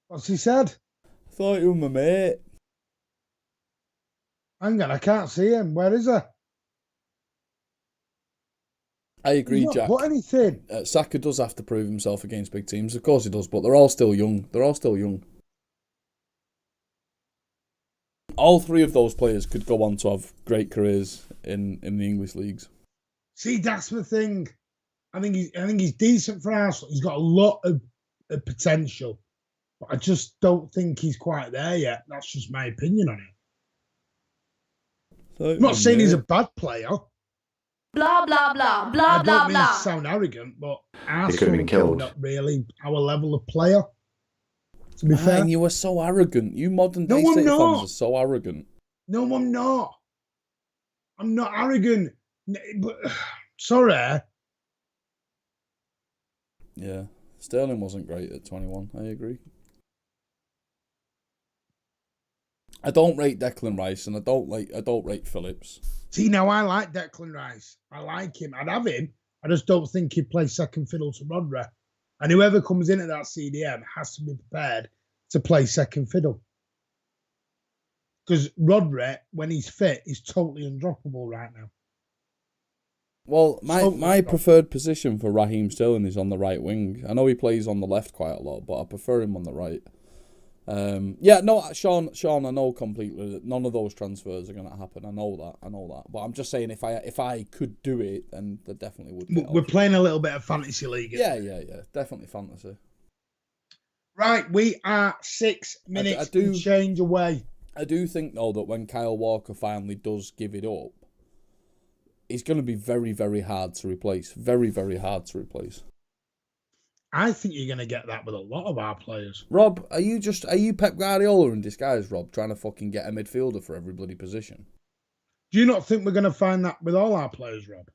[SPEAKER 1] What's he said?
[SPEAKER 2] I thought you were my mate.
[SPEAKER 1] Hang on, I can't see him. Where is he?
[SPEAKER 2] I agree, Jack.
[SPEAKER 1] Put anything.
[SPEAKER 2] Saka does have to prove himself against big teams. Of course he does, but they're all still young. All three of those players could go on to have great careers in the English leagues.
[SPEAKER 1] See, that's the thing. I think he's decent for Arsenal. He's got a lot of potential, but I just don't think he's quite there yet. That's just my opinion on it. I'm not saying he's a bad player.
[SPEAKER 3] Blah, blah, blah, blah,
[SPEAKER 1] I
[SPEAKER 3] blah,
[SPEAKER 1] don't mean
[SPEAKER 3] blah.
[SPEAKER 1] to sound arrogant, but
[SPEAKER 4] He could have been killed.
[SPEAKER 1] Not really our level of player. To be fair,
[SPEAKER 2] you were so arrogant. You modern day City fans are so arrogant.
[SPEAKER 1] No, I'm not. I'm not arrogant. But sorry.
[SPEAKER 2] Yeah, Sterling wasn't great at 21. I agree. I don't rate Declan Rice, and I don't rate Phillips.
[SPEAKER 1] See, now I like Declan Rice. I like him. I'd have him. I just don't think he'd play second fiddle to Rodri. And whoever comes in at that CDM has to be prepared to play second fiddle. Because Rodri, when he's fit, is totally undroppable right now.
[SPEAKER 2] Well, my preferred position for Raheem Sterling is on the right wing. I know he plays on the left quite a lot, but I prefer him on the right. Sean, I know completely that none of those transfers are going to happen. I know that. But I'm just saying, if I could do it, then there definitely would be.
[SPEAKER 1] We're playing a little bit of fantasy league.
[SPEAKER 2] Yeah, definitely fantasy.
[SPEAKER 1] Right, we are 6 minutes and change away.
[SPEAKER 2] I do think though that when Kyle Walker finally does give it up, he's going to be very, very hard to replace. Very, very hard to replace.
[SPEAKER 1] I think you're going to get that with a lot of our players.
[SPEAKER 2] Rob, are you Pep Guardiola in disguise, Rob, trying to fucking get a midfielder for every bloody position?
[SPEAKER 1] Do you not think we're going to find that with all our players, Rob?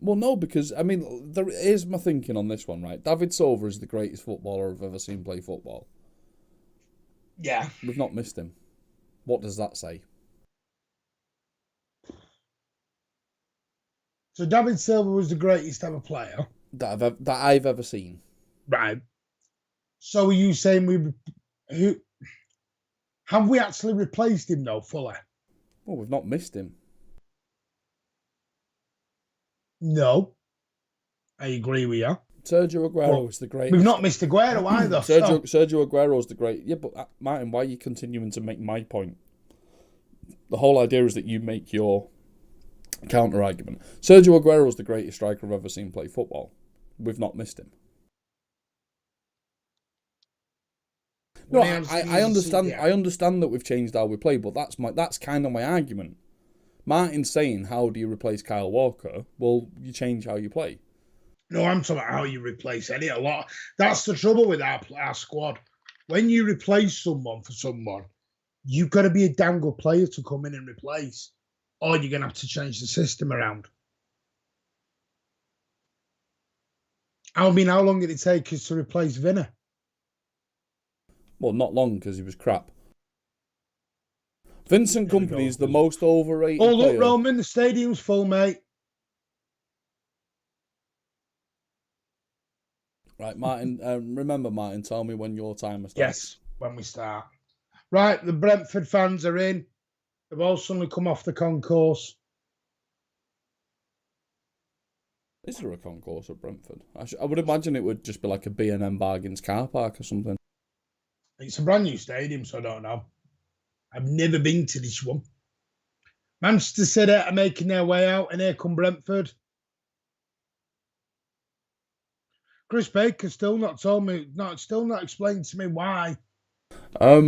[SPEAKER 2] Well, no, because, I mean, here's my thinking on this one, right? David Silva is the greatest footballer I've ever seen play football.
[SPEAKER 1] Yeah.
[SPEAKER 2] We've not missed him. What does that say?
[SPEAKER 1] So David Silva was the greatest ever player
[SPEAKER 2] that I've ever seen.
[SPEAKER 1] Right. So are you saying have we actually replaced him though fully?
[SPEAKER 2] Well, we've not missed him.
[SPEAKER 1] No. I agree with you.
[SPEAKER 2] Sergio Aguero is the greatest.
[SPEAKER 1] We've not missed Aguero either.
[SPEAKER 2] Sergio Aguero is the great. Yeah, but Martin, why are you continuing to make my point? The whole idea is that you make your counter argument. Sergio Aguero is the greatest striker I've ever seen play football. We've not missed him. No, I understand. I understand that we've changed how we play, but that's kind of my argument. Martin's saying, "How do you replace Kyle Walker?" Well, you change how you play.
[SPEAKER 1] No, I'm talking about how you replace any a lot. That's the trouble with our squad. When you replace someone for someone, you've got to be a damn good player to come in and replace, or you're going to have to change the system around. I mean, how long did it take us to replace Vinner?
[SPEAKER 2] Well, not long, because he was crap. Vincent Kompany is the most overrated player.
[SPEAKER 1] Oh, look, Roman, the stadium's full, mate.
[SPEAKER 2] Right, Martin, remember, Martin, tell me when your timer starts.
[SPEAKER 1] Yes, when we start. Right, the Brentford fans are in. They've all suddenly come off the concourse.
[SPEAKER 2] Is there a concourse at Brentford? I would imagine it would just be like a B&M Bargains car park or something.
[SPEAKER 1] It's a brand new stadium, so I don't know. I've never been to this one. Manchester City are making their way out, and here come Brentford. Chris Baker still not explained to me why.
[SPEAKER 2] I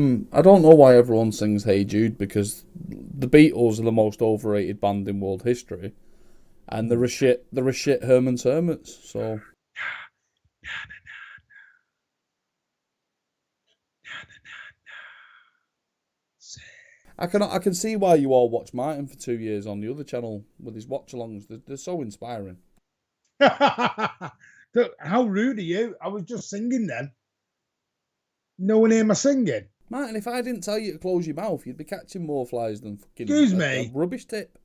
[SPEAKER 2] don't know why everyone sings Hey Jude, because the Beatles are the most overrated band in world history, and they're a shit Herman's Hermits. So I can see why you all watch Martin for 2 years on the other channel with his watch-alongs. They're so inspiring.
[SPEAKER 1] How rude are you? I was just singing then. No one hear my singing.
[SPEAKER 2] Martin, if I didn't tell you to close your mouth, you'd be catching more flies than fucking
[SPEAKER 1] Excuse me.
[SPEAKER 2] A rubbish tip.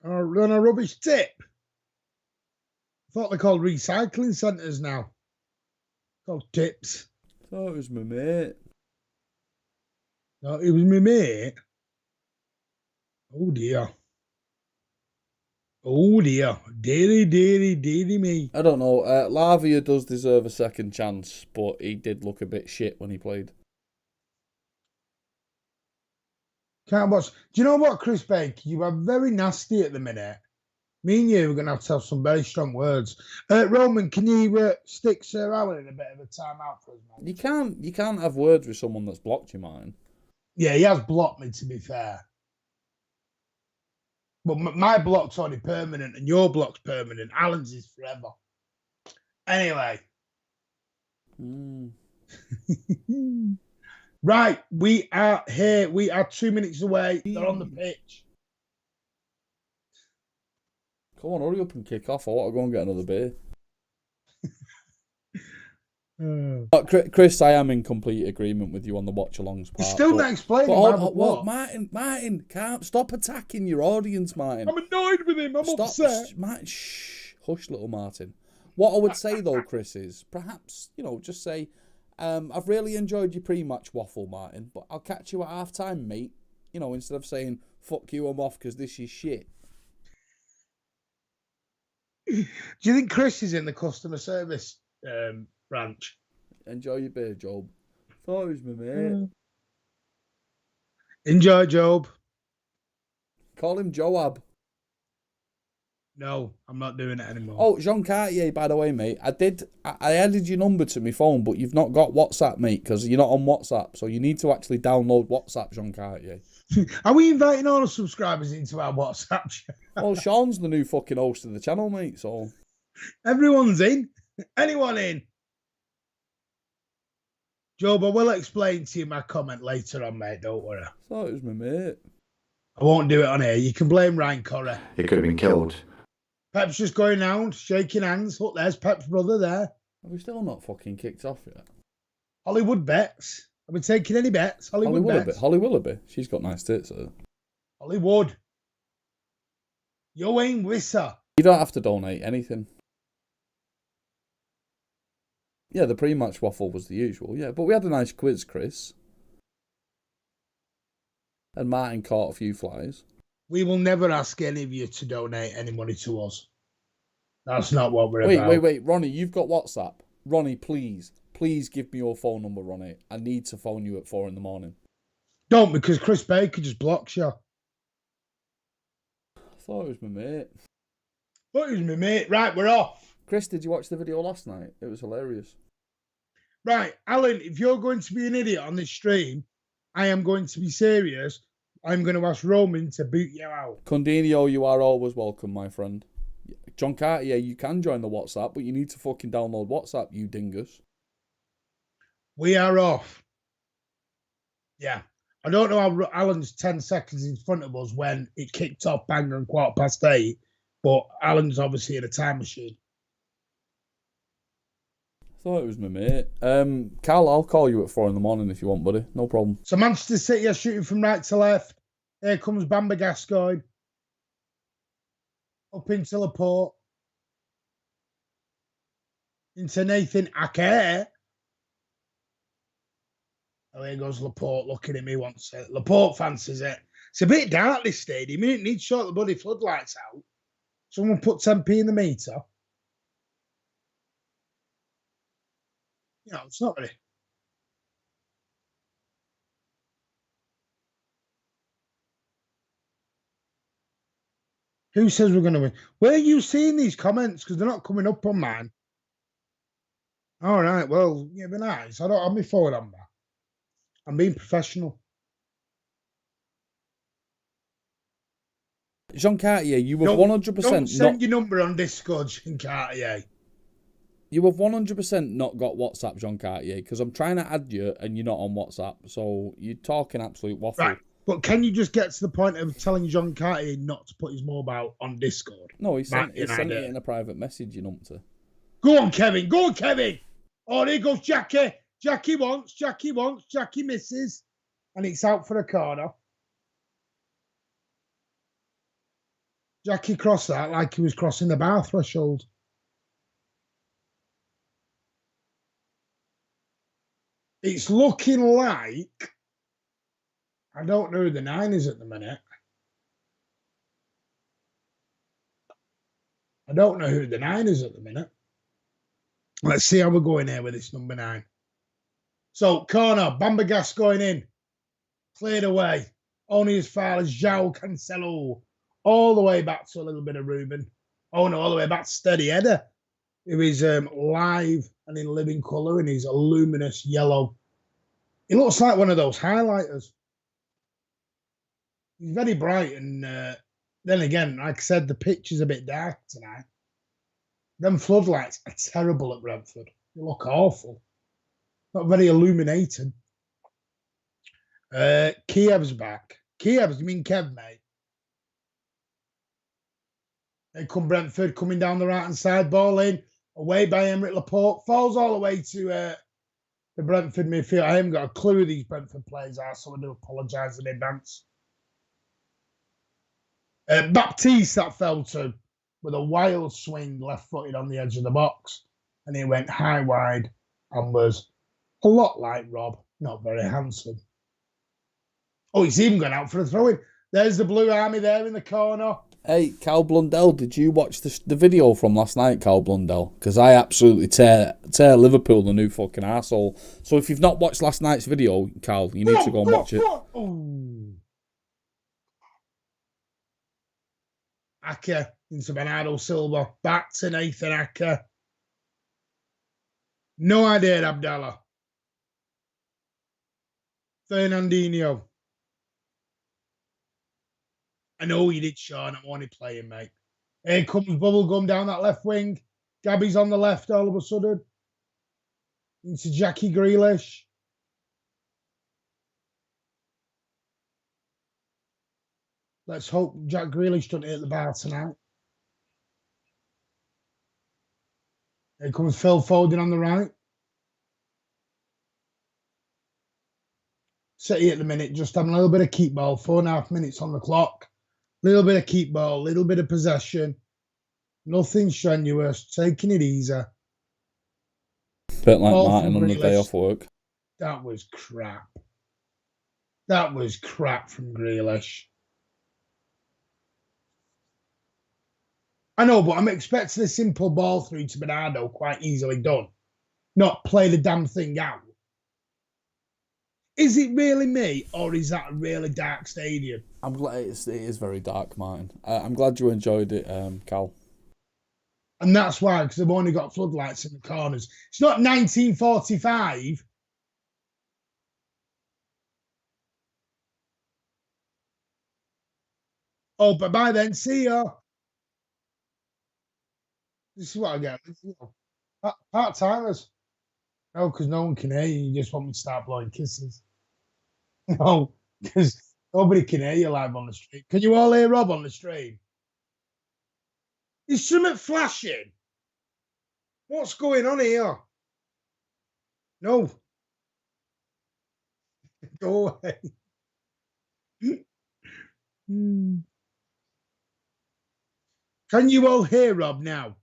[SPEAKER 1] On a rubbish tip? I thought they're called recycling centres now. Called tips.
[SPEAKER 2] Thought it was my mate.
[SPEAKER 1] No, it was my mate. Oh dear. Oh dear. Deary me.
[SPEAKER 2] I don't know. Lavia does deserve a second chance, but he did look a bit shit when he played.
[SPEAKER 1] Can't watch. Do you know what, Chris Baker? You are very nasty at the minute. Me and you are going to have some very strong words. Roman, can you stick Sir Alan in a bit of a timeout for us, man?
[SPEAKER 2] You can't have words with someone that's blocked you, Martin.
[SPEAKER 1] Yeah, he has blocked me, to be fair. But my block's already permanent, and your block's permanent. Alan's is forever. Anyway. Right, we are here. We are 2 minutes away. They're on the pitch.
[SPEAKER 2] Come on, hurry up and kick off. I want to go and get another beer. Chris, I am in complete agreement with you on the watch-alongs part.
[SPEAKER 1] Still not explaining what.
[SPEAKER 2] Martin, can't stop attacking your audience, Martin.
[SPEAKER 1] I'm annoyed with him. I'm upset.
[SPEAKER 2] Martin, shh, hush, little Martin. What I would say though, Chris, is perhaps just say, I've really enjoyed your pre-match waffle, Martin, but I'll catch you at half-time, mate. Instead of saying fuck you, I'm off because this is shit.
[SPEAKER 1] Do you think Chris is in the customer service branch?
[SPEAKER 2] Enjoy your beer, Job. Thought it was my mate.
[SPEAKER 1] Enjoy, Job.
[SPEAKER 2] Call him Joab.
[SPEAKER 1] No, I'm not doing it anymore.
[SPEAKER 2] Oh, Jean Cartier, by the way, mate. I added your number to my phone, but you've not got WhatsApp, mate, because you're not on WhatsApp. So you need to actually download WhatsApp, Jean Cartier.
[SPEAKER 1] Are we inviting all the subscribers into our WhatsApp channel?
[SPEAKER 2] Well, Sean's the new fucking host of the channel, mate, so...
[SPEAKER 1] Everyone's in. Anyone in? Job, I will explain to you my comment later on, mate. Don't worry.
[SPEAKER 2] Thought it was my mate.
[SPEAKER 1] I won't do it on here. You can blame Ryan Corrie.
[SPEAKER 4] He could have been killed.
[SPEAKER 1] Pep's just going round, shaking hands. Look, there's Pep's brother there.
[SPEAKER 2] Are we still not fucking kicked off yet?
[SPEAKER 1] Hollywood bets. Are we taking any bets? Hollywood bets.
[SPEAKER 2] Holly Willoughby. She's got nice tits, though.
[SPEAKER 1] Hollywood. Yo ain't Wisser.
[SPEAKER 2] You don't have to donate anything. Yeah, the pre-match waffle was the usual. Yeah, but we had a nice quiz, Chris. And Martin caught a few flies.
[SPEAKER 1] We will never ask any of you to donate any money to us. That's not what we're about.
[SPEAKER 2] Wait. Ronnie, you've got WhatsApp. Ronnie, please give me your phone number, Ronnie. I need to phone you at 4 a.m.
[SPEAKER 1] Don't, because Chris Baker just blocks you.
[SPEAKER 2] I thought it was my mate.
[SPEAKER 1] What is me, mate? Right, we're off.
[SPEAKER 2] Chris, did you watch the video last night? It was hilarious.
[SPEAKER 1] Right, Alan, if you're going to be an idiot on this stream, I am going to be serious. I'm going to ask Roman to boot you out.
[SPEAKER 2] Condinio, you are always welcome, my friend. John Cartier, you can join the WhatsApp, but you need to fucking download WhatsApp, you dingus.
[SPEAKER 1] We are off. Yeah. I don't know how Alan's 10 seconds in front of us when it kicked off bang on 8:15, but Alan's obviously in a time machine.
[SPEAKER 2] I thought it was my mate. Carl, I'll call you at 4 a.m. if you want, buddy. No problem.
[SPEAKER 1] So Manchester City are shooting from right to left. Here comes Bamba Gascoigne. Up into Laporte. Into Nathan Ake. Oh, here goes Laporte looking at me once. Laporte fancies it. It's a bit dark, this stadium. You need to short the bloody floodlights out. Someone put 10p in the meter. You know, it's not really. Who says we're going to win? Where are you seeing these comments? Because they're not coming up on mine. All right, well, yeah, be nice. I don't have my phone on that. I'm being professional.
[SPEAKER 2] Jean Cartier, you have 100%
[SPEAKER 1] Don't send your number on Discord, Jean Cartier.
[SPEAKER 2] You have 100% not got WhatsApp, Jean Cartier, because I'm trying to add you and you're not on WhatsApp. So you're talking absolute waffle.
[SPEAKER 1] Right, but can you just get to the point of telling Jean Cartier not to put his mobile on Discord?
[SPEAKER 2] No, he sent it in a private message, you numpty.
[SPEAKER 1] Go on, Kevin. Go on, Kevin. Oh, there goes Jackie. Jackie wants, Jackie misses. And it's out for a corner. Jackie crossed that like he was crossing the bar threshold. It's looking like, I don't know who the 9 is at the minute. I don't know who the 9 is at the minute. Let's see how we're going here with this number 9. So, corner, Bamba Gascoigne in. Cleared away. Only as far as João Cancelo. All the way back to a little bit of Ruben. Oh, no, all the way back to Steady Header. Who is live and in living colour, and he's a luminous yellow. He looks like one of those highlighters. He's very bright, and then again, like I said, the pitch is a bit dark tonight. Them floodlights are terrible at Brentford. They look awful. Not very illuminated. Kiev's back. Kiev's, you mean Kev, mate? They come Brentford, coming down the right-hand side, ball in, away by Emerick Laporte, falls all the way to the Brentford midfield. I haven't got a clue who these Brentford players are, so I do apologise in advance. Baptiste that fell to with a wild swing, left-footed on the edge of the box, and he went high wide and was a lot like Rob, not very handsome. Oh, he's even gone out for a throw-in. There's the Blue Army there in the corner.
[SPEAKER 2] Hey, Cal Blundell, did you watch the video from last night, Cal Blundell? Because I absolutely tear Liverpool the new fucking arsehole. So if you've not watched last night's video, Cal, you need to go and watch it.
[SPEAKER 1] Ake into Bernardo Silva. Back to Nathan Ake. No idea, Abdallah. Fernandinho. I know you did, Sean. I'm only playing, mate. Here comes Bubblegum down that left wing. Gabby's on the left all of a sudden. Into Jackie Grealish. Let's hope Jack Grealish doesn't hit the bar tonight. Here comes Phil Foden on the right. City at the minute, just having a little bit of keep ball. 4.5 minutes on the clock. Little bit of keep ball, little bit of possession. Nothing strenuous, taking it easy.
[SPEAKER 2] Bit like Martin on the day off work.
[SPEAKER 1] That was crap. That was crap from Grealish. I know, but I'm expecting a simple ball through to Bernardo quite easily done. Not play the damn thing out. Is it really me, or is that a really dark stadium?
[SPEAKER 2] I'm glad it is very dark, Martin. I'm glad you enjoyed it, Cal.
[SPEAKER 1] And that's why, because I've only got floodlights in the corners. It's not 1945. Oh, but by then, see ya. This is what I get. Part timers. No, because no one can hear you. You just want me to start blowing kisses. No, because nobody can hear you live on the stream. Can you all hear Rob on the stream? Is something flashing? What's going on here? No. Go away. Can you all hear Rob now?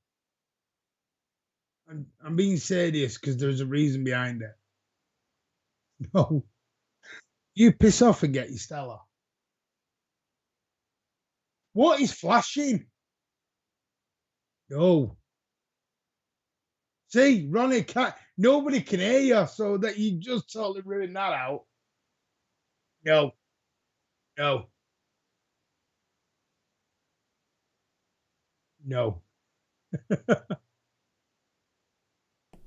[SPEAKER 1] I'm being serious because there's a reason behind it. No. You piss off and get your Stella. What is flashing? No. See, Ronnie can't. Nobody can hear you, so that you just totally ruined that out. No. No. No.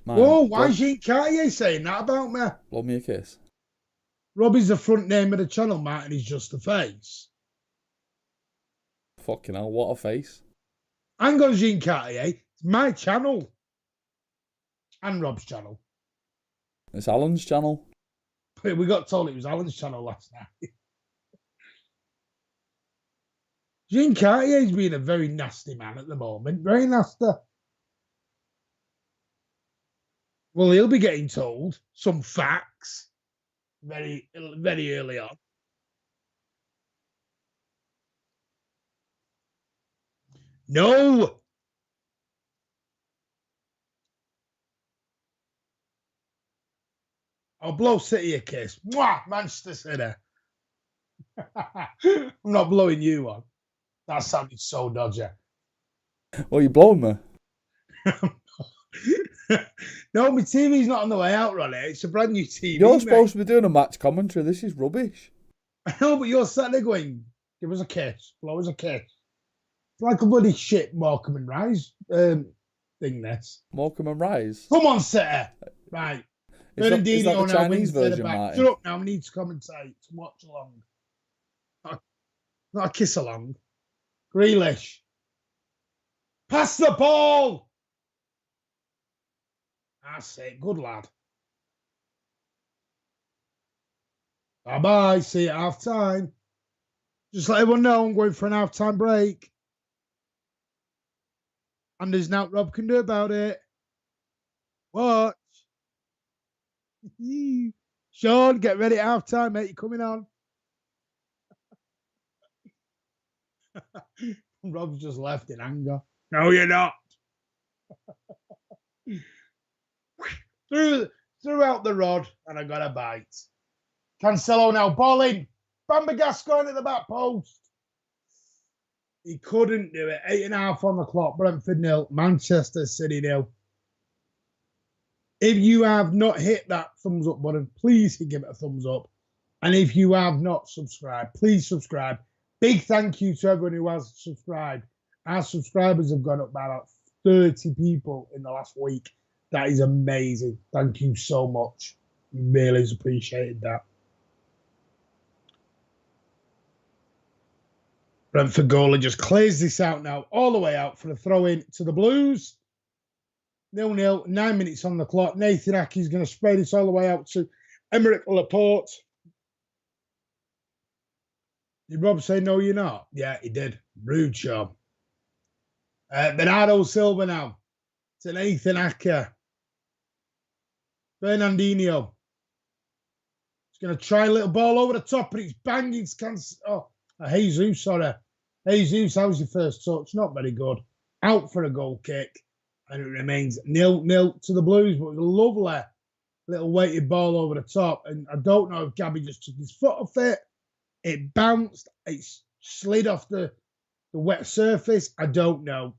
[SPEAKER 1] Whoa, why is Jean Cartier saying that about me?
[SPEAKER 2] Blow me a kiss.
[SPEAKER 1] Robbie's the front name of the channel, Martin. He's just the face.
[SPEAKER 2] Fucking hell, what a face.
[SPEAKER 1] Hang on, Jean Cartier. It's my channel. And Rob's channel.
[SPEAKER 2] It's Alan's channel.
[SPEAKER 1] We got told it was Alan's channel last night. Jean Cartier's been a very nasty man at the moment. Very nasty. Well, he'll be getting told some facts very, very early on. No. I'll blow City a kiss. Mwah! Manchester City. I'm not blowing you on. That sounded so dodgy.
[SPEAKER 2] Well, you blowing me.
[SPEAKER 1] No, my TV's not on the way out, Ronnie. It's a brand new TV.
[SPEAKER 2] You're supposed to be doing a match commentary. This is rubbish.
[SPEAKER 1] I know, but you're sat there going, give us a kiss, blow us a kiss. It's like a bloody shit Morecambe and Rise thing, this.
[SPEAKER 2] Morecambe and Rise?
[SPEAKER 1] Come on, City. Right.
[SPEAKER 2] Is that the Chinese version, Martin?
[SPEAKER 1] Shut up now, I need to commentate, to watch along. Not a kiss along. Grealish. Pass the ball! That's it. Good lad. Bye-bye. See you at half-time. Just let everyone know I'm going for an half-time break. And there's nothing Rob can do about it. Watch. Sean, get ready at half-time, mate. You're coming on. Rob's just left in anger. No, you're not. Threw out the rod and I got a bite. Cancelo now balling. Bambagas going at the back post. He couldn't do it. 8.5 on the clock. Brentford 0. Manchester City 0. If you have not hit that thumbs up button, please give it a thumbs up. And if you have not subscribed, please subscribe. Big thank you to everyone who has subscribed. Our subscribers have gone up by about 30 people in the last week. That is amazing. Thank you so much. Really appreciated that. Brentford goalie just clears this out now, all the way out for a throw-in to the Blues. 0-0, 9 minutes on the clock. Nathan Ackey's going to spray this all the way out to Emerick Laporte. Did Rob say, no, you're not? Yeah, he did. Rude, Sean. Bernardo Silva now to Nathan Ackey. Fernandinho. He's going to try a little ball over the top, but it's banging. Oh, Jesus, sorry. Jesus, how's your first touch? Not very good. Out for a goal kick. And it remains 0-0 to the Blues, but it was a lovely little weighted ball over the top. And I don't know if Gabby just took his foot off it. It bounced. It slid off the wet surface. I don't know.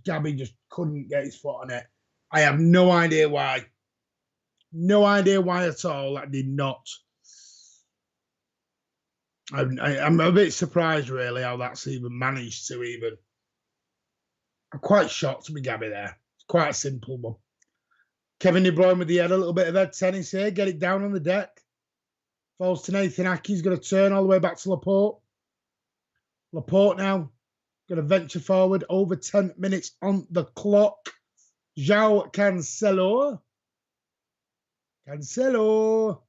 [SPEAKER 1] Gabby just couldn't get his foot on it. I have no idea why. No idea why at all. That did not. I'm a bit surprised, really, how that's even managed to even. I'm quite shocked to be Gabby there. It's quite a simple one. Kevin De Bruyne with the head, a little bit of head tennis here. Get it down on the deck. Falls to Nathan Ake. He's going to turn all the way back to Laporte. Laporte now going to venture forward. Over 10 minutes on the clock. João Cancelo. Cancelo.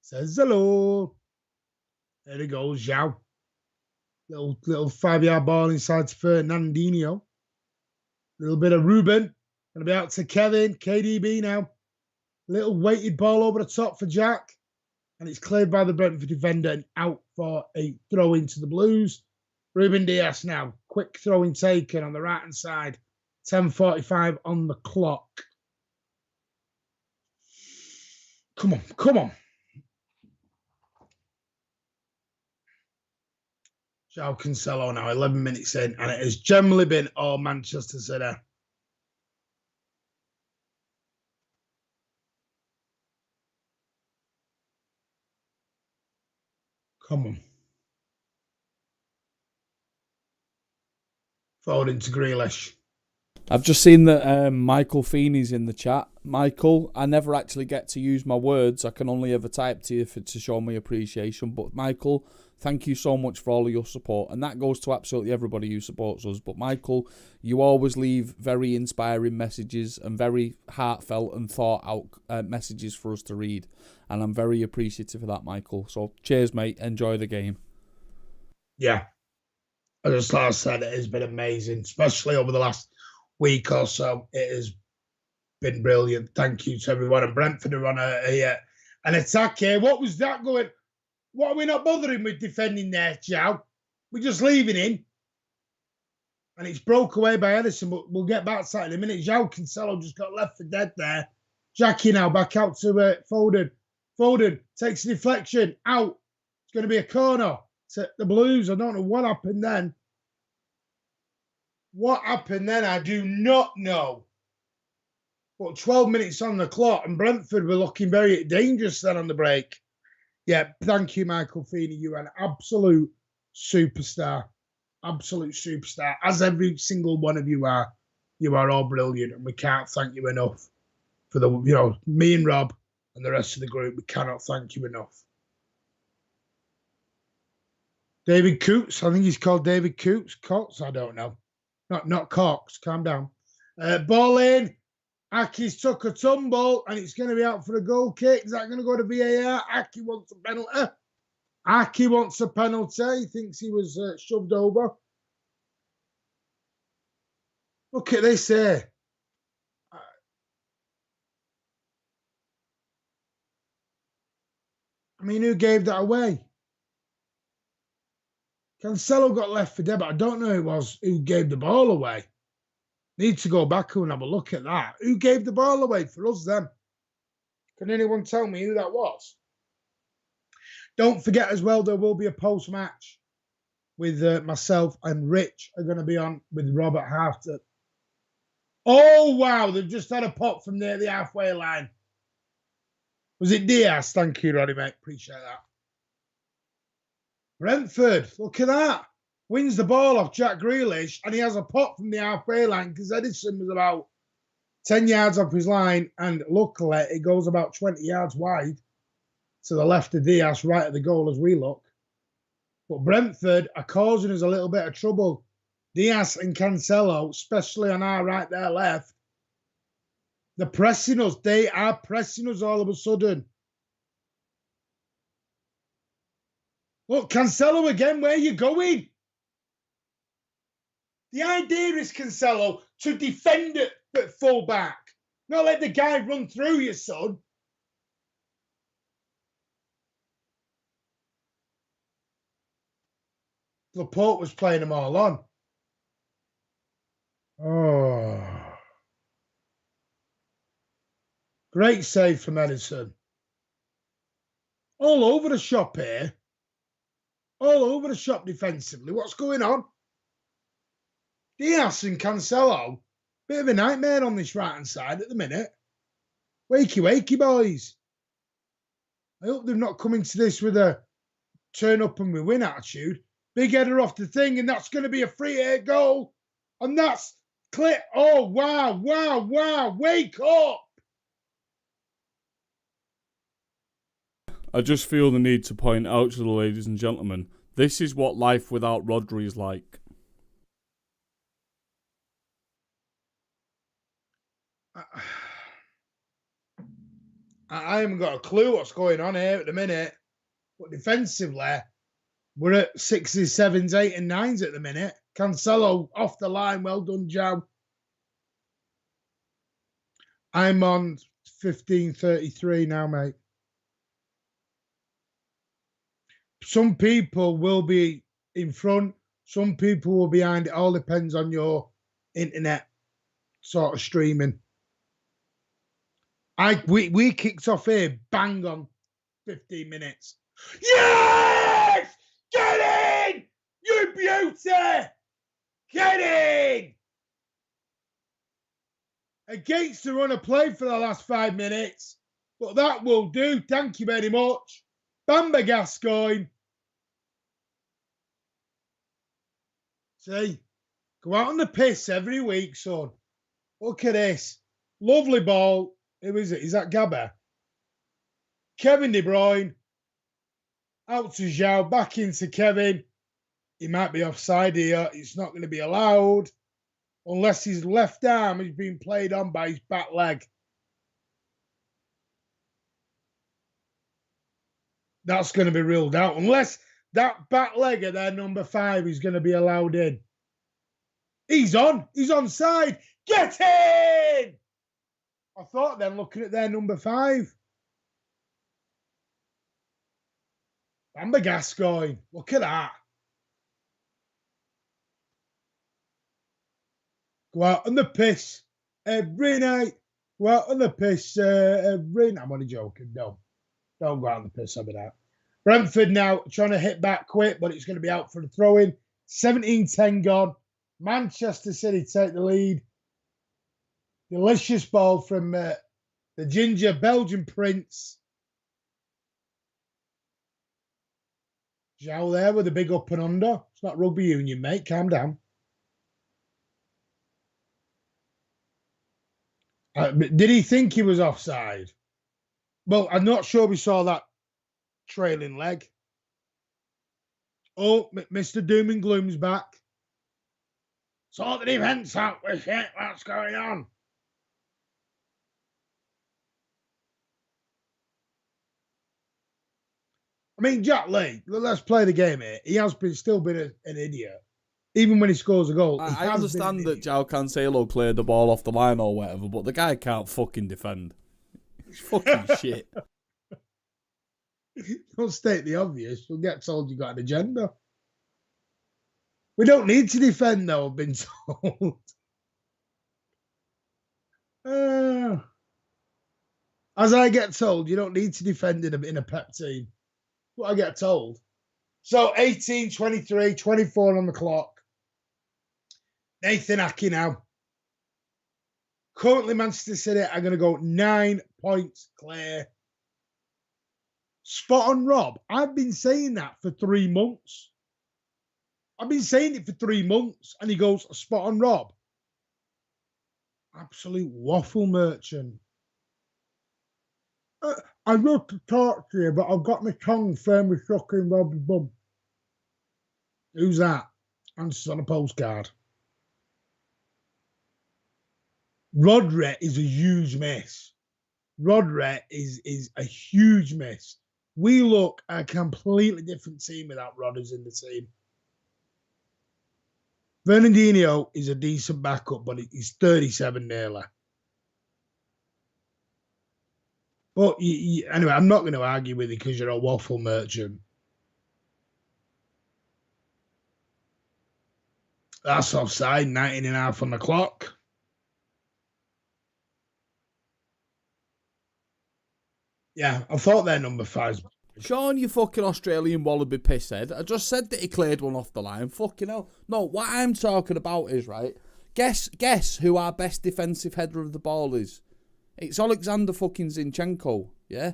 [SPEAKER 1] Says hello. There he goes, João. Little 5-yard ball inside to Fernandinho. Little bit of Ruben. Going to be out to Kevin. KDB now. Little weighted ball over the top for Jack. And it's cleared by the Brentford defender and out for a throw into the Blues. Ruben Dias now. Quick throw-in taken on the right-hand side. 10:45 on the clock. Come on, come on. João Cancelo now, 11 minutes in, and it has generally been all Manchester City. Come on. Forward into Grealish.
[SPEAKER 2] I've just seen that Michael Feeney's in the chat. Michael, I never actually get to use my words. I can only ever type to you to show my appreciation. But Michael, thank you so much for all of your support. And that goes to absolutely everybody who supports us. But Michael, you always leave very inspiring messages and very heartfelt and thought out messages for us to read. And I'm very appreciative of that, Michael. So cheers, mate. Enjoy the game.
[SPEAKER 1] Yeah. As I said, it has been amazing, especially over the last week or so. It has been brilliant. Thank you to everyone. And Brentford are on an attack here. What was that going? What are we not bothering with defending there, João? We're just leaving him. And it's broke away by Edison, but we'll get back to that in a minute. João Cancelo just got left for dead there. Jackie now back out to Foden. Foden takes a deflection. Out. It's going to be a corner to the Blues. I don't know what happened then. What happened then, I do not know. But 12 minutes on the clock, and Brentford were looking very dangerous then on the break. Yeah, thank you, Michael Feeney. You are an absolute superstar. Absolute superstar. As every single one of you are. You are all brilliant, and we can't thank you enough. For the, me and Rob and the rest of the group, we cannot thank you enough. David Coots, I think he's called David Coots. Cox, I don't know. Not Cox, calm down. Ball in. Aki's took a tumble, and it's going to be out for a goal kick. Is that going to go to VAR? Aki wants a penalty. Aki wants a penalty. He thinks he was shoved over. Look at this here. I mean, who gave that away? Cancelo got left for dead, but I don't know who it was who gave the ball away. Need to go back and have a look at that. Who gave the ball away for us then? Can anyone tell me who that was? Don't forget as well, there will be a post-match with myself and Rich are going to be on with Robert Harter. Oh, wow. They've just had a pop from near the halfway line. Was it Diaz? Thank you, Roddy, mate. Appreciate that. Brentford, look at that. Wins the ball off Jack Grealish, and he has a pop from the halfway line because Edison was about 10 yards off his line, and luckily it goes about 20 yards wide to the left of Diaz, right at the goal as we look. But Brentford are causing us a little bit of trouble. Diaz and Cancelo, especially on our right, their left, they're pressing us. They are pressing us all of a sudden. Look, Cancelo again, where are you going? The idea is, Cancelo, to defend it at full back. Not let the guy run through you, son. Laporte was playing them all on. Oh. Great save from Edison. All over the shop here. All over the shop defensively. What's going on? Diaz and Cancelo, bit of a nightmare on this right-hand side at the minute. Wakey, wakey, boys. I hope they've not come into this with a turn up and we win attitude. Big header off the thing, and that's going to be a free-hit goal. And that's clip. Oh, wow, wow, wow. Wake up.
[SPEAKER 2] I just feel the need to point out to the ladies and gentlemen, this is what life without Rodri is like.
[SPEAKER 1] I haven't got a clue what's going on here at the minute. But defensively, we're at 6s, 7s, 8 and 9s at the minute. Cancelo off the line. Well done, Joe. I'm on 15:33 now, mate. Some people will be in front. Some people will be behind. It all depends on your internet sort of streaming. We kicked off here bang on 15 minutes. Yes! Get in! You beauty! Get in! Against the run of play for the last 5 minutes. But that will do. Thank you very much. Bamba Gascoigne. See? Go out on the piss every week, son. Look at this. Lovely ball. Who is it? Is that Gabba? Kevin De Bruyne. Out to Zhao. Back into Kevin. He might be offside here. It's not going to be allowed. Unless his left arm is being played on by his back leg. That's going to be ruled out. Unless that back leg of their number 5 is going to be allowed in. He's on. He's onside. Get in! I thought then looking at their number 5. Bamba Gascoigne. Look at that. Go out on the piss every night. Go out on the piss every night. I'm only joking. No. Don't go out on the piss over that. Brentford now trying to hit back quick, but it's going to be out for the throw-in. 17-10 gone. Manchester City take the lead. Delicious ball from the ginger Belgian prince. Zhao there with a big up and under. It's not rugby union, mate. Calm down. Did he think he was offside? Well, I'm not sure we saw that trailing leg. Oh, Mr. Doom and Gloom's back. Sort the defence out with it. What's going on? I mean, Jack Lee, let's play the game here. He has still been an idiot. Even when he scores a goal.
[SPEAKER 2] I understand that João Cancelo cleared the ball off the line or whatever, but the guy can't fucking defend. It's fucking shit.
[SPEAKER 1] Don't state the obvious. We'll get told you got an agenda. We don't need to defend, though, I've been told. As I get told, you don't need to defend in a pep team. What I get told. So 18, 23, 24 on the clock. Nathan Aki now. Currently, Manchester City are going to go 9 points clear. Spot on, Rob. I've been saying that for 3 months. I've been saying it for 3 months. And he goes, spot on, Rob. Absolute waffle merchant. I love to talk to you, but I've got my tongue firmly stuck in Rob's bum. Who's that? Answers on a postcard. Rodri is a huge miss. Rodri is a huge miss. We look a completely different team without Rodgers in the team. Fernandinho is a decent backup, but he's 37 nearly. But anyway, I'm not going to argue with you because you're a waffle merchant. That's offside, 19.5 on the clock. Yeah, I thought their number 5's
[SPEAKER 2] Sean, you fucking Australian wallaby pisshead. I just said that he cleared one off the line. Fucking hell. No, what I'm talking about is, right, guess who our best defensive header of the ball is? It's Alexander fucking Zinchenko, yeah?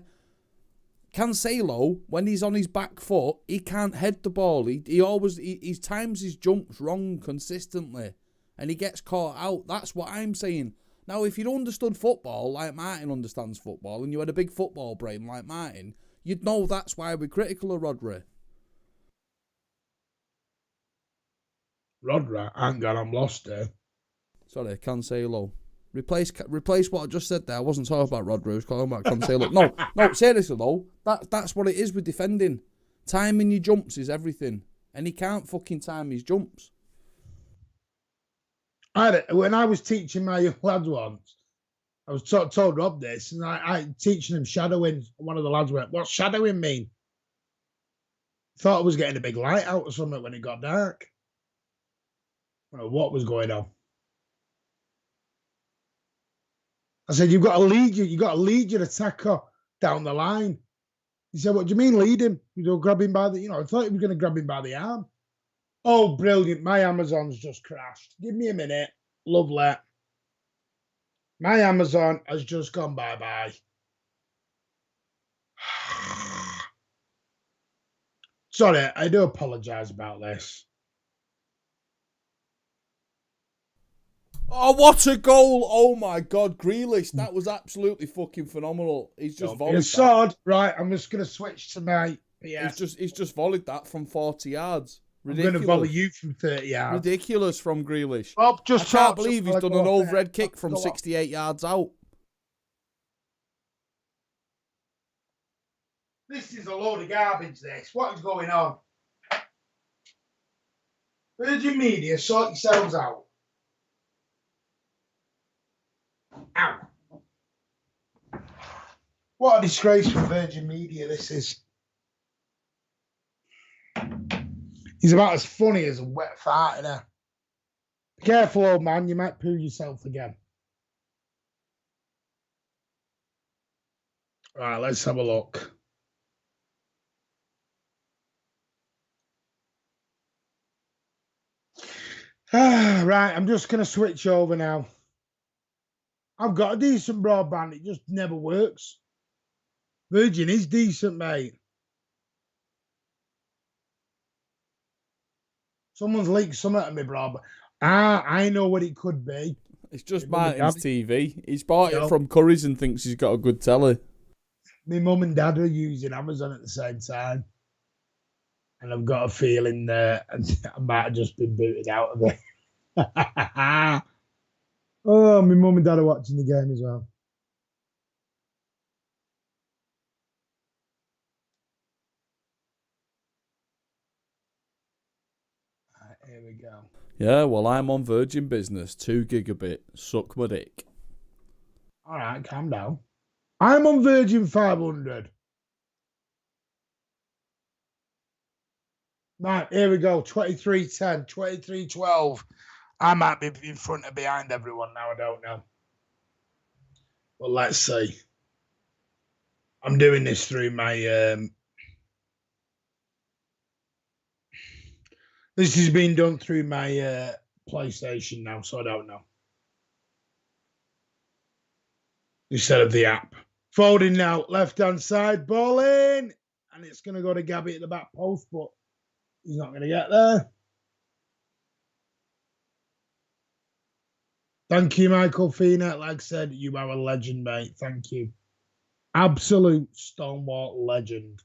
[SPEAKER 2] Cancelo, when he's on his back foot, he can't head the ball. He times his jumps wrong consistently, and he gets caught out. That's what I'm saying. Now, if you'd understood football like Martin understands football, and you had a big football brain like Martin, you'd know that's why we're critical of Rodri.
[SPEAKER 1] Rodri, hang on, I'm lost here.
[SPEAKER 2] Sorry, Cancelo. Replace what I just said there. I wasn't talking about Rodri. I was talking about Cancelo. No, seriously though. That's what it is with defending. Timing your jumps is everything. And he can't fucking time his jumps.
[SPEAKER 1] When I was teaching my young lads once, I was told Rob this, and I teaching him shadowing. One of the lads went, "What's shadowing mean?" Thought I was getting a big light out or something when it got dark. I don't know what was going on. I said, you've got to lead your attacker down the line. He said, what do you mean lead him? You don't grab him by the, I thought he was going to grab him by the arm. Oh, brilliant. My Amazon's just crashed. Give me a minute. Lovely. My Amazon has just gone bye-bye. Sorry, I do apologise about this.
[SPEAKER 2] Oh, what a goal! Oh my God, Grealish, that was absolutely fucking phenomenal. He's just volleyed
[SPEAKER 1] that. Right, I'm just going to switch to my PS.
[SPEAKER 2] He's just volleyed that from 40 yards.
[SPEAKER 1] Ridiculous. I'm going to volley you from 30 yards.
[SPEAKER 2] Ridiculous from Grealish.
[SPEAKER 1] Bob,
[SPEAKER 2] I can't believe he's done an overhead kick from 68 yards out.
[SPEAKER 1] This is a load of garbage, this. What is going on? Virgin Media, sort yourselves out. Ow. What a disgrace for Virgin Media this is. He's about as funny as a wet fart in there. Be careful, old man, you might poo yourself again. Right, let's have a look. Right, I'm just going to switch over now. I've got a decent broadband. It just never works. Virgin is decent, mate. Someone's leaked something at me, broadband. I know what it could be.
[SPEAKER 2] It's just Martin's TV. He's bought it from Curry's and thinks he's got a good telly.
[SPEAKER 1] My mum and dad are using Amazon at the same time. And I've got a feeling that I might have just been booted out of it. Oh, my mum and dad are watching the game as well. Right, here we go.
[SPEAKER 2] Yeah, well, I'm on Virgin Business, 2 gigabit. Suck my dick.
[SPEAKER 1] All right, calm down. I'm on Virgin 500. Right, here we go. 2310, 2312. I might be in front or behind everyone now. I don't know. Well, let's see. I'm doing this through my... this has been done through my PlayStation now, so I don't know. Instead of the app. Folding now, left-hand side, ball in. And it's going to go to Gabby at the back post, but he's not going to get there. Thank you, Michael Feenet. Like I said, you are a legend, mate. Thank you. Absolute Stonewall legend.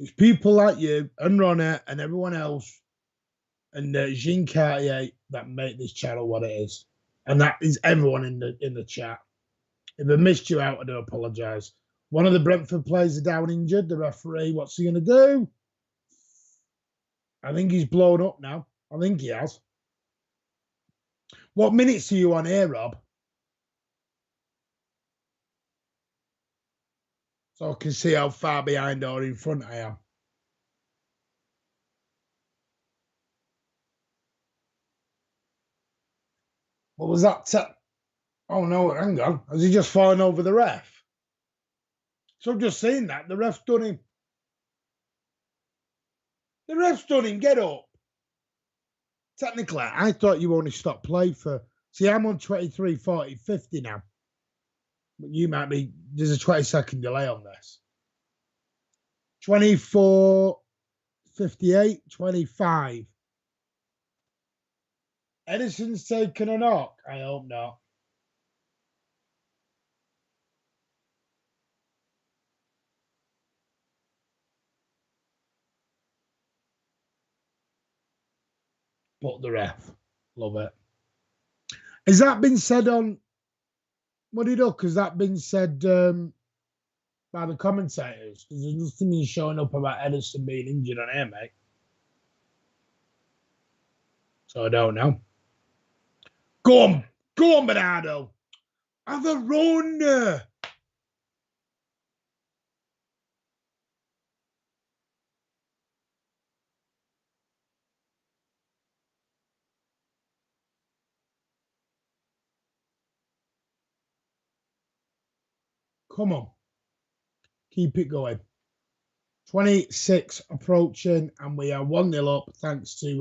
[SPEAKER 1] It's people like you and Ronnie and everyone else and Jean Cartier that make this channel what it is. And that is everyone in the chat. If I missed you out, I do apologise. One of the Brentford players are down injured. The referee, what's he going to do? I think he's blown up now. I think he has. What minutes are you on here, Rob? So I can see how far behind or in front I am. What was that? Oh, no, hang on. Has he just fallen over the ref? So I'm just saying that. The ref's done him. The ref's done him. Get up. Technically, I thought you only stopped play for... See, I'm on 23, 40, 50 now. But you might be... There's a 20-second delay on this. 24, 58, 25. Edison's taken a knock. I hope not. But the ref. Love it. Has that been said on... What did up? Has that been said by the commentators? Because there's nothing showing up about Edison being injured on air, mate. So I don't know. Go on, Bernardo. Have a run. Come on. Keep it going. 26 approaching, and we are 1-0 up thanks to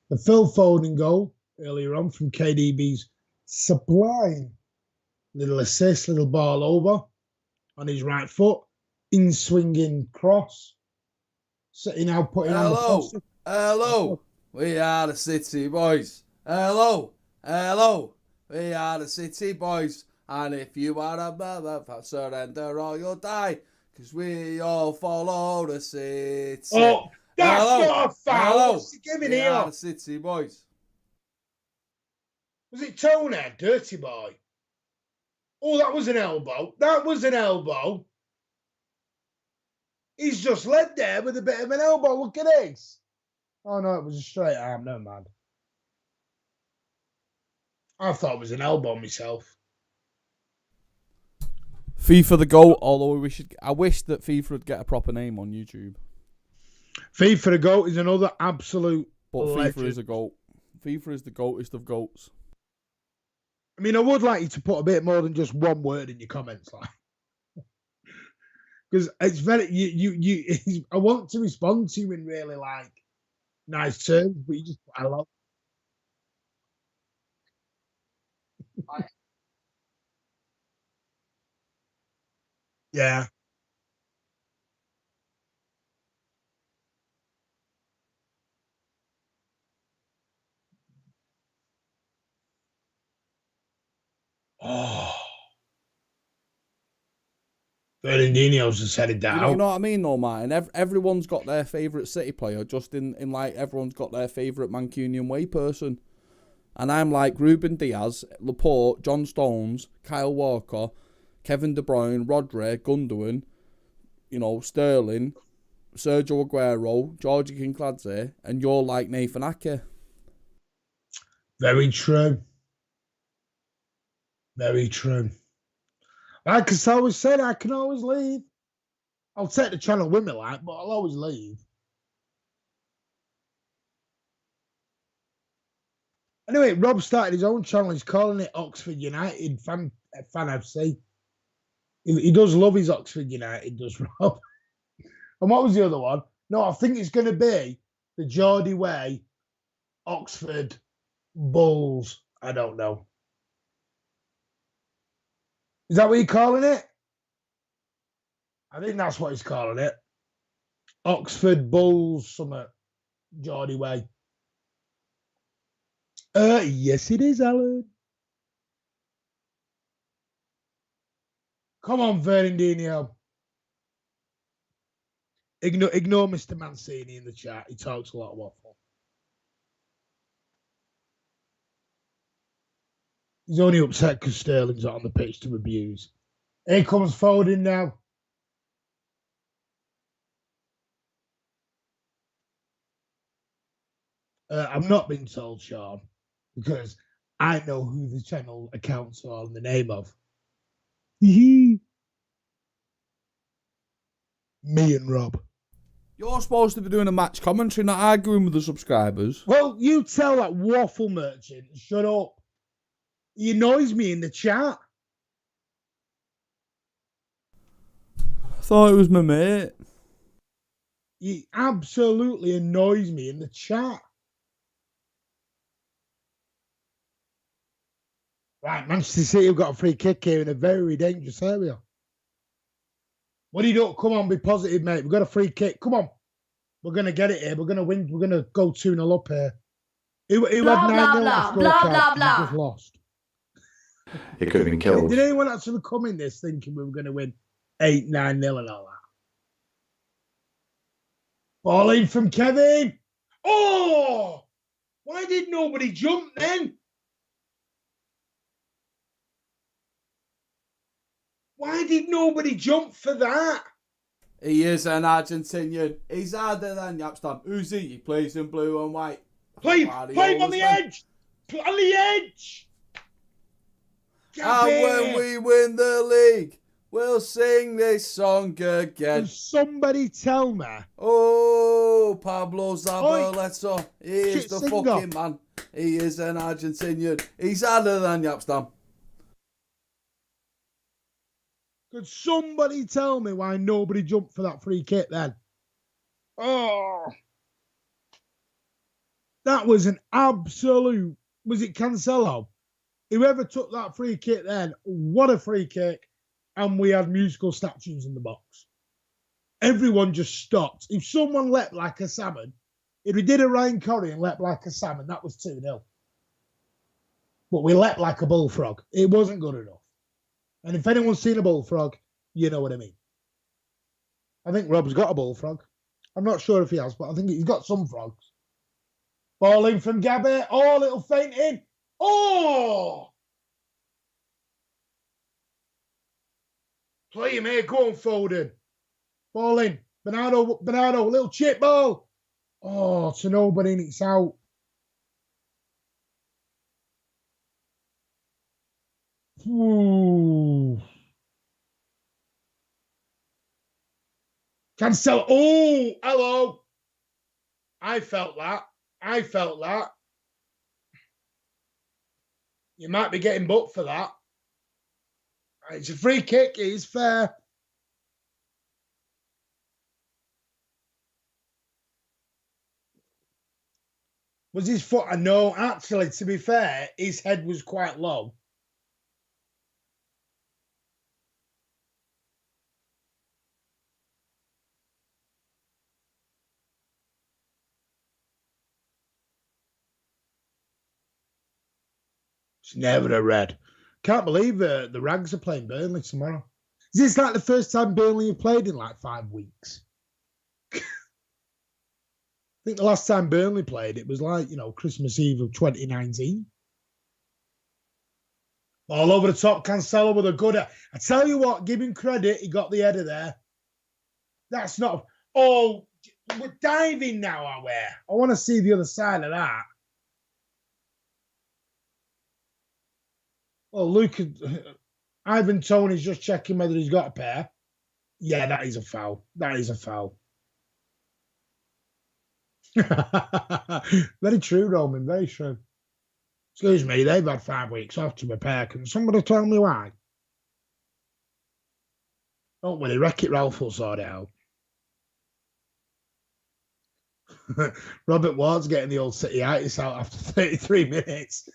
[SPEAKER 1] the Phil Foden goal earlier on from KDB's sublime little assist, little ball over on his right foot, in swinging cross. Sitting out, putting on the poster.
[SPEAKER 2] Hello, we are the City Boys. Hello, we are the City Boys. And if you are a brother, surrender or you'll die. Because we all follow the City.
[SPEAKER 1] Oh, that's not a foul. What's he giving
[SPEAKER 2] we
[SPEAKER 1] here?
[SPEAKER 2] Are the City Boys.
[SPEAKER 1] Was it Tony? Dirty boy. Oh, that was an elbow. That was an elbow. He's just led there with a bit of an elbow. Look at this. Oh, no, it was a straight arm. Never mind. I thought it was an elbow myself.
[SPEAKER 2] FIFA the GOAT, although I wish that FIFA would get a proper name on YouTube.
[SPEAKER 1] FIFA the GOAT is another absolute
[SPEAKER 2] But
[SPEAKER 1] legend.
[SPEAKER 2] FIFA is a GOAT. FIFA is the GOATest of GOATs.
[SPEAKER 1] I mean, I would like you to put a bit more than just one word in your comments, like, because it's very I want to respond to you in really like nice terms, but you just I love. Yeah. Oh. Fernandinho's just headed down.
[SPEAKER 2] You know what I mean, though, Martin? Everyone's got their favourite City player, just in like everyone's got their favourite Mancunian way person. And I'm like Ruben Diaz, Laporte, John Stones, Kyle Walker, Kevin De Bruyne, Rodri, Gundogan, Sterling, Sergio Aguero, Georgie Kinkladze, and you're like Nathan Ake.
[SPEAKER 1] Very true. Very true. Like I always said, I can always leave. I'll take the channel with me, like, but I'll always leave. Anyway, Rob started his own channel. He's calling it Oxford United Fan FC. He does love his Oxford United, does Rob. And what was the other one? No, I think it's going to be the Geordie Way Oxford Bulls. I don't know. Is that what you're calling it? I think that's what he's calling it. Oxford Bulls, something. Geordie Way. Yes, it is, Alan. Come on, Fernandinho. Ignore Mr. Mancini in the chat. He talks a lot of waffle. He's only upset because Sterling's not on the pitch to abuse. Here comes Foden now. I'm not being told, Sean, because I know who the channel accounts are in the name of. Me and Rob.
[SPEAKER 2] You're supposed to be doing a match commentary, not arguing with the subscribers.
[SPEAKER 1] Well, you tell that waffle merchant, shut up. He annoys me in the chat.
[SPEAKER 2] thought it was my mate.
[SPEAKER 1] He absolutely annoys me in the chat. Right, Manchester City have got a free kick here in a very dangerous area. What do you do? Come on, be positive, mate. We've got a free kick. Come on. We're going to get it here. We're going to win. We're going to go 2-0 up here. Who
[SPEAKER 3] Blah,
[SPEAKER 1] had 9-0
[SPEAKER 3] blah,
[SPEAKER 1] on
[SPEAKER 3] blah,
[SPEAKER 1] scorecard?
[SPEAKER 3] blah, blah,
[SPEAKER 1] He
[SPEAKER 3] blah.
[SPEAKER 1] just lost.
[SPEAKER 4] It could have been killed.
[SPEAKER 1] Did anyone actually come in this thinking we were going to win 8-9-0 and all that? Ball in from Kevin. Oh! Why did nobody jump then? Why did nobody jump for that?
[SPEAKER 2] He is an Argentinian. He's harder than Yapstam. Who's he? He plays in blue and white.
[SPEAKER 1] Play him on the edge. On the edge.
[SPEAKER 2] And when we win the league, we'll sing this song again.
[SPEAKER 1] Can somebody tell me?
[SPEAKER 2] Oh, Pablo
[SPEAKER 1] Oi.
[SPEAKER 2] Zabaleta. He is
[SPEAKER 1] Shit,
[SPEAKER 2] the
[SPEAKER 1] sing
[SPEAKER 2] fucking
[SPEAKER 1] off.
[SPEAKER 2] man. He is an Argentinian. He's harder than Yapstam.
[SPEAKER 1] Could somebody tell me why nobody jumped for that free kick then? Oh. That was an absolute... Was it Cancelo? Whoever took that free kick then, what a free kick. And we had musical statues in the box. Everyone just stopped. If someone leapt like a salmon, if we did a Ryan Corrie and leapt like a salmon, that was 2-0. But we leapt like a bullfrog. It wasn't good enough. And if anyone's seen a bullfrog, you know what I mean. I think Rob's got a bullfrog. I'm not sure if he has, but I think he's got some frogs. Ball in from Gabby. Oh, little feint in. Oh! Play him here. Go on, Foden. Ball in. Bernardo, little chip ball. Oh, to nobody and it's out. Ooh. Cancel. Oh, hello. I felt that. You might be getting booked for that. It's a free kick. It is fair. Was his foot? No, actually, to be fair, his head was quite low. It's never a red. Can't believe the Rags are playing Burnley tomorrow. Is this like the first time Burnley have played in like 5 weeks? I think the last time Burnley played, it was like, Christmas Eve of 2019. All over the top, Cancelo with a good... I tell you what, give him credit, he got the header there. That's not... Oh, we're diving now, are we? I want to see the other side of that. Well, Ivan Toney's just checking whether he's got a pair. Yeah, that is a foul. That is a foul. Very true, Roman. Very true. Excuse me, they've had 5 weeks off to repair. Can somebody tell me why? Don't worry, Wreck-It Ralph will sort it out. Robert Ward's getting the old City-itis out after 33 minutes.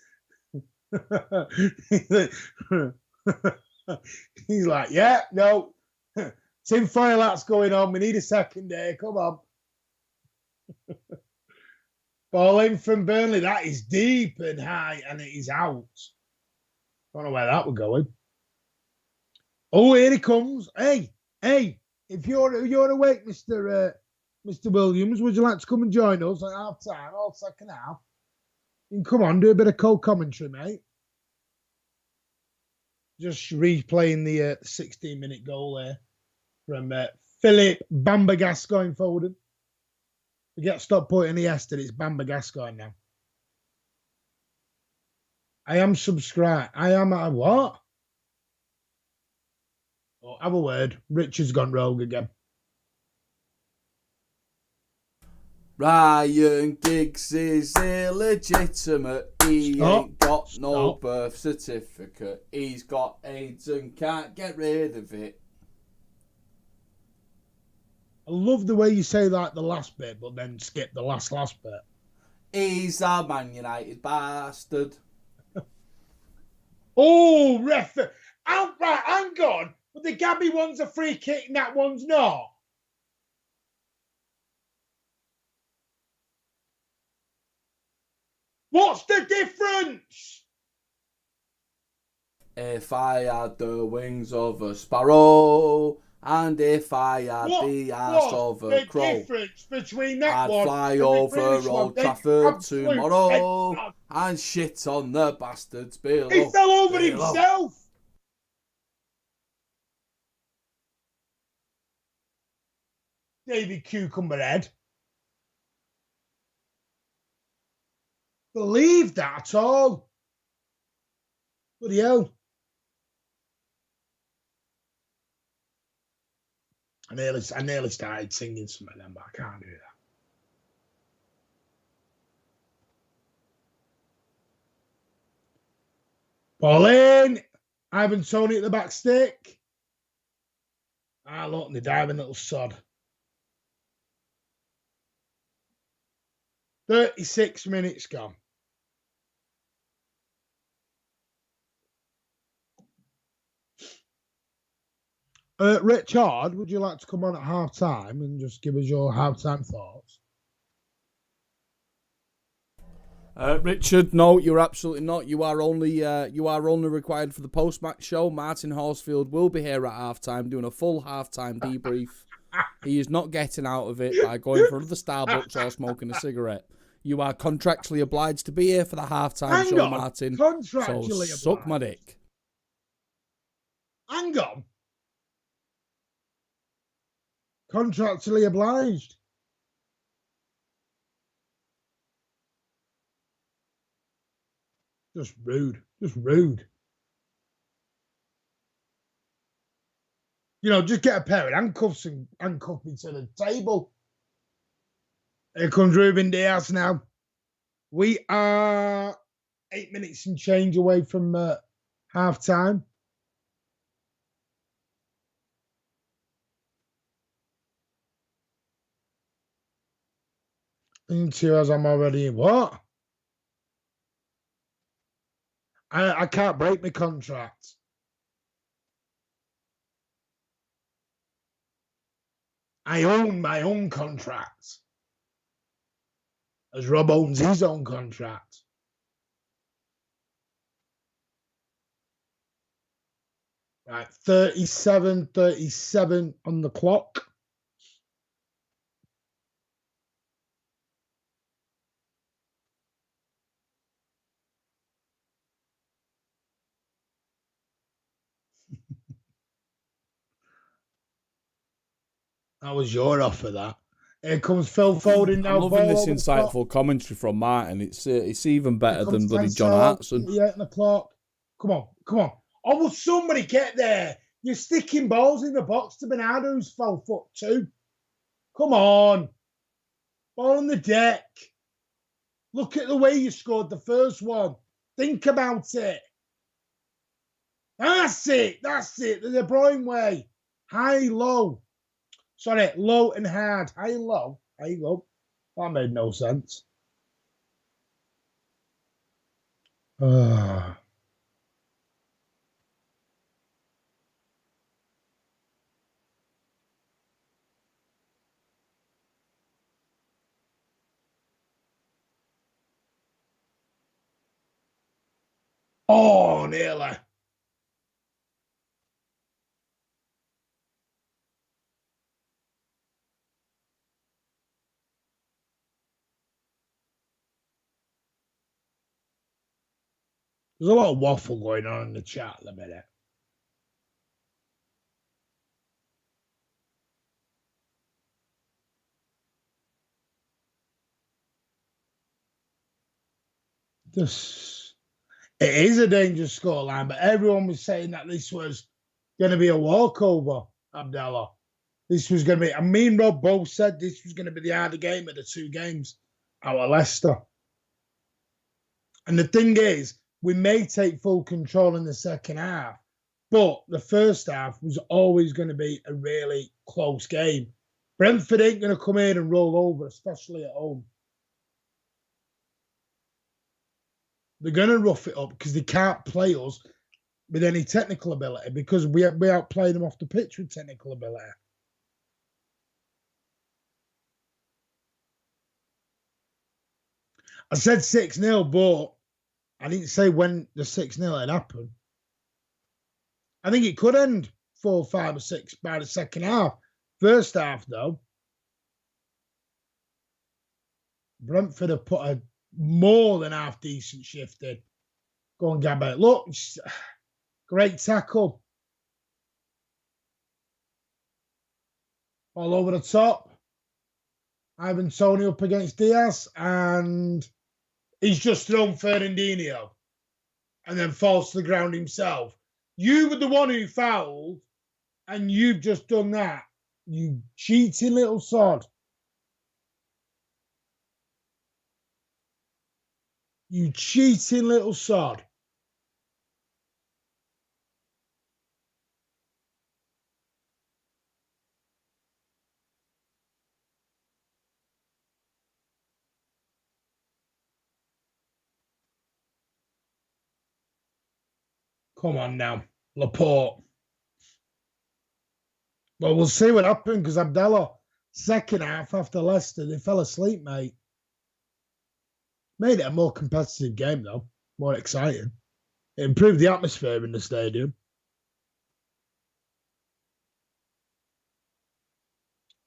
[SPEAKER 1] He's like, yeah, no. Tinfoil hat's going on. We need a second day. Come on. Ball in from Burnley. That is deep and high, and it is out. Don't know where that was going. Oh, here he comes. Hey, if you're awake, Mr. Williams, would you like to come and join us at half time, or second half? You can come on, do a bit of co-commentary, mate. Just replaying the 16-minute goal there from Philip Bamba Gascoigne Foden. We get stop putting the S, it's Bamba Gascoigne now. I am subscribed. I am at what? Oh, have a word. Richard's gone rogue again.
[SPEAKER 2] Ryan Giggs is illegitimate. He ain't got no birth certificate. He's got AIDS and can't get rid of it.
[SPEAKER 1] love the way you say like the last bit, but then skip the last bit.
[SPEAKER 2] He's a Man United bastard.
[SPEAKER 1] Oh, ref. Outright, hang on. But the Gabby one's a free kick and that one's not. What's the difference?
[SPEAKER 2] If I had the wings of a sparrow, and if I had the ass of a crow,
[SPEAKER 1] the difference between that
[SPEAKER 2] I'd
[SPEAKER 1] one
[SPEAKER 2] fly
[SPEAKER 1] and the
[SPEAKER 2] over
[SPEAKER 1] previous one?
[SPEAKER 2] Old Trafford
[SPEAKER 1] Absolute
[SPEAKER 2] tomorrow
[SPEAKER 1] head-
[SPEAKER 2] and shit on the bastards below.
[SPEAKER 1] He fell over
[SPEAKER 2] below.
[SPEAKER 1] himself. David Cucumber Head. Believe that at all. Bloody hell. I nearly started singing something then, but I can't do that. Pauline, Ivan Tony at the back stick. Ah, look, the diving little sod. 36 minutes gone. Richard, would you like to come on at half time and just give us your halftime thoughts?
[SPEAKER 2] Richard, no, you're absolutely not. You are only required for the post-match show. Martin Horsfield will be here at halftime doing a full halftime debrief. He is not getting out of it by going for another Starbucks or smoking a cigarette. You are contractually obliged to be here for the halftime show, Martin.
[SPEAKER 1] Contractually
[SPEAKER 2] so suck
[SPEAKER 1] obliged.
[SPEAKER 2] my dick.
[SPEAKER 1] Hang on. Contractually obliged. Just rude. Just rude. You know, just get a pair of handcuffs and handcuff me to the table. Here comes Ruben Diaz now. We are 8 minutes and change away from half time. Into as I'm already in. What? I can't break my contract. I own my own contract. As Rob owns his own contract. Right, 37 on the clock. That was your offer, that. Here comes Phil Foden now.
[SPEAKER 2] I'm loving this insightful commentary from Martin. It's even better than bloody John Hartson.
[SPEAKER 1] 8 o'clock. Come on. Oh, will somebody get there? You're sticking balls in the box to Bernardo, who's foul foot too. Come on. Ball on the deck. Look at the way you scored the first one. Think about it. That's it. The De Bruyne way. High, low. Sorry, low and hard. High and low. There you go. That made no sense. Oh, nearly. There's a lot of waffle going on in the chat at the minute. It is a dangerous scoreline, but everyone was saying that this was going to be a walkover, Abdallah. This was going to be, and me and Rob both said this was going to be the harder game of the two games out of Leicester. And the thing is, we may take full control in the second half, but the first half was always going to be a really close game. Brentford ain't going to come in and roll over, especially at home. They're going to rough it up because they can't play us with any technical ability because we outplay them off the pitch with technical ability. I said 6-0, but I didn't say when the 6-0 had happened. I think it could end 4, 5, or 6 by the second half. First half, though, Brentford have put a more than half decent shift in. Go on, Gabby. Look, great tackle. All over the top. Ivan Toney up against Diaz, and he's just thrown Fernandinho and then falls to the ground himself. You were the one who fouled, and you've just done that. You cheating little sod. You cheating little sod. Come on now, Laporte. Well, we'll see what happens because Abdallah, second half after Leicester, they fell asleep, mate. Made it a more competitive game, though. More exciting. It improved the atmosphere in the stadium.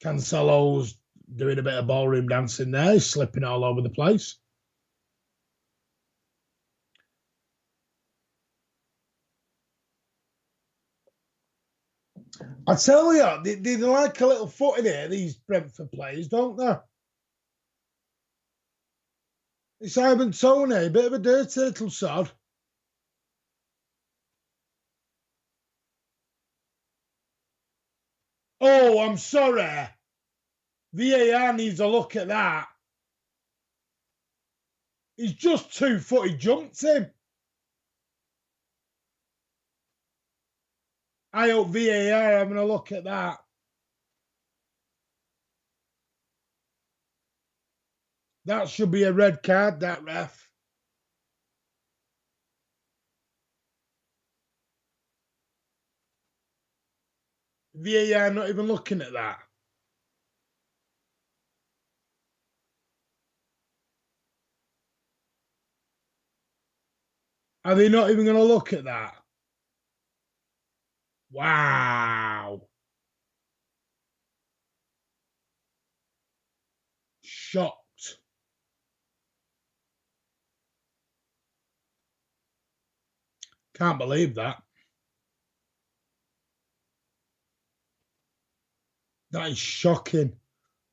[SPEAKER 1] Cancelo's doing a bit of ballroom dancing there. He's slipping all over the place. I tell you, they like a little foot in here, these Brentford players, don't they? It's Ivan Toney, a bit of a dirty little sod. Oh, I'm sorry. VAR needs a look at that. He's just 2-foot. He jumped him. I hope VAR having a look at that. That should be a red card, that ref. VAR not even looking at that. Are they not even going to look at that? Wow. Shocked. Can't believe that. That is shocking.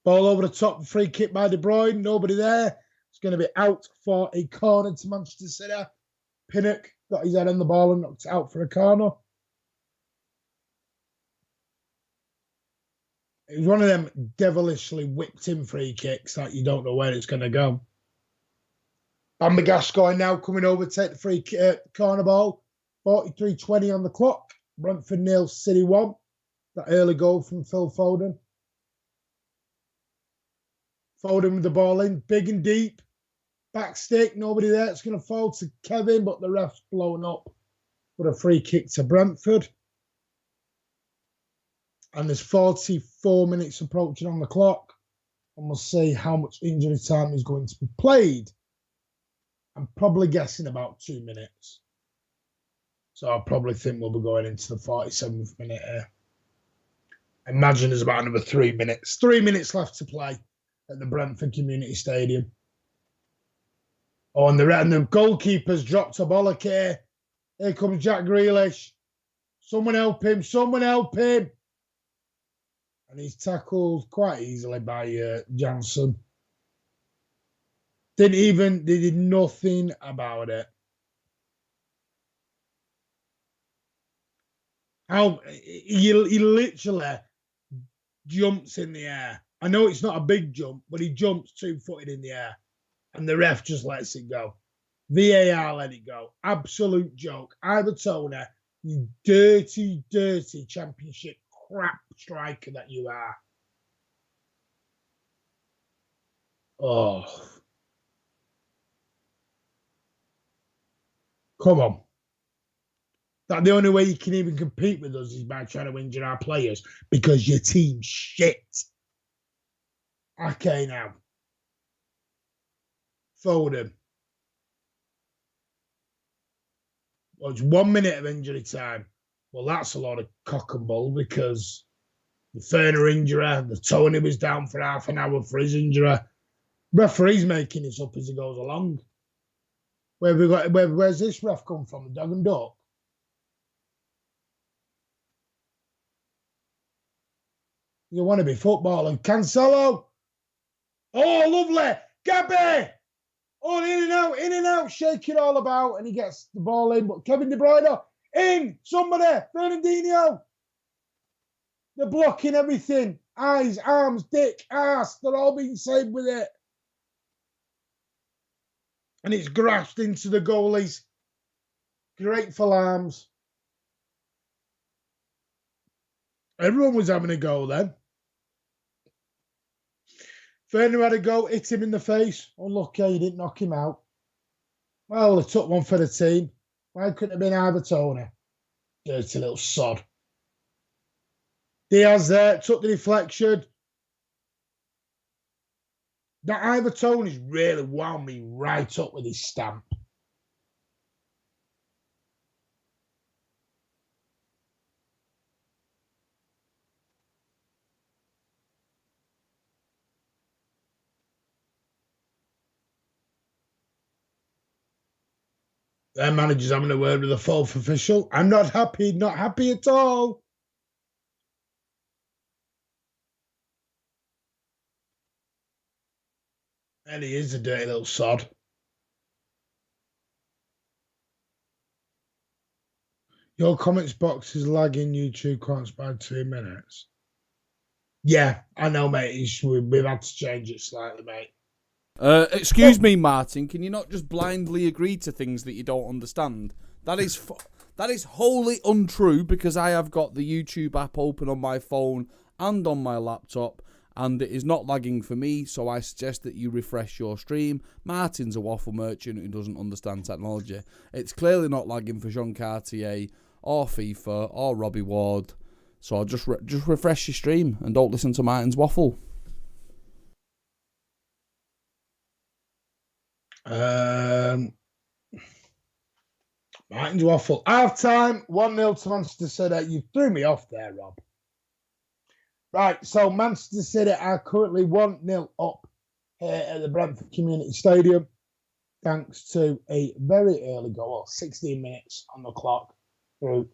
[SPEAKER 1] Ball over the top, free kick by De Bruyne. Nobody there. It's going to be out for a corner to Manchester City. Pinnock got his head on the ball and knocked it out for a corner. It was one of them devilishly whipped in free kicks that you don't know where it's going to go. Bamba Gascoigne now coming over to take the free corner ball. 43:20 on the clock. Brentford 0, City 1. That early goal from Phil Foden. Foden with the ball in, big and deep. Back stick, nobody there. It's going to fall to Kevin, but the ref's blown up for a free kick to Brentford. And there's 44 minutes approaching on the clock. And we'll see how much injury time is going to be played. I'm probably guessing about 2 minutes. So I probably think we'll be going into the 47th minute here. Imagine there's about another 3 minutes. 3 minutes left to play at the Brentford Community Stadium. Oh, and the goalkeeper's dropped a bollock here. Here comes Jack Grealish. Someone help him. Someone help him. And he's tackled quite easily by Johnson. They did nothing about it. He literally jumps in the air. I know it's not a big jump, but he jumps 2-footed in the air. And the ref just lets it go. VAR let it go. Absolute joke. Ivan Toney, you dirty, dirty championship crap striker that you are. Oh. Come on. That the only way you can even compete with us is by trying to injure our players because your team's shit. Okay, now. Foden. Well, it's 1 minute of injury time. Well, that's a lot of cock and bull because the Ferner injury, the Tony was down for half an hour for his injury. Referee's making this up as he goes along. Where's this ref come from? The dog and duck? You want to be footballing. Cancelo. Oh, lovely. Gabby. Oh, in and out, shake it all about, and he gets the ball in. But Kevin De Bruyne, in, somebody, Fernandinho. They're blocking everything. Eyes, arms, dick, ass. They're all being saved with it. And it's grasped into the goalie's grateful arms. Everyone was having a go then. Ferner had a go, hit him in the face. Unlucky, he didn't knock him out. Well, they took one for the team. Why couldn't it have been either Tony? Dirty little sod. Diaz there, took the deflection. That Ivor Tony's really wound me right up with his stamp. Their manager's having a word with the fourth official. I'm not happy at all. And he is a dirty little sod. Your comments box is lagging YouTube comments by 2 minutes. Yeah, I know, mate. We've had to change it slightly, mate.
[SPEAKER 2] Excuse me, Martin. Can you not just blindly agree to things that you don't understand? That is wholly untrue because I have got the YouTube app open on my phone and on my laptop, and it is not lagging for me, so I suggest that you refresh your stream. Martin's a waffle merchant who doesn't understand technology. It's clearly not lagging for Jean Cartier or FIFA or Robbie Ward, so I'll just refresh your stream and don't listen to Martin's waffle.
[SPEAKER 1] Martin's waffle. Half time, 1-0 to Manchester City. You threw me off there, Rob. Right, so Manchester City are currently 1-0 up here at the Brentford Community Stadium, thanks to a very early goal, 16 minutes on the clock, through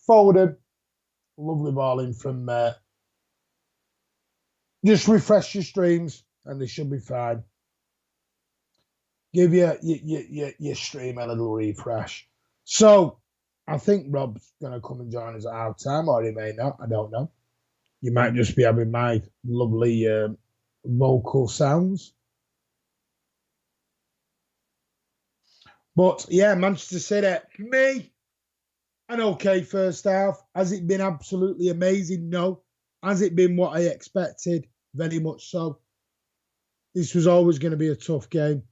[SPEAKER 1] Foden. Lovely ball in from just refresh your streams and they should be fine. Give your stream a little refresh. So, I think Rob's going to come and join us at half time, or he may not. I don't know. You might just be having my lovely vocal sounds. But, yeah, Manchester City, me, an okay first half. Has it been absolutely amazing? No. Has it been what I expected? Very much so. This was always going to be a tough game.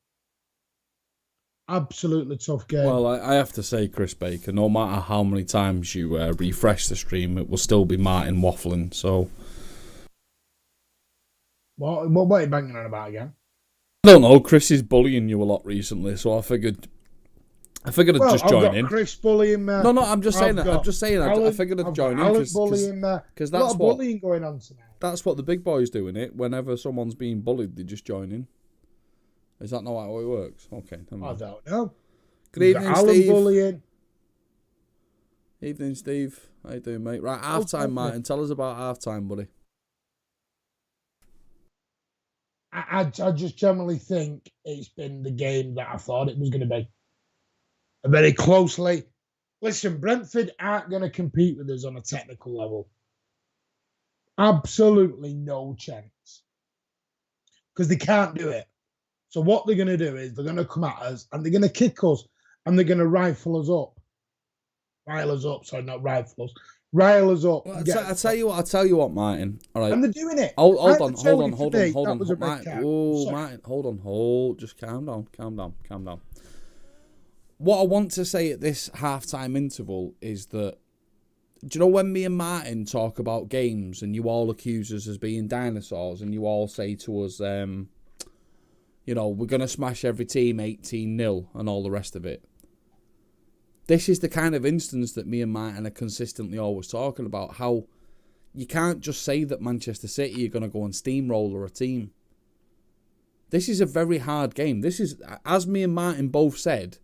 [SPEAKER 1] Absolutely tough game.
[SPEAKER 2] Well, I have to say, Chris Baker, no matter how many times you refresh the stream, it will still be Martin waffling, so...
[SPEAKER 1] What are you banging on about again?
[SPEAKER 2] I don't know, Chris is bullying you a lot recently, so I figured I'd just join in.
[SPEAKER 1] Chris bullying me.
[SPEAKER 2] No, I'm just saying that. I figured I'd join in because that's what
[SPEAKER 1] bullying going on tonight.
[SPEAKER 2] That's what the big boys do, innit? Whenever someone's being bullied, they just join in. Is that not how it works? Okay.
[SPEAKER 1] I don't know.
[SPEAKER 2] Good evening, Steve.
[SPEAKER 1] Bullying.
[SPEAKER 2] Evening, Steve. How you doing, mate? Right, half-time, Martin. Tell us about half-time, buddy.
[SPEAKER 1] I just generally think it's been the game that I thought it was going to be. Very closely. Listen, Brentford aren't going to compete with us on a technical level. Absolutely no chance. Because they can't do it. So what they're going to do is they're going to come at us and they're going to kick us and they're going to rifle us up. Rile us up, sorry, not rifle us. rile us up.
[SPEAKER 2] Well,
[SPEAKER 1] and get
[SPEAKER 2] I tell you what, Martin. All right.
[SPEAKER 1] And they're doing it.
[SPEAKER 2] Hold
[SPEAKER 1] Right,
[SPEAKER 2] on,
[SPEAKER 1] the
[SPEAKER 2] hold on,
[SPEAKER 1] Tony
[SPEAKER 2] hold
[SPEAKER 1] today,
[SPEAKER 2] on, hold
[SPEAKER 1] that
[SPEAKER 2] on.
[SPEAKER 1] was a red
[SPEAKER 2] Martin,
[SPEAKER 1] card.
[SPEAKER 2] oh,
[SPEAKER 1] Sorry.
[SPEAKER 2] Martin, hold on, hold. Just calm down. What I want to say at this halftime interval is that, do you know when me and Martin talk about games and you all accuse us as being dinosaurs and you all say to us, you know, we're going to smash every team 18-0 and all the rest of it. This is the kind of instance that me and Martin are consistently always talking about, how you can't just say that Manchester City are going to go and steamroller a team. This is a very hard game. This is, as me and Martin both said,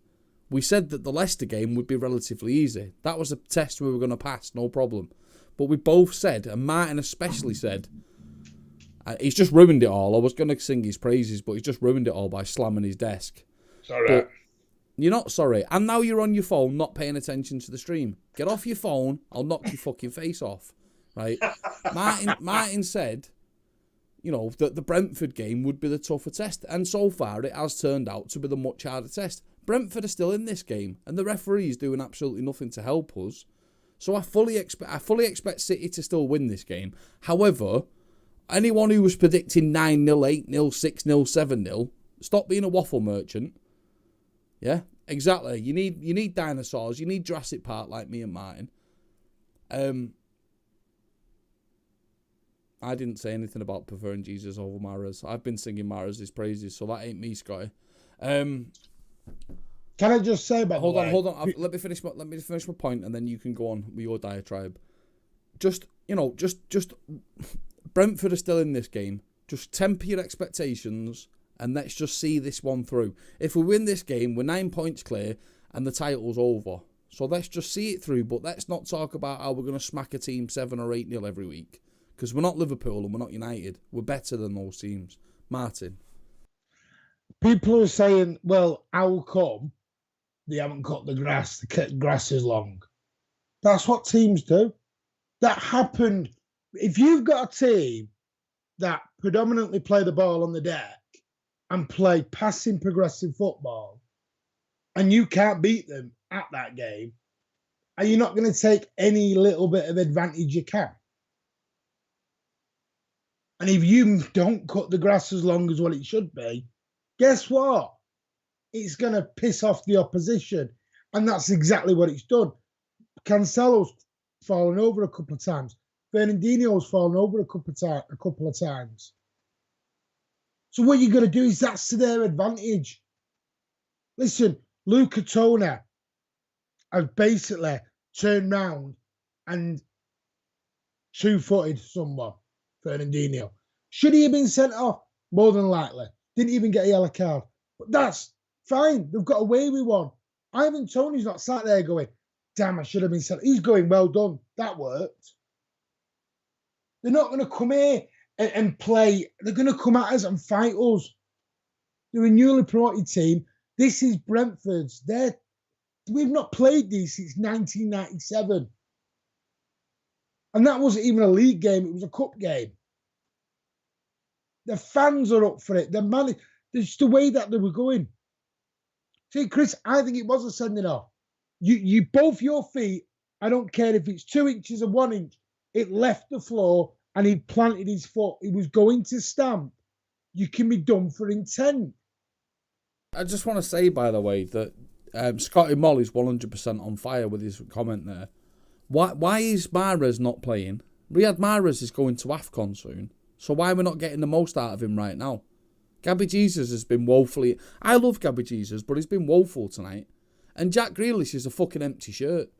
[SPEAKER 2] we said that the Leicester game would be relatively easy. That was a test we were going to pass, no problem. But we both said, and Martin especially said, he's just ruined it all. I was going to sing his praises, but he's just ruined it all by slamming his desk.
[SPEAKER 1] Sorry.
[SPEAKER 2] But you're not sorry. And now you're on your phone not paying attention to the stream. Get off your phone. I'll knock your fucking face off. Right? Martin said, you know, that the Brentford game would be the tougher test. And so far, it has turned out to be the much harder test. Brentford are still in this game, and the referee is doing absolutely nothing to help us. So I fully expect City to still win this game. However, anyone who was predicting 9-0, 8-0, 6-0, 7-0, stop being a waffle merchant. Yeah, exactly. You need dinosaurs. You need Jurassic Park like me and Martin. I didn't say anything about preferring Jesus over Mahrez. I've been singing Mahrez's praises, so that ain't me, Scotty.
[SPEAKER 1] Can I just say about
[SPEAKER 2] hold on. Let me finish my point, and then you can go on with your diatribe. Just Brentford are still in this game. Just temper your expectations, and let's just see this one through. If we win this game, we're 9 points clear, and the title's over. So let's just see it through. But let's not talk about how we're going to smack a team 7 or 8-0 every week, because we're not Liverpool and we're not United. We're better than those teams. Martin.
[SPEAKER 1] People are saying, well, how come they haven't cut the grass? The grass is long. That's what teams do. That happened. If you've got a team that predominantly play the ball on the deck and play passing progressive football, and you can't beat them at that game, are you not going to take any little bit of advantage you can? And if you don't cut the grass as long as what it should be, guess what? It's going to piss off the opposition. And that's exactly what it's done. Cancelo's fallen over a couple of times. Fernandinho's fallen over a couple of times. So what you're going to do is that's to their advantage. Listen, Luca Tona has basically turned round and two-footed someone, Fernandinho. Should he have been sent off? More than likely. Didn't even get a yellow card. But that's fine. They've got away with one. Ivan Toney's not sat there going, damn, I should have been sent. He's going, well done. That worked. They're not going to come here and play. They're going to come at us and fight us. They're a newly promoted team. This is Brentford's. We've not played these since 1997. And that wasn't even a league game. It was a cup game. The fans are up for it. It's the way that they were going. See, Chris, I think it was a sending off. You both your feet, I don't care if it's 2 inches or 1 inch, it left the floor and he planted his foot. He was going to stamp. You can be done for intent.
[SPEAKER 2] I just want to say, by the way, that Scotty Moll is 100% on fire with his comment there. Why is Mahrez not playing? Riyad Mahrez is going to AFCON soon. So why are we not getting the most out of him right now? Gabby Jesus has been woefully... I love Gabby Jesus, but he's been woeful tonight. And Jack Grealish is a fucking empty shirt.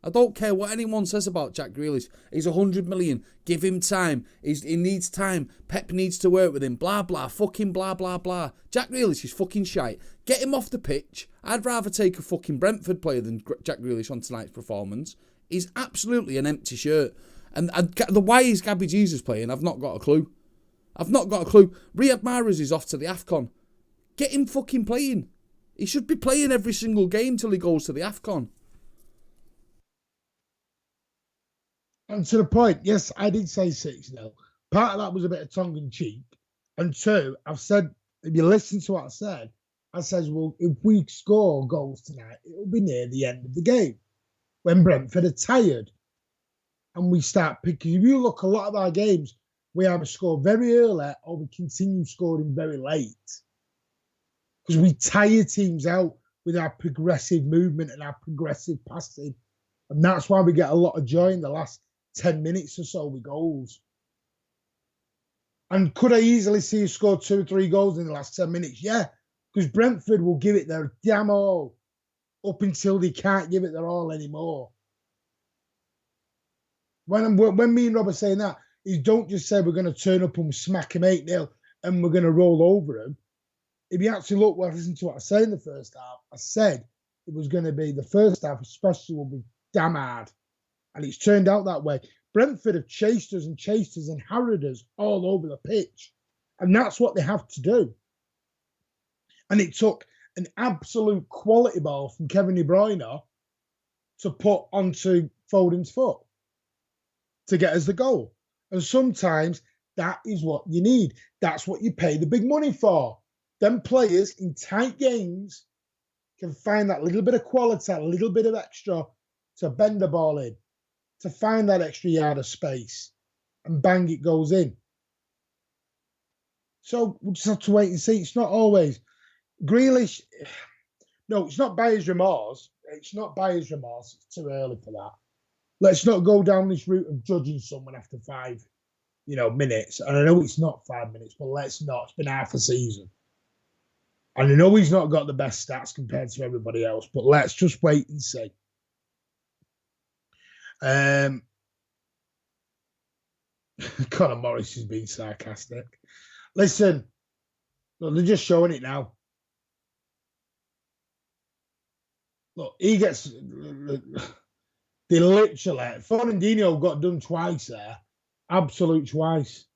[SPEAKER 2] I don't care what anyone says about Jack Grealish. He's 100 million. Give him time. He needs time. Pep needs to work with him. Blah, blah. Fucking blah, blah, blah. Jack Grealish is fucking shite. Get him off the pitch. I'd rather take a fucking Brentford player than Jack Grealish on tonight's performance. He's absolutely an empty shirt. And why is Gabby Jesus playing? I've not got a clue. Riyad Mahrez is off to the AFCON. Get him fucking playing. He should be playing every single game till he goes to the AFCON.
[SPEAKER 1] And to the point, yes, I did say 6-0. Part of that was a bit of tongue-in-cheek. And two, I've said, if you listen to what I said, well, if we score goals tonight, it'll be near the end of the game when Brentford are tired. and we start picking. If you look, a lot of our games, we either score very early or we continue scoring very late because we tire teams out with our progressive movement and our progressive passing. And that's why we get a lot of joy in the last 10 minutes or so with goals. And could I easily see us score 2 or 3 goals in the last 10 minutes? Yeah, because Brentford will give it their damn all up until they can't give it their all anymore. When me and Rob are saying that, is don't just say we're going to turn up and smack them 8-0 and we're going to roll over them. If you actually look, listen to what I said in the first half, I said it was going to be, the first half especially will be damn hard. And it's turned out that way. Brentford have chased us and harried us all over the pitch. And that's what they have to do. And it took an absolute quality ball from Kevin De Bruyne to put onto Foden's foot to get us the goal. And sometimes that is what you need. That's what you pay the big money for. Them players in tight games can find that little bit of quality, a little bit of extra to bend the ball in, to find that extra yard of space, and bang, it goes in. So we'll just have to wait and see. It's not always. Grealish, no, it's not buyer's remorse. It's not buyer's remorse. It's too early for that. Let's not go down this route of judging someone after 5, minutes. And I know it's not 5 minutes, but let's not. It's been half a season. And I know he's not got the best stats compared to everybody else, but let's just wait and see. Conor Morris is being sarcastic. Listen, look, they're just showing it now. Look, he gets... They literally... Fernandinho got done twice there. Absolute twice.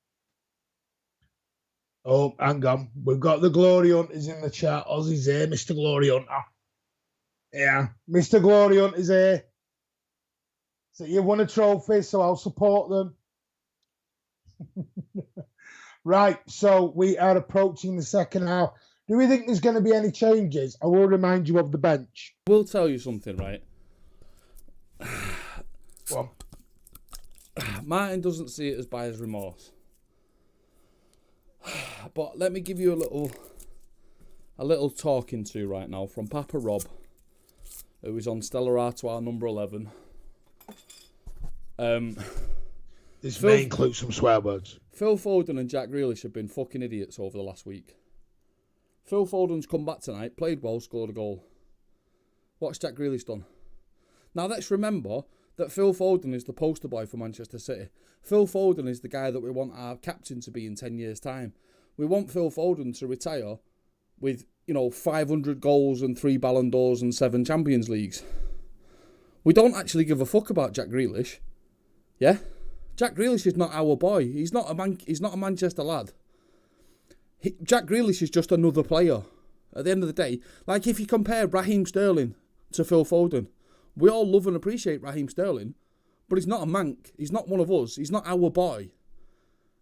[SPEAKER 1] Oh, hang on. We've got the Glory Hunters in the chat. Ozzy's here, Mr. Glory Hunter. Yeah, Mr. Glory Hunt is here. So you won a trophy, so I'll support them. Right, so we are approaching the second half. Do we think there's going to be any changes? I will remind you of the bench.
[SPEAKER 2] We'll tell you something, right?
[SPEAKER 1] Well,
[SPEAKER 2] Martin doesn't see it as buyer's remorse. But let me give you a little talking to right now from Papa Rob, who is on Stella Artois number 11.
[SPEAKER 1] This may include some swear words.
[SPEAKER 2] Phil Foden and Jack Grealish have been fucking idiots over the last week. Phil Foden's come back tonight, played well, scored a goal. What's Jack Grealish done? Now let's remember that Phil Foden is the poster boy for Manchester City. Phil Foden is the guy that we want our captain to be in 10 years' time. We want Phil Foden to retire with, 500 goals and 3 Ballon d'Ors and 7 Champions Leagues. We don't actually give a fuck about Jack Grealish. Yeah? Jack Grealish is not our boy. He's not a Manchester lad. Jack Grealish is just another player. At the end of the day, like if you compare Raheem Sterling to Phil Foden, we all love and appreciate Raheem Sterling, but he's not a mank. He's not one of us. He's not our boy.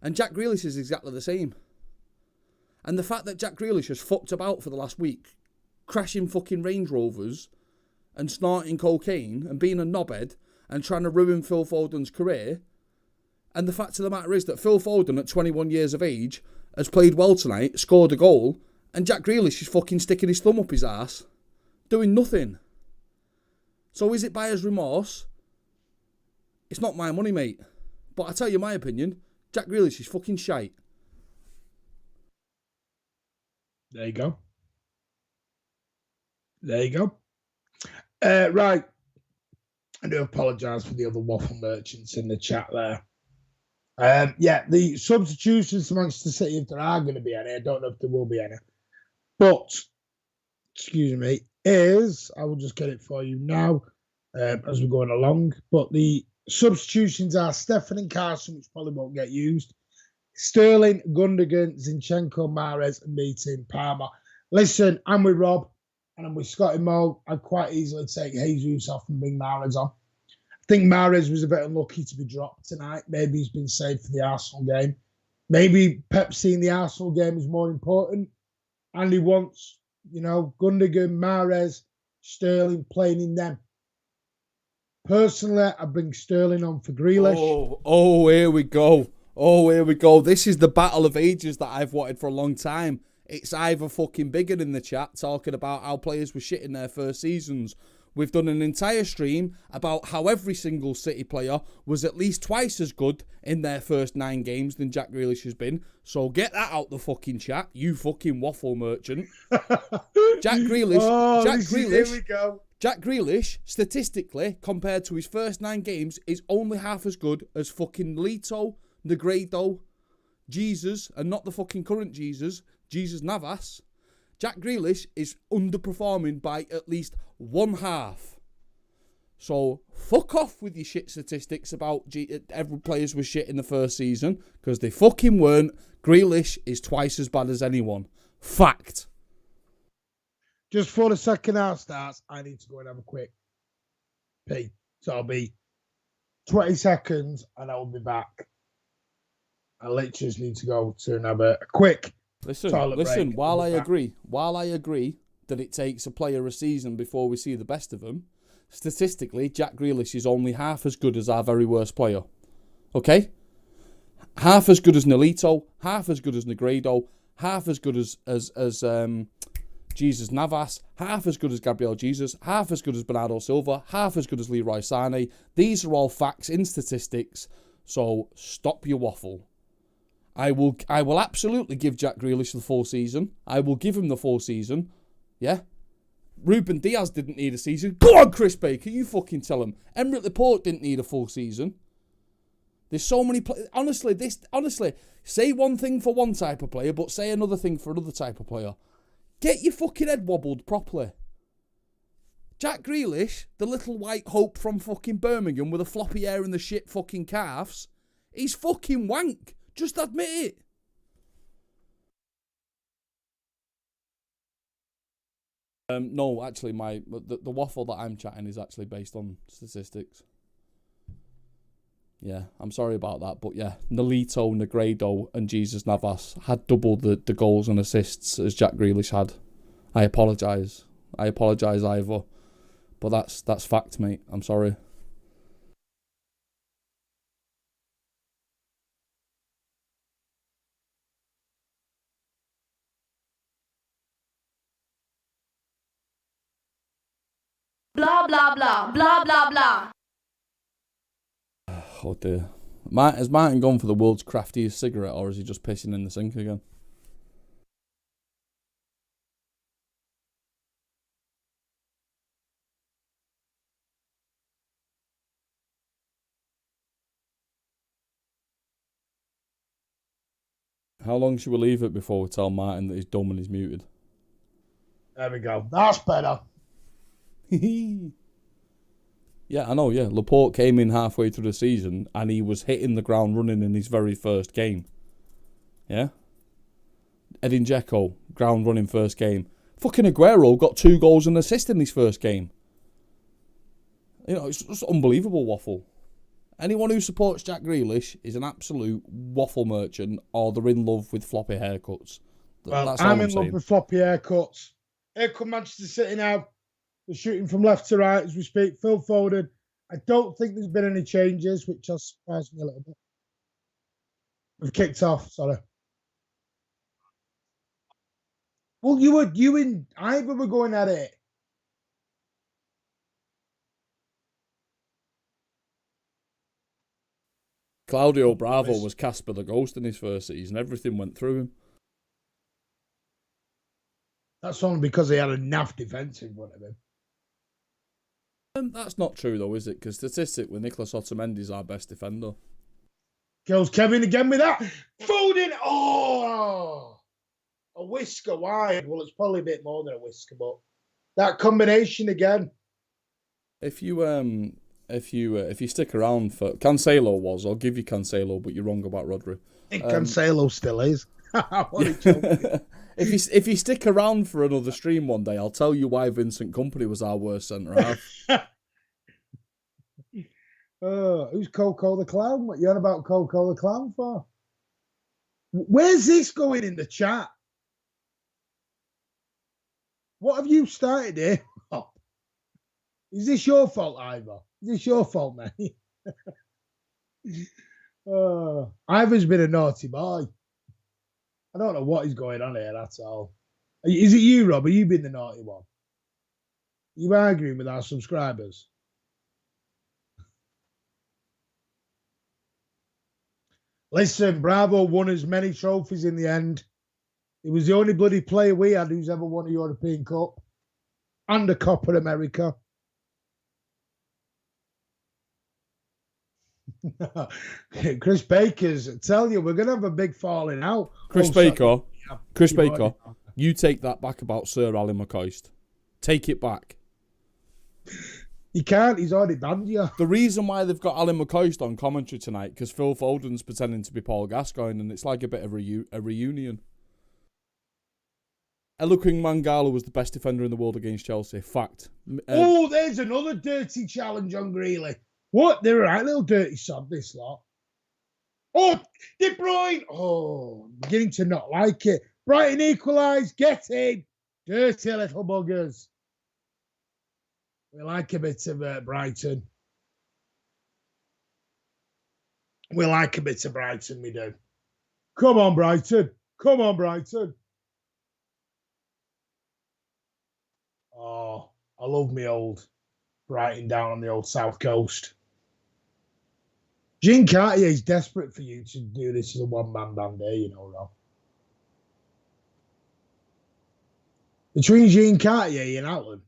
[SPEAKER 2] And Jack Grealish is exactly the same. And the fact that Jack Grealish has fucked about for the last week, crashing fucking Range Rovers and snorting cocaine and being a knobhead and trying to ruin Phil Foden's career. And the fact of the matter is that Phil Foden at 21 years of age has played well tonight, scored a goal, and Jack Grealish is fucking sticking his thumb up his arse, doing nothing. So is it buyer's remorse? It's not my money, mate. But I tell you my opinion, Jack Grealish is fucking shite.
[SPEAKER 1] There you go. There you go. Right. I do apologise for the other waffle merchants in the chat there. The substitutions to Manchester City, if there are going to be any, I don't know if there will be any. But, excuse me, I will just get it for you now as we're going along. But the substitutions are Stefan and Carson, which probably won't get used. Sterling, Gundogan, Zinchenko, Mahrez, and me, Team Palmer. Listen, I'm with Rob and I'm with Scotty Moe. I'd quite easily take Jesus off and bring Mahrez on. I think Mahrez was a bit unlucky to be dropped tonight. Maybe he's been saved for the Arsenal game. Maybe Pep seeing the Arsenal game is more important. And he wants, Gundogan, Mahrez, Sterling playing in them. Personally, I bring Sterling on for Grealish.
[SPEAKER 2] Oh, here we go. Oh, here we go. This is the battle of ages that I've wanted for a long time. It's either fucking bigger in the chat talking about how players were shit in their first seasons. We've done an entire stream about how every single City player was at least twice as good in their first 9 games than Jack Grealish has been. So get that out the fucking chat, you fucking waffle merchant. Jack Grealish.
[SPEAKER 1] Here we go.
[SPEAKER 2] Jack Grealish, statistically, compared to his first 9 games, is only half as good as fucking Lito, Negredo, Jesus, and not the fucking current Jesus Navas. Jack Grealish is underperforming by at least 1/2. So fuck off with your shit statistics about every players was shit in the first season, because they fucking weren't. Grealish is twice as bad as anyone. Fact.
[SPEAKER 1] Just before the second half starts, I need to go and have a quick pee. So I'll be 20 seconds and I'll be back. I literally just need to go to and have a quick toilet break.
[SPEAKER 2] While I agree that it takes a player a season before we see the best of them, statistically, Jack Grealish is only half as good as our very worst player. Okay? Half as good as Nolito, half as good as Negredo, half as good as Jesus Navas, half as good as Gabriel Jesus, half as good as Bernardo Silva, half as good as Leroy Sané. These are all facts in statistics, so stop your waffle. I will absolutely give Jack Grealish the full season. I will give him the full season. Yeah? Ruben Diaz didn't need a season. Go on, Chris Baker, you fucking tell him. Emerick Laporte didn't need a full season. There's so many honestly, say one thing for one type of player, but say another thing for another type of player. Get your fucking head wobbled properly. Jack Grealish, the little white hope from fucking Birmingham with the floppy hair and the shit fucking calves, he's fucking wank. Just admit it. No, actually, the waffle that I'm chatting is actually based on statistics. Yeah, I'm sorry about that, but yeah, Nolito, Negredo, and Jesus Navas had double the goals and assists as Jack Grealish had. I apologise, Ivor, but that's fact, mate. I'm sorry.
[SPEAKER 3] Blah, blah, blah, blah, blah, blah.
[SPEAKER 2] Oh dear. Has Martin gone for the world's craftiest cigarette, or is he just pissing in the sink again? How long should we leave it before we tell Martin that he's dumb and he's muted?
[SPEAKER 1] There we go. That's better.
[SPEAKER 2] Yeah, I know, yeah. Laporte came in halfway through the season and he was hitting the ground running in his very first game. Yeah? Edin Dzeko, ground running first game. Fucking Aguero got 2 goals and assist in his first game. You know, it's just unbelievable waffle. Anyone who supports Jack Grealish is an absolute waffle merchant, or they're in love with floppy haircuts.
[SPEAKER 1] Well,
[SPEAKER 2] that's all
[SPEAKER 1] I'm in
[SPEAKER 2] saying.
[SPEAKER 1] love with floppy haircuts. Here come Manchester City now. They're shooting from left to right as we speak. Phil Foden. I don't think there's been any changes, which has surprised me a little bit. We've kicked off, sorry. Well, you and Ivor were going at it.
[SPEAKER 2] Claudio Bravo was Casper the Ghost in his first season. Everything went through him.
[SPEAKER 1] That's only because he had a naff defence in front of him.
[SPEAKER 2] That's not true, though, is it? Because statistically, Nicolas Otamendi is our best defender.
[SPEAKER 1] Goes Kevin again with that. Foden! Oh! A whisker wide. Well, it's probably a bit more than a whisker, but that combination again.
[SPEAKER 2] If you stick around for Cancelo I'll give you Cancelo, but you're wrong about Rodri.
[SPEAKER 1] Cancelo still is. What a joke.
[SPEAKER 2] If you stick around for another stream one day, I'll tell you why Vincent Kompany was our worst centre half.
[SPEAKER 1] Who's Coco the Clown? What you on about Coco the Clown for? Where's this going in the chat? What have you started here? Is this your fault, Ivor? Is this your fault, mate? Ivor's been a naughty boy. I don't know what is going on here, that's all. Is it you, Rob? Have you been the naughty one? Are you arguing with our subscribers? Listen, Bravo won as many trophies in the end. He was the only bloody player we had who's ever won a European Cup and a Copa America. Chris Baker's, I tell you, we're going to have a big falling out.
[SPEAKER 2] Chris Baker, you take that back about Sir Alan McCoist. Take it back.
[SPEAKER 1] You can't, he's already banned you.
[SPEAKER 2] The reason why they've got Alan McCoist on commentary tonight, because Phil Foden's pretending to be Paul Gascoigne, and it's like a bit of a reunion. Eloquing Mangala was the best defender in the world against Chelsea. Fact.
[SPEAKER 1] There's another dirty challenge on Greeley. What? They're a right little dirty sod, this lot. Oh, De Bruyne. Oh, I'm beginning to not like it. Brighton equalised. Get in. Dirty little buggers. We like a bit of Brighton. We like a bit of Brighton, we do. Come on, Brighton. Come on, Brighton. Oh, I love me old Brighton down on the old South Coast. Gene Cartier is desperate for you to do this as a one-man band here, you know, Rob. Between Gene Cartier and Alan,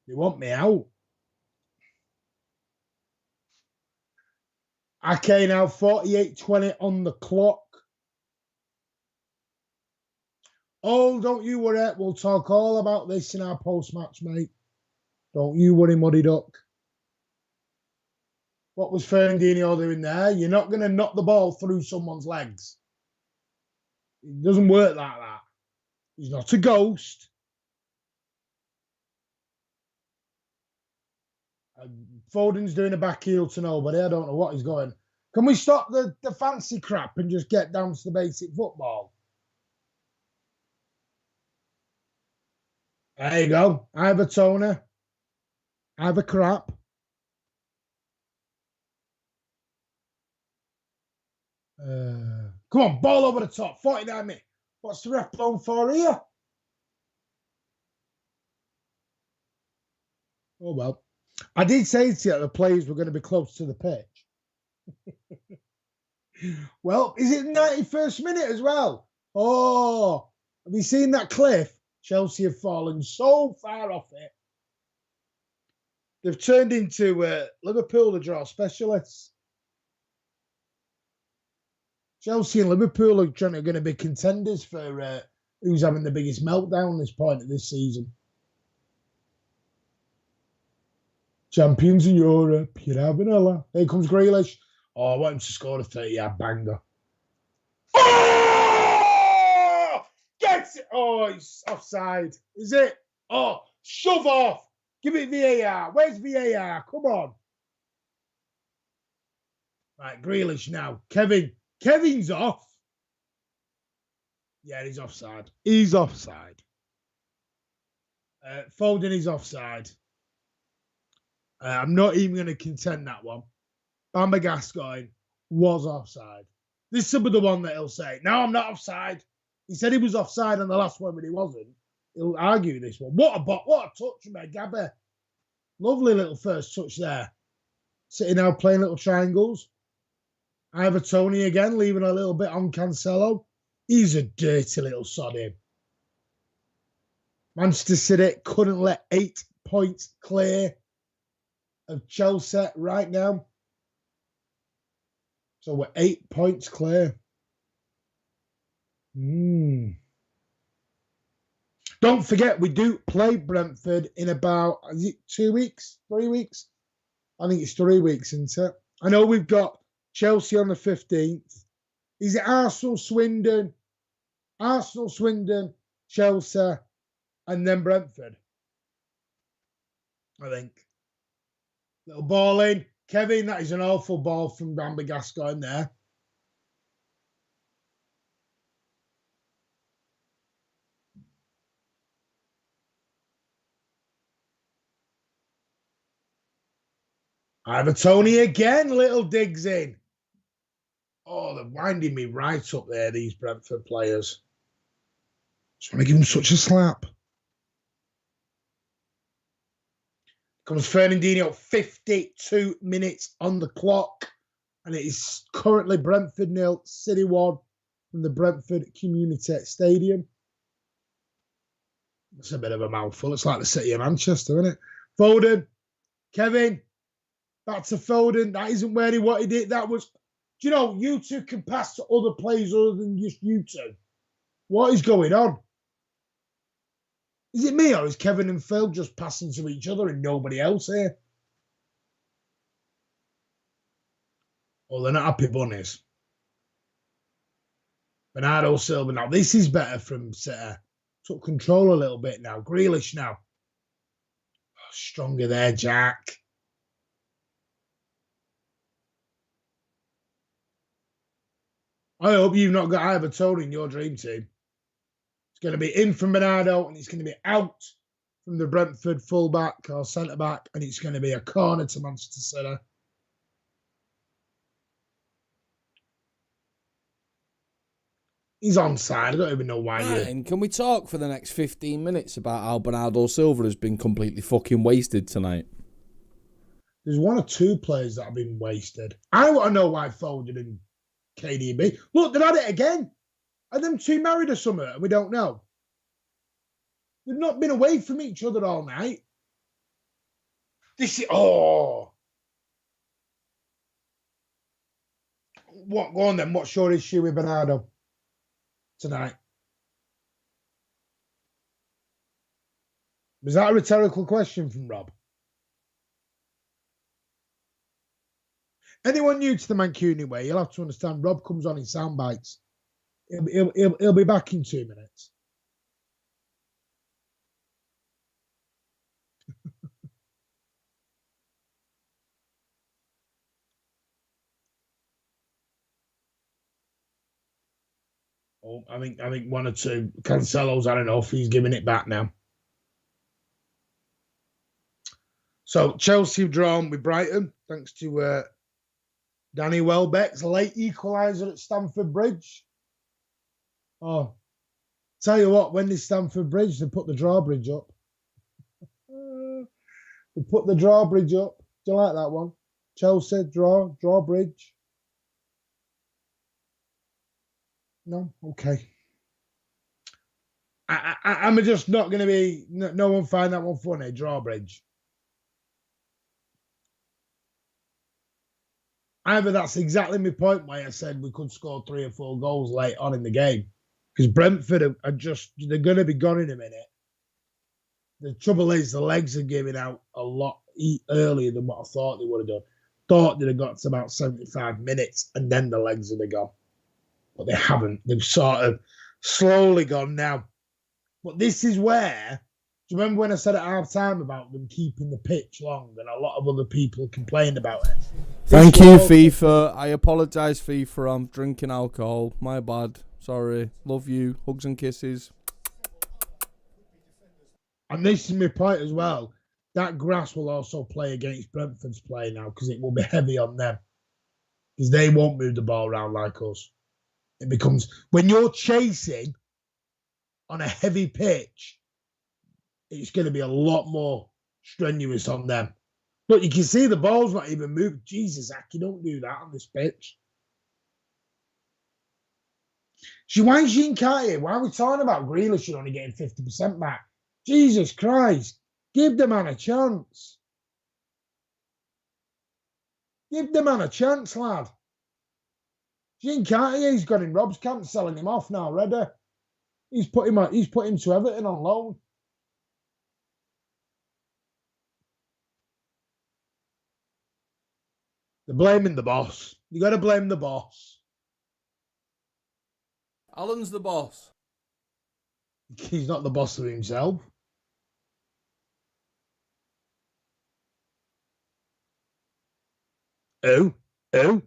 [SPEAKER 1] they want me out. Okay, now 48:20 on the clock. Oh, don't you worry. We'll talk all about this in our post-match, mate. Don't you worry, Muddy Duck. What was Fernandinho doing there? You're not going to knock the ball through someone's legs. It doesn't work like that. He's not a ghost. Foden's doing a back heel to nobody. I don't know what he's going. Can we stop the fancy crap and just get down to the basic football? There you go. I have a toner. I have a crap. Come on, ball over the top. 49 minutes. What's the ref blown for here? Oh, well. I did say to you that the players were going to be close to the pitch. Well, is it the 91st minute as well? Oh, have you seen that cliff? Chelsea have fallen so far off it. They've turned into Liverpool, the draw specialists. Chelsea and Liverpool are going to be contenders for who's having the biggest meltdown at this point of this season. Champions in Europe, Pierre Vanilla. Here comes Grealish. Oh, I want him to score a 30-yard banger. Oh! Gets it! Oh, he's offside. Is it? Oh, shove off. Give it VAR. Where's VAR? Come on. Right, Grealish now. Kevin's off. Yeah, he's offside. He's offside. Foden is offside. I'm not even going to contend that one. Bamba Gascoigne was offside. This will be the one that he'll say, no, I'm not offside. He said he was offside on the last one, but he wasn't. He'll argue this one. What a touch from Gabby. Lovely little first touch there. Sitting out playing little triangles. I have a Tony again, leaving a little bit on Cancelo. He's a dirty little sod him. Manchester City couldn't let 8 points clear of Chelsea right now. So we're 8 points clear. Don't forget, we do play Brentford in about, is it 2 weeks? 3 weeks? I think it's 3 weeks, isn't it? I know we've got Chelsea on the 15th. Is it Arsenal, Swindon, Chelsea, and then Brentford? I think. Little ball in. Kevin, that is an awful ball from Bamba Gascoigne there. Ivan Toney again, little digs in. Oh, they're winding me right up there, these Brentford players. Just want to give them such a slap. Comes Fernandinho, 52 minutes on the clock. And it is currently Brentford 0, City 1 from the Brentford Community Stadium. It's a bit of a mouthful. It's like the City of Manchester, isn't it? Foden, Kevin, back to Foden. That isn't where he wanted it. That was, do you know, you two can pass to other players other than just you two. What is going on? Is it me or is Kevin and Phil just passing to each other and nobody else here? Oh, they're not happy bunnies. Bernardo Silva. Now, this is better from City. Took control a little bit now. Grealish now. Oh, stronger there, Jack. I hope you've not got Ivan Toney in your dream team. It's going to be in from Bernardo and it's going to be out from the Brentford fullback or centre-back, and it's going to be a corner to Manchester City. He's onside. I don't even know why.
[SPEAKER 2] Ryan, can we talk for the next 15 minutes about how Bernardo Silva has been completely fucking wasted tonight?
[SPEAKER 1] There's one or two players that have been wasted. I want to know why Foden and KDB. Look, they've had it again. Are them two married or something? We don't know. They've not been away from each other all night. This is... Oh. What? Go on then. What's your issue with Bernardo tonight? Was that a rhetorical question from Rob? Anyone new to the Mancunian way, you'll have to understand Rob comes on in sound bites. He'll be back in 2 minutes. Oh, I think one or two. Cancelo's had enough. He's giving it back now. So Chelsea have drawn with Brighton thanks to Danny Welbeck's late equaliser at Stamford Bridge. Oh, tell you what, when they Stamford Bridge, they put the drawbridge up. They put the drawbridge up. Do you like that one? Chelsea, drawbridge. No? Okay. I'm just not going to be... No one find that one funny, drawbridge. Either that's exactly my point why I said we could score 3 or 4 goals late on in the game. Because Brentford are just... They're going to be gone in a minute. The trouble is the legs are giving out a lot earlier than what I thought they would have done. Thought they'd have got to about 75 minutes and then the legs would have gone. But they haven't. They've sort of slowly gone now. But this is where... Do you remember when I said at half time about them keeping the pitch long and a lot of other people complained about it?
[SPEAKER 2] Thank you, FIFA. I apologise, FIFA. I'm drinking alcohol. My bad. Sorry. Love you. Hugs and kisses.
[SPEAKER 1] And this is my point as well. That grass will also play against Brentford's play now because it will be heavy on them. Because they won't move the ball around like us. It becomes... When you're chasing on a heavy pitch, it's going to be a lot more strenuous on them. Look, you can see the ball's not even moved. Jesus, Zach, you don't do that on this pitch. Why is she in Cartier? Why are we talking about Grealish only getting 50% back? Jesus Christ. Give the man a chance. Give the man a chance, lad. Jean Cartier, he's got in Rob's camp selling him off now, ready. He's put him to Everton on loan. They're blaming the boss. You got to blame the boss.
[SPEAKER 2] Alan's the boss.
[SPEAKER 1] He's not the boss of himself. Who are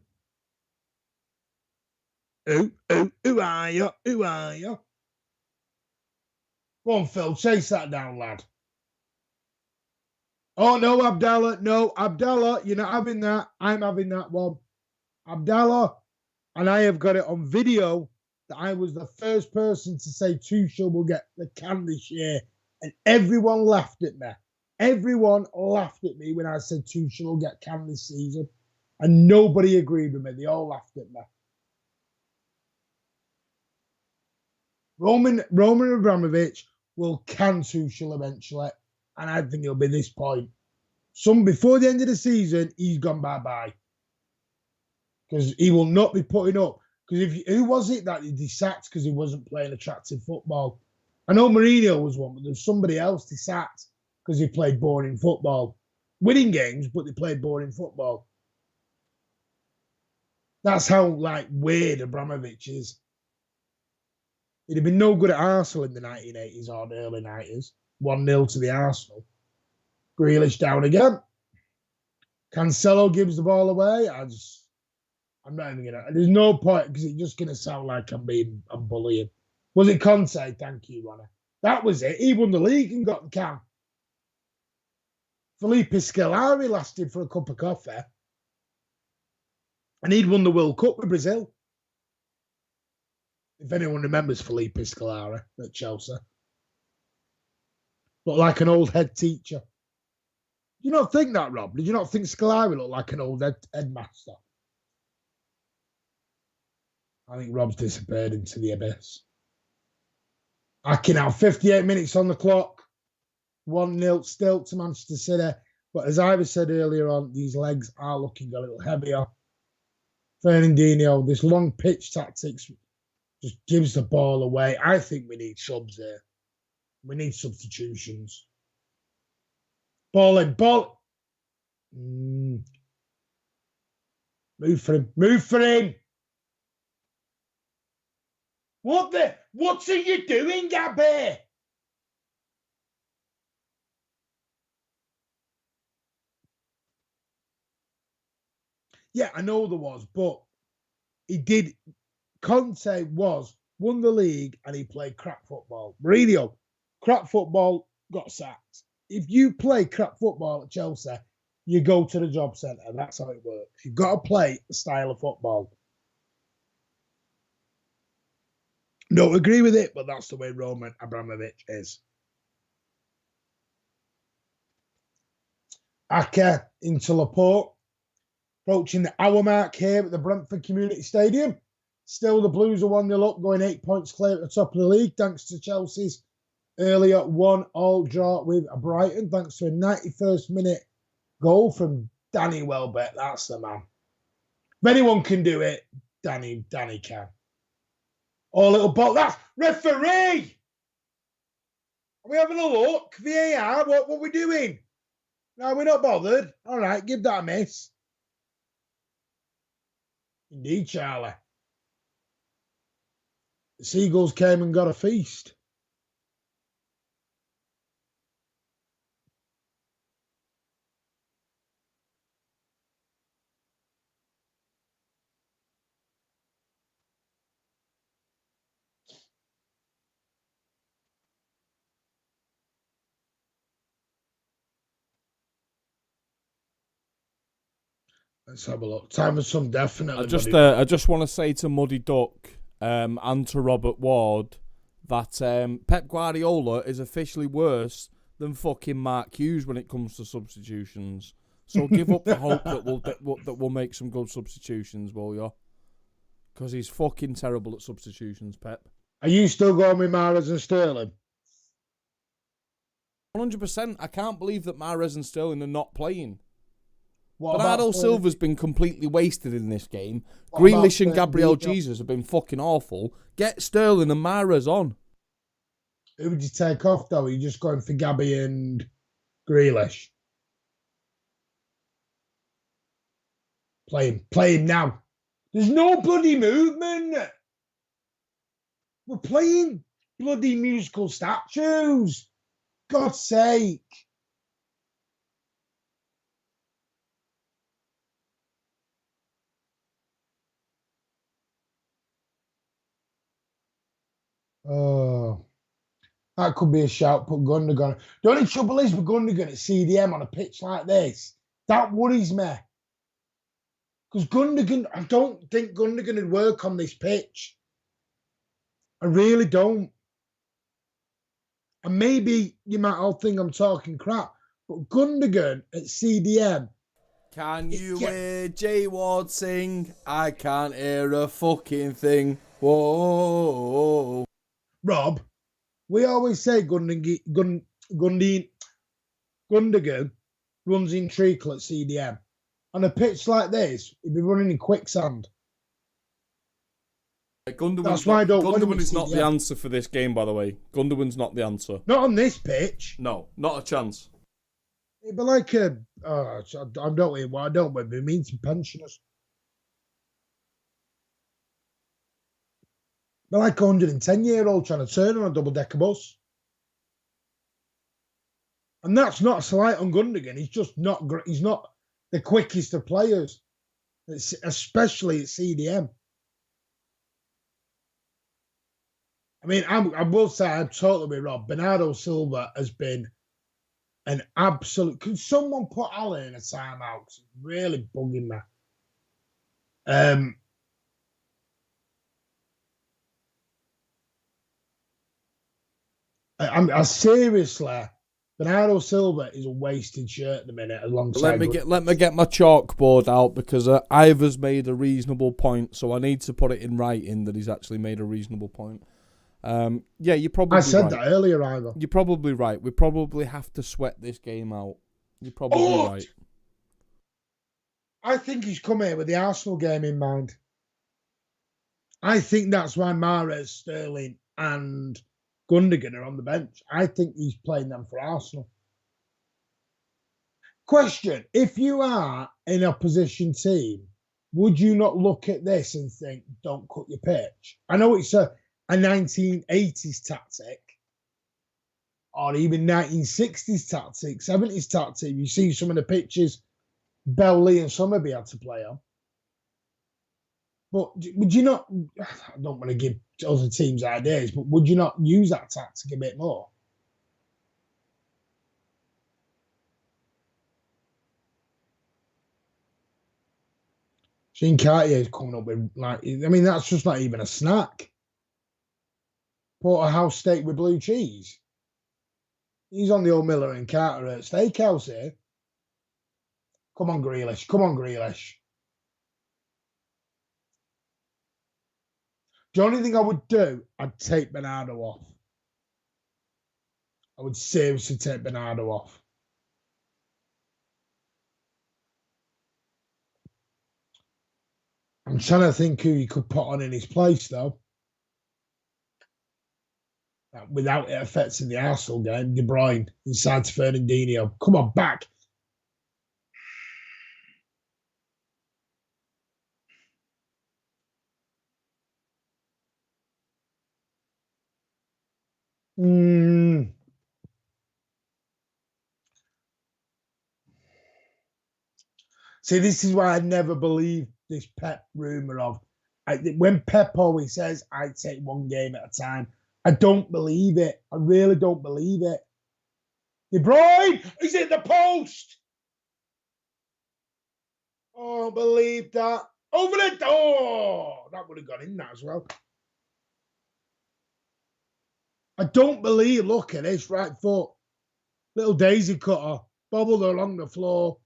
[SPEAKER 1] you? Who are you? Go on, Phil, chase that down, lad. Oh, no, Abdallah. No, Abdallah, you're not having that. I'm having that one. Abdallah, and I have got it on video that I was the first person to say Tuchel will get the can this year. And everyone laughed at me. Everyone laughed at me when I said Tuchel will get can this season. And nobody agreed with me. They all laughed at me. Roman Abramovich will can Tuchel eventually. And I think it'll be this point. Before the end of the season, he's gone bye-bye. Because he will not be putting up. Because who was it that he sacked because he wasn't playing attractive football? I know Mourinho was one, but there's somebody else they sacked because he played boring football. Winning games, but they played boring football. That's how weird Abramovich is. He'd have been no good at Arsenal in the 1980s or the early 90s. 1-0 to the Arsenal. Grealish down again. Cancelo gives the ball away. I'm not even gonna. There's no point because it's just gonna sound like I'm bullying. Was it Conte? Thank you, Ronnie. That was it. He won the league and got the can. Felipe Scolari lasted for a cup of coffee, and he'd won the World Cup with Brazil. If anyone remembers Felipe Scolari at Chelsea, looked like an old head teacher. Did you not think that, Rob? Did you not think Scolari looked like an old headmaster? I think Rob's disappeared into the abyss. Aki now, 58 minutes on the clock. 1-0 still to Manchester City. But as Ivor said earlier on, these legs are looking a little heavier. Fernandinho, this long pitch tactics just gives the ball away. I think we need subs here. We need substitutions. Ball in, ball. Move for him. Move for him. What are you doing, Gabby? Yeah, I know there was, but he did. Conte won the league and he played crap football. Mourinho, crap football, got sacked. If you play crap football at Chelsea, you go to the job centre. That's how it works. You've got to play the style of football. Don't agree with it, but that's the way Roman Abramovich is. Ake into Laporte. Approaching the hour mark here at the Brentford Community Stadium. Still, the Blues are 1-0 up, going 8 points clear at the top of the league, thanks to Chelsea's earlier 1-1 draw with Brighton, thanks to a 91st minute goal from Danny Welbeck. That's the man. If anyone can do it, Danny can. Oh, little ball. That's referee! Are we having a look? VAR, what are we doing? No, we're not bothered. All right, give that a miss. Indeed, Charlie. The Seagulls came and got a feast. Let's have a look. Time for some definitely.
[SPEAKER 2] I just want to say to Muddy Duck and to Robert Ward that Pep Guardiola is officially worse than fucking Mark Hughes when it comes to substitutions. So give up the hope that we'll make some good substitutions, will you? Because he's fucking terrible at substitutions, Pep.
[SPEAKER 1] Are you still going with Mahrez and Sterling?
[SPEAKER 2] 100%. I can't believe that Mahrez and Sterling are not playing. Bernardo Silva's been completely wasted in this game. Grealish and Gabriel Jesus have been fucking awful. Get Sterling and Mahrez on.
[SPEAKER 1] Who would you take off, though? Are you just going for Gabby and Grealish? Play him now. There's no bloody movement. We're playing bloody musical statues. God's sake. Oh. That could be a shout. Put Gundogan. The only trouble is with Gundogan at CDM on a pitch like this. That worries me. Because Gundogan, I don't think Gundogan would work on this pitch. I really don't. And maybe you might all think I'm talking crap, but Gundogan at CDM.
[SPEAKER 2] Can you hear J Ward sing? I can't hear a fucking thing. Whoa.
[SPEAKER 1] Rob, we always say Gundogan runs in treacle at CDM. On a pitch like this, he'd be running in quicksand.
[SPEAKER 2] Gundogan is not the answer for this game, by the way. Gundogan's not the answer.
[SPEAKER 1] Not on this pitch.
[SPEAKER 2] No, not a chance.
[SPEAKER 1] It'd be like I don't know what I don't want. It means some pensioners. They're like a 110-year-old trying to turn on a double-decker bus. And that's not a slight on Gundogan. He's just not great. He's not the quickest of players, especially at CDM. I mean, I will say I'm totally with Rob. Bernardo Silva has been an absolute. Can someone put Alan in a timeout? It's really bugging me. I seriously, Bernardo Silva is a wasted shirt at the minute. Alongside,
[SPEAKER 2] let me get my chalkboard out because Ivor's made a reasonable point, so I need to put it in writing that he's actually made a reasonable point. Yeah, you're probably.
[SPEAKER 1] I said
[SPEAKER 2] right.
[SPEAKER 1] that earlier, Ivor.
[SPEAKER 2] You're probably right. We probably have to sweat this game out. You're probably right.
[SPEAKER 1] I think he's come here with the Arsenal game in mind. I think that's why Mahrez, Sterling, and Gundogan are on the bench. I think he's playing them for Arsenal. Question: if you are an opposition team, would you not look at this and think, "Don't cut your pitch"? I know it's a 1980s tactic, or even 1960s tactic, 70s tactic. You see some of the pitches Bell, Lee, and Summerby had to play on. But would you not? I don't want to give other teams ideas, but would you not use that tactic a bit more? Shane Cartier is coming up with that's just not even a snack. Porterhouse steak with blue cheese. He's on the old Miller and Carter at Steakhouse here. Come on, Grealish. Come on, Grealish. The only thing I would do, I'd take Bernardo off. I would seriously take Bernardo off. I'm trying to think who you could put on in his place, though. Without it affecting the Arsenal game. De Bruyne inside to Fernandinho. Come on, back. See, this is why I never believe this Pep rumour of... when Pep always says, I take one game at a time, I don't believe it. I really don't believe it. De Bruyne is in the post. Oh, believe that. Over the door. That would have gone in that as well. I don't believe, look at this right foot. Little daisy cutter. Bobbled along the floor.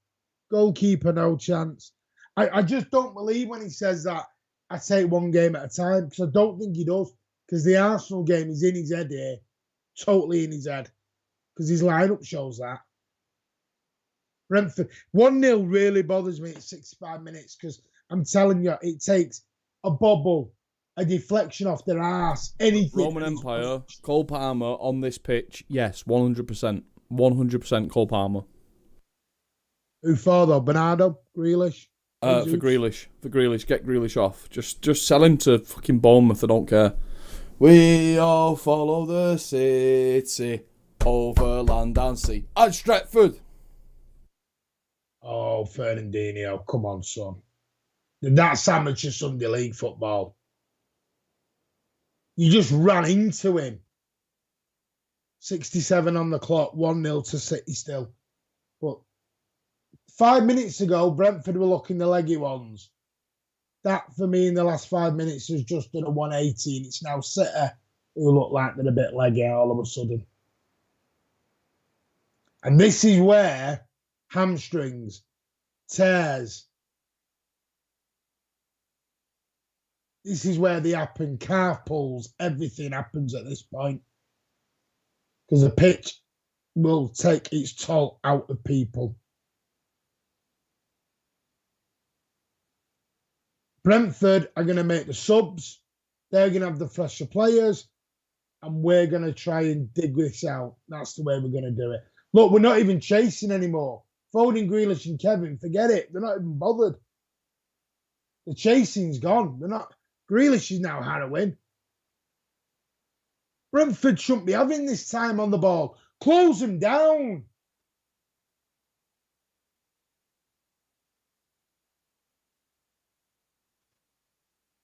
[SPEAKER 1] Goalkeeper, no chance. I just don't believe when he says that I take one game at a time, because I don't think he does. Because the Arsenal game is in his head here. Totally in his head. Because his lineup shows that. Brentford. 1-0 really bothers me at 65 minutes, because I'm telling you, it takes a bobble, a deflection off their arse, anything.
[SPEAKER 2] Roman Empire, Cole Palmer on this pitch, yes, 100%. 100% Cole Palmer.
[SPEAKER 1] Who for, though? Bernardo? Grealish?
[SPEAKER 2] For Grealish. For Grealish. Get Grealish off. Just sell him to fucking Bournemouth, I don't care. We all follow the city over land and sea. And Stretford.
[SPEAKER 1] Oh, Fernandinho. Come on, son. That's amateur Sunday League football. You just ran into him. 67 on the clock, 1-0 to City still. But 5 minutes ago, Brentford were looking the leggy ones. That, for me, in the last 5 minutes has just done a 180, and it's now City who look like they're a bit leggy all of a sudden. And this is where hamstrings, tears, this is where they happen, calf pulls, everything happens at this point. Because the pitch will take its toll out of people. Brentford are going to make the subs. They're going to have the fresher players. And we're going to try and dig this out. That's the way we're going to do it. Look, we're not even chasing anymore. Foden, Grealish and Kevin, forget it. They're not even bothered. The chasing's gone. They're not. Grealish is now harrowing. Brentford shouldn't be having this time on the ball. Close them down.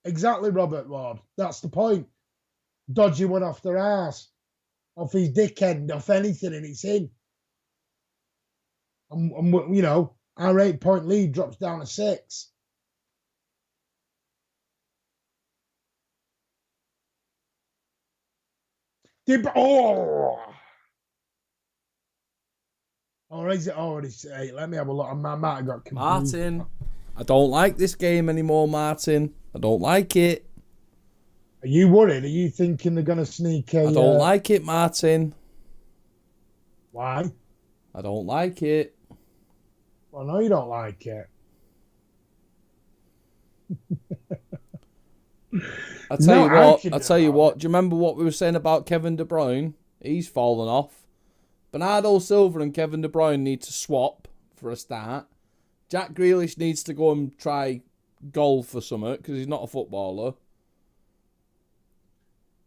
[SPEAKER 1] Exactly, Robert Ward. That's the point. Dodgy one off their arse, off his dick end, off anything, and it's in. And you know, our 8-point lead drops down to 6. Or is it already 8? Let me have a look. I might have got confused.
[SPEAKER 2] Martin, I don't like this game anymore, Martin. I don't like it.
[SPEAKER 1] Are you worried? Are you thinking they're going to sneak a...
[SPEAKER 2] I don't like it, Martin.
[SPEAKER 1] Why?
[SPEAKER 2] I don't like it.
[SPEAKER 1] Well, no, you don't like it.
[SPEAKER 2] I tell you what. Do you remember what we were saying about Kevin De Bruyne? He's fallen off. Bernardo Silva and Kevin De Bruyne need to swap for a start. Jack Grealish needs to go and try golf or something because he's not a footballer.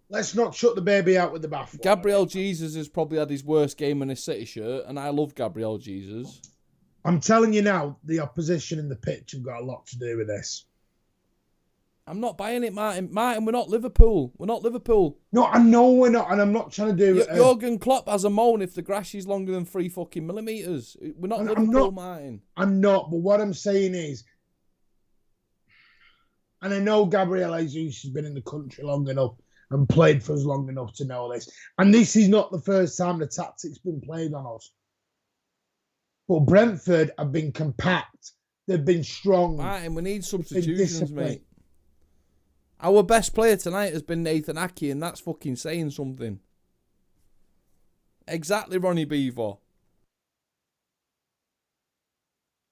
[SPEAKER 1] Let's not shut the baby out with the bathwater.
[SPEAKER 2] Gabriel Jesus has probably had his worst game in his City shirt, and I love Gabriel Jesus.
[SPEAKER 1] I'm telling you now, the opposition in the pitch have got a lot to do with this.
[SPEAKER 2] I'm not buying it, Martin. Martin, we're not Liverpool. We're not Liverpool.
[SPEAKER 1] No, I know we're not, and I'm not trying to do...
[SPEAKER 2] Jurgen Klopp has a moan if the grass is longer than 3 fucking millimetres. We're not Liverpool, Martin.
[SPEAKER 1] I'm not, but what I'm saying is... And I know Gabriel Jesus has been in the country long enough and played for us long enough to know this. And this is not the first time the tactic's been played on us. But Brentford have been compact. They've been strong.
[SPEAKER 2] Martin, we need substitutions, mate. Our best player tonight has been Nathan Ake, and that's fucking saying something. Exactly, Ronnie Beaver.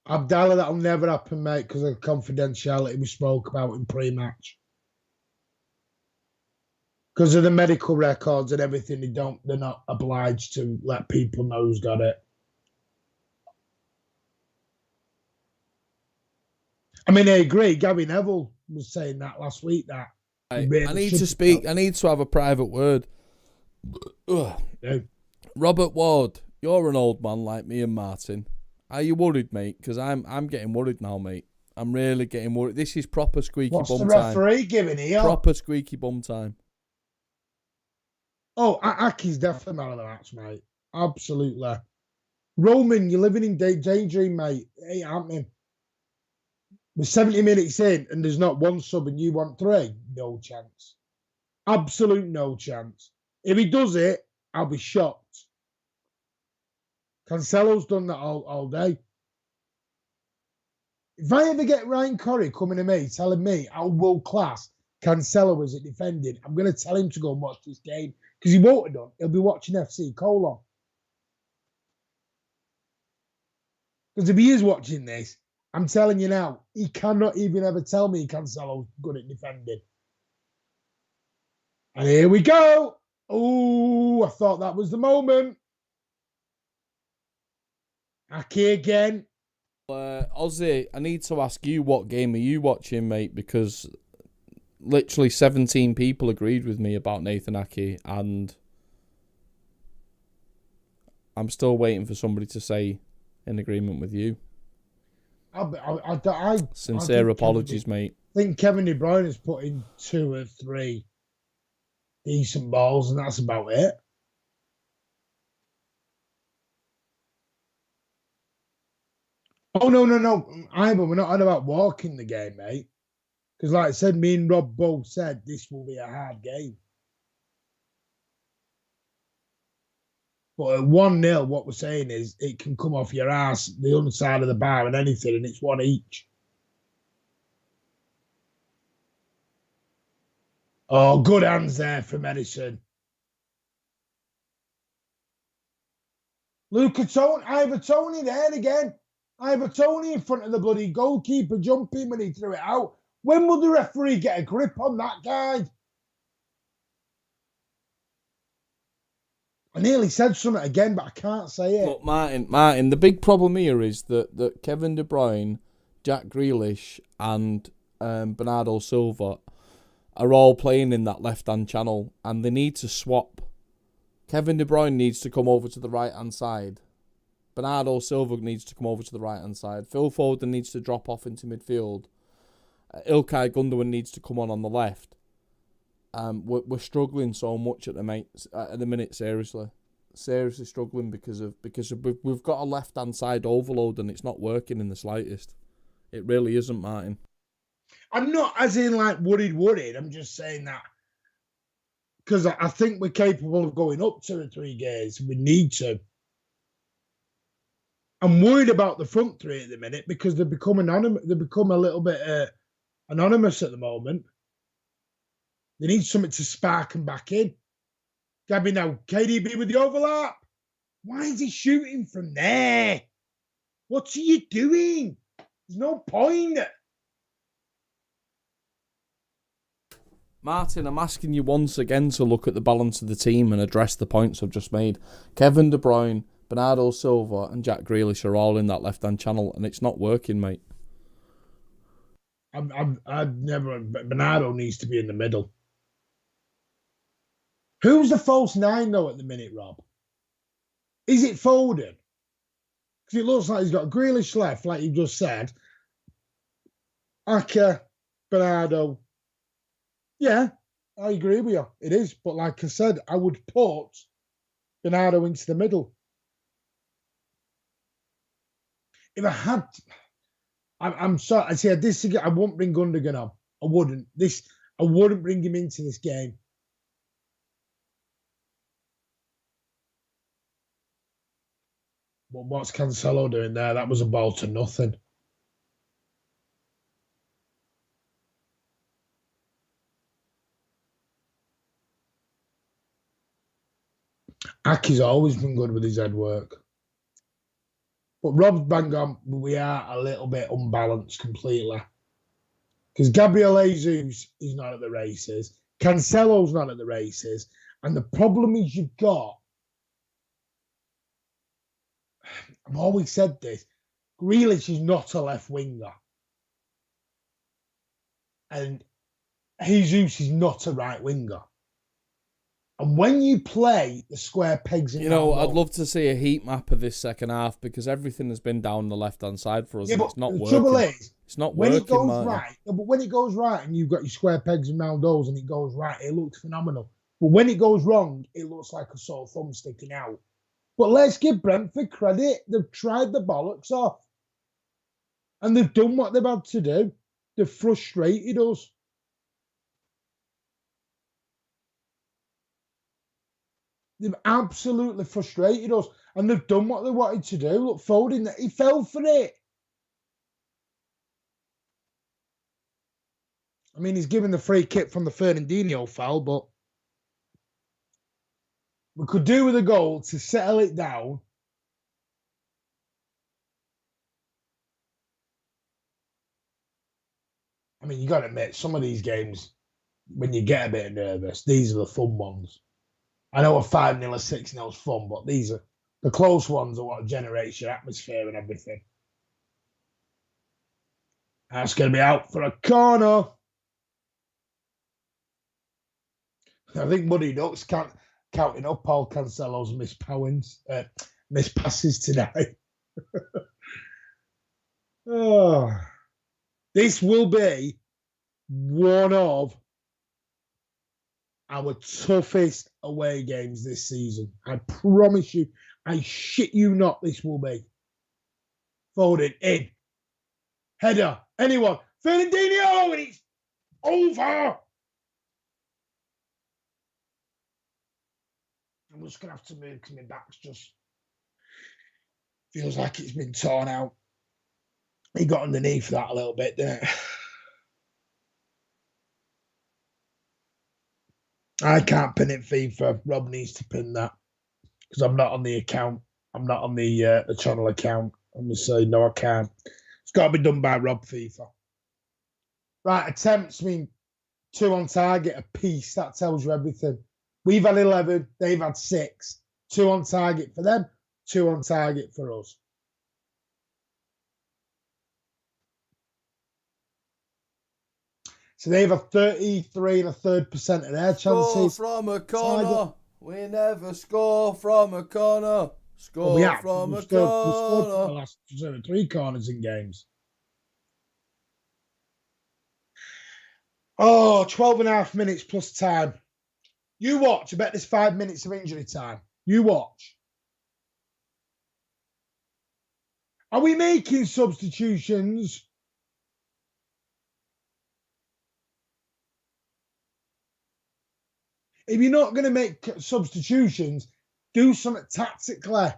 [SPEAKER 1] Abdallah, that'll never happen, mate, because of confidentiality we spoke about in pre-match. Because of the medical records and everything, they're not obliged to let people know who's got it. I mean, I agree. Gary Neville was saying that last week. That
[SPEAKER 2] I need to speak. I need to have a private word.
[SPEAKER 1] Yeah.
[SPEAKER 2] Robert Ward, you're an old man like me and Martin. Are you worried, mate? Because I'm getting worried now, mate. I'm really getting worried. This is proper squeaky bum time.
[SPEAKER 1] What's the referee giving here?
[SPEAKER 2] Proper squeaky bum time.
[SPEAKER 1] Oh, Aki's definitely man of the match, mate. Absolutely. Roman, you're living in daydream, mate. It ain't happening. We're 70 minutes in and there's not one sub and you want 3? No chance. Absolute no chance. If he does it, I'll be shocked. Cancelo's done that all day. If I ever get Ryan Corrie coming to me telling me how world class Cancelo is at defending, I'm going to tell him to go and watch this game because he won't have done. He'll be watching FC Colon. Because if he is watching this, I'm telling you now, he cannot even ever tell me Cancelo's good at defending. And here we go. Oh, I thought that was the moment. Ake again.
[SPEAKER 2] Ozzy, I need to ask you, what game are you watching, mate? Because literally 17 people agreed with me about Nathan Ake, and I'm still waiting for somebody to say in agreement with you. Sincere apologies, mate.
[SPEAKER 1] I think Kevin De Bruyne has put in 2 or 3 decent balls, and that's about it. Oh, no. Ivan, we're not on about walking the game, mate. Because like I said, me and Rob both said this will be a hard game. But at 1-0, what we're saying is it can come off your ass, the underside of the bar and anything, and it's one each. Oh, good hands there from Edison. Ivan Tony there again. Ivan Tony in front of the bloody goalkeeper jumping when he threw it out. When will the referee get a grip on that guy? I nearly said something again, but I can't say it.
[SPEAKER 2] Look, Martin, the big problem here is that Kevin De Bruyne, Jack Grealish, and Bernardo Silva are all playing in that left-hand channel, and they need to swap. Kevin De Bruyne needs to come over to the right-hand side. Bernardo Silva needs to come over to the right-hand side. Phil Foden needs to drop off into midfield. Ilkay Gundogan needs to come on the left. We're struggling so much at the minute. Seriously struggling because we've got a left-hand side overload and it's not working in the slightest. It really isn't, Martin.
[SPEAKER 1] I'm not as in like worried. I'm just saying that because I think we're capable of going up 2 or 3 gears. We need to. I'm worried about the front three at the minute because they've become anonymous. They've become a little bit anonymous at the moment. They need something to spark them back in. Gabby now, KDB with the overlap. Why is he shooting from there? What are you doing? There's no point.
[SPEAKER 2] Martin, I'm asking you once again to look at the balance of the team and address the points I've just made. Kevin De Bruyne, Bernardo Silva and Jack Grealish are all in that left-hand channel and it's not working, mate.
[SPEAKER 1] Bernardo needs to be in the middle. Who's the false 9, though, at the minute, Rob? Is it Foden? Because it looks like he's got Grealish left, like you just said. Aka, Bernardo. Yeah, I agree with you. It is. But like I said, I would put Bernardo into the middle. If I had... I'm sorry. I say this again. I won't bring Gundogan on. I wouldn't. I wouldn't bring him into this game. But what's Cancelo doing there? That was a ball to nothing. Aki's always been good with his head work. But Rob's bang on, we are a little bit unbalanced completely. Because Gabriel Jesus is not at the races. Cancelo's not at the races. And the problem is you've got, I've always said this, Grealish is not a left winger. And Jesus is not a right winger. And when you play the square pegs in
[SPEAKER 2] I'd love to see a heat map of this second half because everything has been down the left-hand side for us and it's not working. The trouble is,
[SPEAKER 1] it's not when working, it goes right, but when it goes right and you've got your square pegs and round holes and it goes right, it looks phenomenal. But when it goes wrong, it looks like a sore thumb sticking out. But let's give Brentford credit. They've tried the bollocks off. And they've done what they've had to do. They've frustrated us. They've absolutely frustrated us. And they've done what they wanted to do. Look, Foden, he fell for it. I mean, he's given the free kick from the Fernandinho foul, but we could do with a goal to settle it down. I mean, you got to admit, some of these games, when you get a bit nervous, these are the fun ones. I know a 5-0 or 6-0 is fun, but these are the close ones are what generates your atmosphere and everything. That's going to be out for a corner. I think Muddy Ducks counting up Paul Cancelo's missed passes today. Oh, this will be one of our toughest away games this season. I promise you, I shit you not, this will be. Foden in. Header. Anyone. Fernandinho, and it's over. I'm just going to have to move because my back's just feels like it's been torn out. He got underneath that a little bit, didn't it? I can't pin it FIFA. Rob needs to pin that because I'm not on the account. I'm not on the channel account. I'm going to say, no, I can't. It's got to be done by Rob FIFA. Right, attempts mean 2 on target a piece. That tells you everything. We've had 11. They've had 6. 2 on target for them. 2 on target for us. So they've had 33.3% of their chances.
[SPEAKER 2] Score from a corner. We never score from a corner. Score from a corner. We scored for the
[SPEAKER 1] last 3 corners in games. Oh, 12.5 minutes plus time. You watch. I bet there's 5 minutes of injury time. You watch. Are we making substitutions? If you're not going to make substitutions, do something tactically.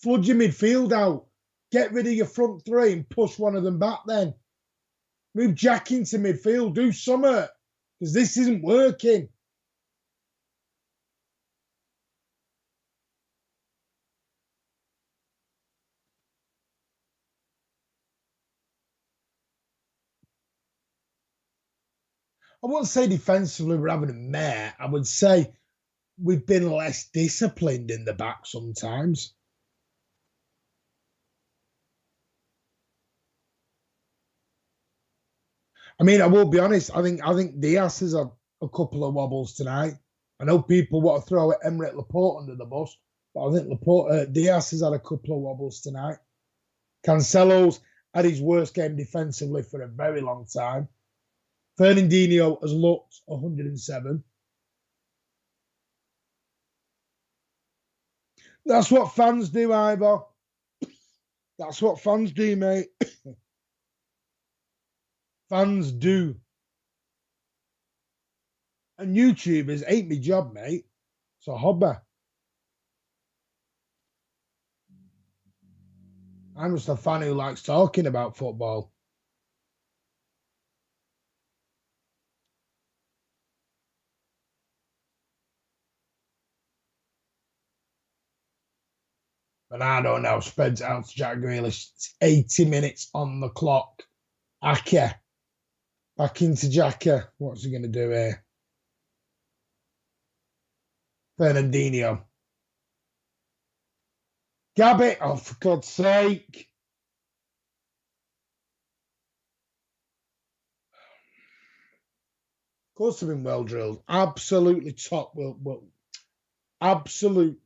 [SPEAKER 1] Flood your midfield out. Get rid of your front 3 and push one of them back then. Move Jack into midfield. Do something. Because this isn't working. I wouldn't say defensively we're having a mare. I would say we've been less disciplined in the back sometimes. I mean, I will be honest. I think Diaz has had a couple of wobbles tonight. I know people want to throw Emerick Laporte under the bus, but I think Diaz has had a couple of wobbles tonight. Cancelo's had his worst game defensively for a very long time. Fernandinho has looked 107. That's what fans do, Ivor. That's what fans do, mate. Fans do. And YouTubers ain't my job, mate. It's a hobby. I'm just a fan who likes talking about football. Bernardo now spreads out to Jack Grealish. It's 80 minutes on the clock. Ake. Back into Jacka. What's he going to do here? Fernandinho. Gabby. Oh, for God's sake. Of course they've been well drilled. Absolutely top. Well, absolute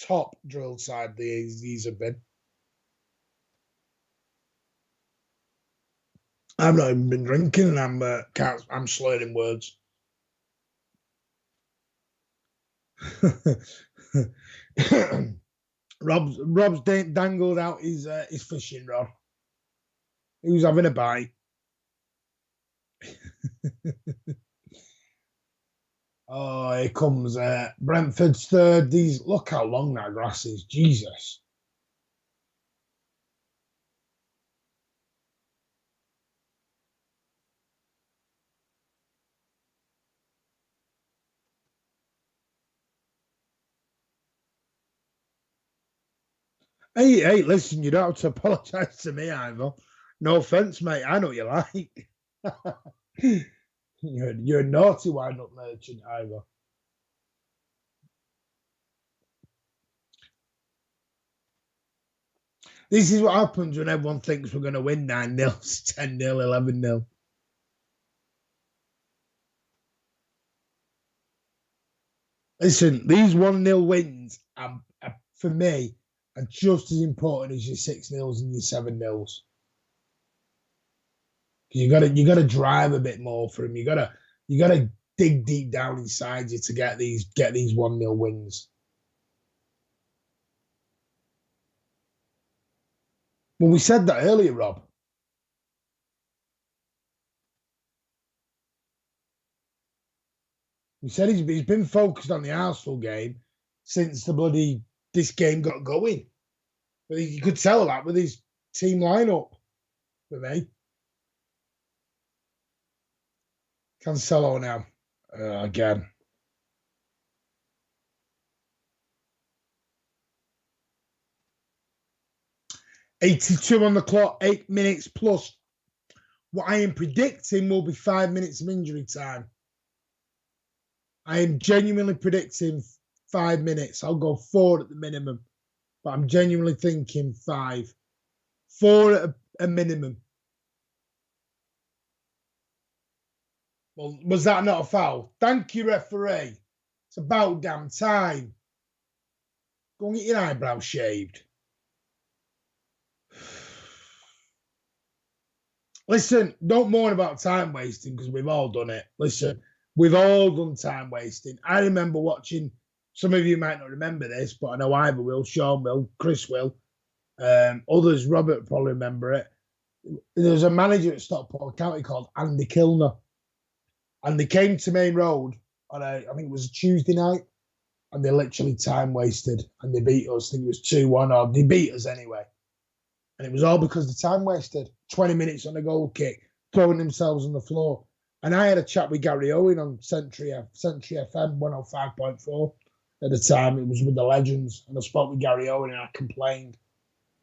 [SPEAKER 1] top drilled side these have been. I've not even been drinking, and I'm slurring words. Rob's dangled out his fishing rod. He was having a bite. Oh, here comes Brentford's third. Look how long that grass is. Jesus. Hey, listen, you don't have to apologise to me, Ivor. No offence, mate. I know what you like. You're a naughty wind-up merchant, Ivor. This is what happens when everyone thinks we're going to win 9-0, 10-0, 11-0. Listen, these 1-0 wins, for me, are just as important as your 6-0s and your 7-0s. You gotta drive a bit more for them. You gotta dig deep down inside you to get these 1-0 wins. Well, we said that earlier, Rob. We said he's been focused on the Arsenal game since this game got going. But you could tell that with his team lineup for me. Cancelo now again. $82 on the clock, 8 minutes plus. What I am predicting will be 5 minutes of injury time. I am genuinely predicting 5 minutes. I'll go 4 at the minimum, but I'm genuinely thinking 5. 4 at a minimum. Well, was that not a foul? Thank you, referee. It's about damn time. Go and get your eyebrows shaved. Listen, don't moan about time wasting because we've all done it. Listen, we've all done time wasting. I remember watching, some of you might not remember this, but I know Ivor will, Sean will, Chris will. Others, Robert will probably remember it. There was a manager at Stockport County called Andy Kilner. And they came to Main Road on I think it was a Tuesday night, and they literally time wasted, and they beat us. I think it was 2-1, or they beat us anyway. And it was all because the time wasted. 20 minutes on a goal kick, throwing themselves on the floor. And I had a chat with Gary Owen on Century FM 105.4 at the time. It was with the Legends, and I spoke with Gary Owen, and I complained.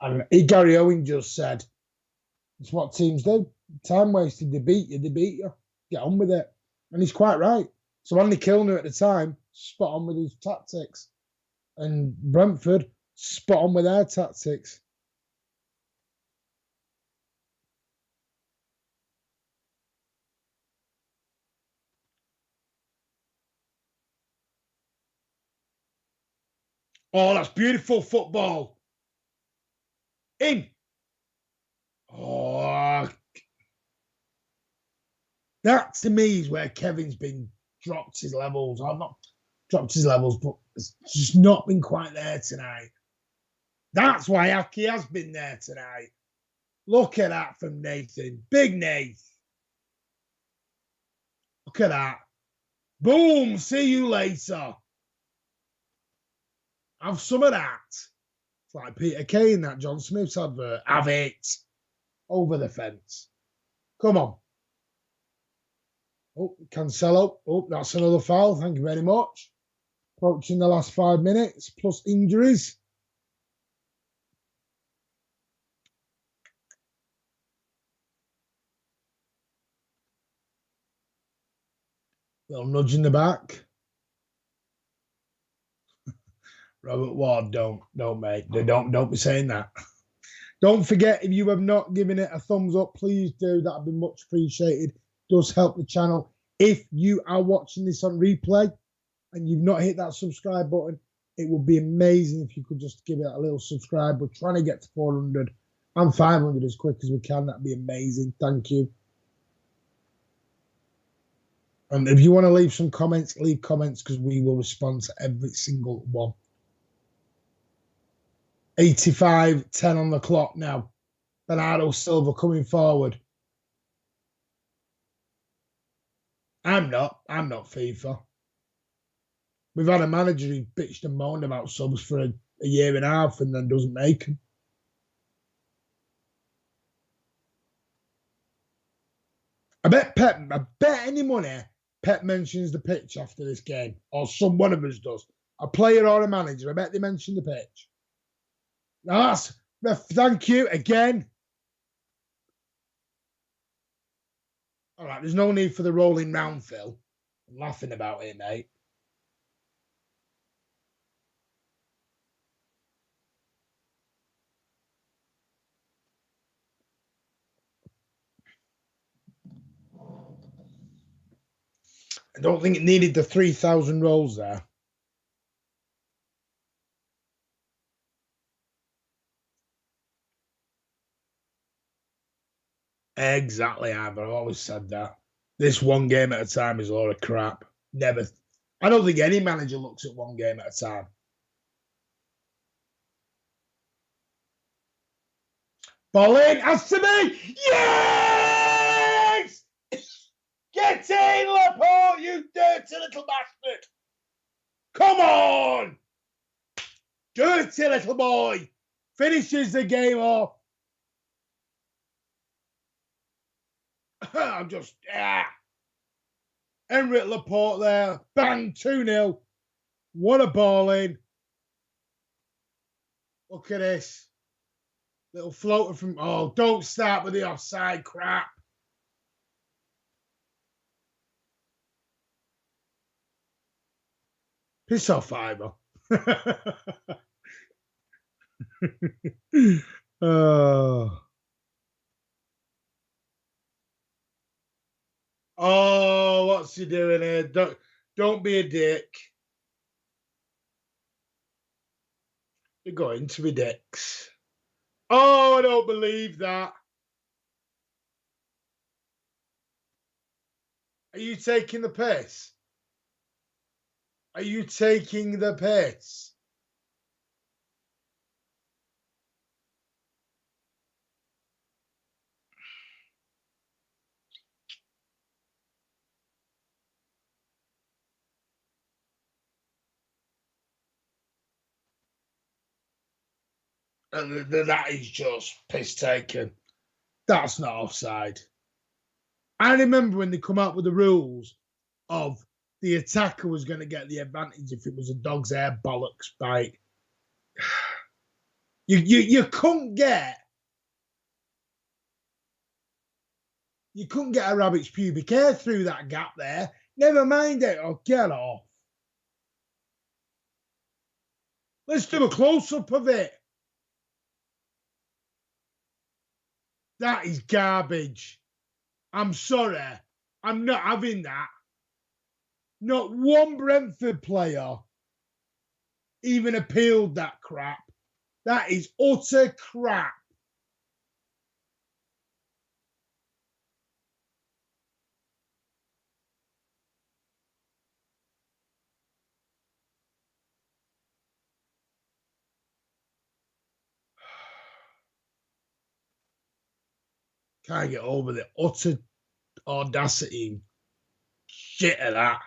[SPEAKER 1] And Gary Owen just said, "It's what teams do. Time wasted. They beat you. Get on with it." And he's quite right. So Andy Kilner at the time, spot on with his tactics. And Brentford, spot on with their tactics. Oh, that's beautiful football. In. Oh, that to me is where Kevin's been dropped his levels. I've not dropped his levels, but it's just not been quite there tonight. That's why Aki has been there tonight. Look at that from Nathan. Big Nath. Look at that. Boom. See you later. Have some of that. It's like Peter Kay in that John Smith's advert. Have it. Over the fence. Come on. Oh, Cancelo. Oh, that's another foul. Thank you very much. Approaching the last 5 minutes, plus injuries. Little nudge in the back. Robert Ward, don't mate. Don't be saying that. Don't forget, if you have not given it a thumbs up, please do. That'd be much appreciated. Does help the channel. If you are watching this on replay and you've not hit that subscribe button, it would be amazing if you could just give it a little subscribe. We're trying to get to 400 and 500 as quick as we can. That'd be amazing. Thank you. And if you want to leave some comments, leave comments because we will respond to every single one. 85-10 on the clock now. Bernardo Silva coming forward. I'm not FIFA. We've had a manager who bitched and moaned about subs for a year and a half and then doesn't make them. I bet any money Pep mentions the pitch after this game, or one of us does. A player or a manager, I bet they mention the pitch. Now thank you again. All right, there's no need for the rolling round, Phil. I'm laughing about it, mate. I don't think it needed the 3,000 rolls there. Exactly, Ivor. I've always said that. This one game at a time is a lot of crap. Never. I don't think any manager looks at one game at a time. Ball in, has to be. Yes! Get in, Laporte, you dirty little bastard. Come on! Dirty little boy. Finishes the game off. I'm just, Henrik Laporte there. Bang, 2-0. What a ball in. Look at this. Little floater from, oh, don't start with the offside crap. Piss off, Ivor. Oh. Oh, what's he doing here? Don't be a dick. You're going to be dicks. Oh, I don't believe that. Are you taking the piss? Are you taking the piss? And that is just piss taken. That's not offside. I remember when they come out with the rules of the attacker was going to get the advantage if it was a dog's hair bollocks bite. You couldn't get a rabbit's pubic hair through that gap there. Never mind it. Oh, get off. Let's do a close-up of it. That is garbage. I'm sorry. I'm not having that. Not one Brentford player even appealed that crap. That is utter crap. Can't get over the utter audacity and shit of that.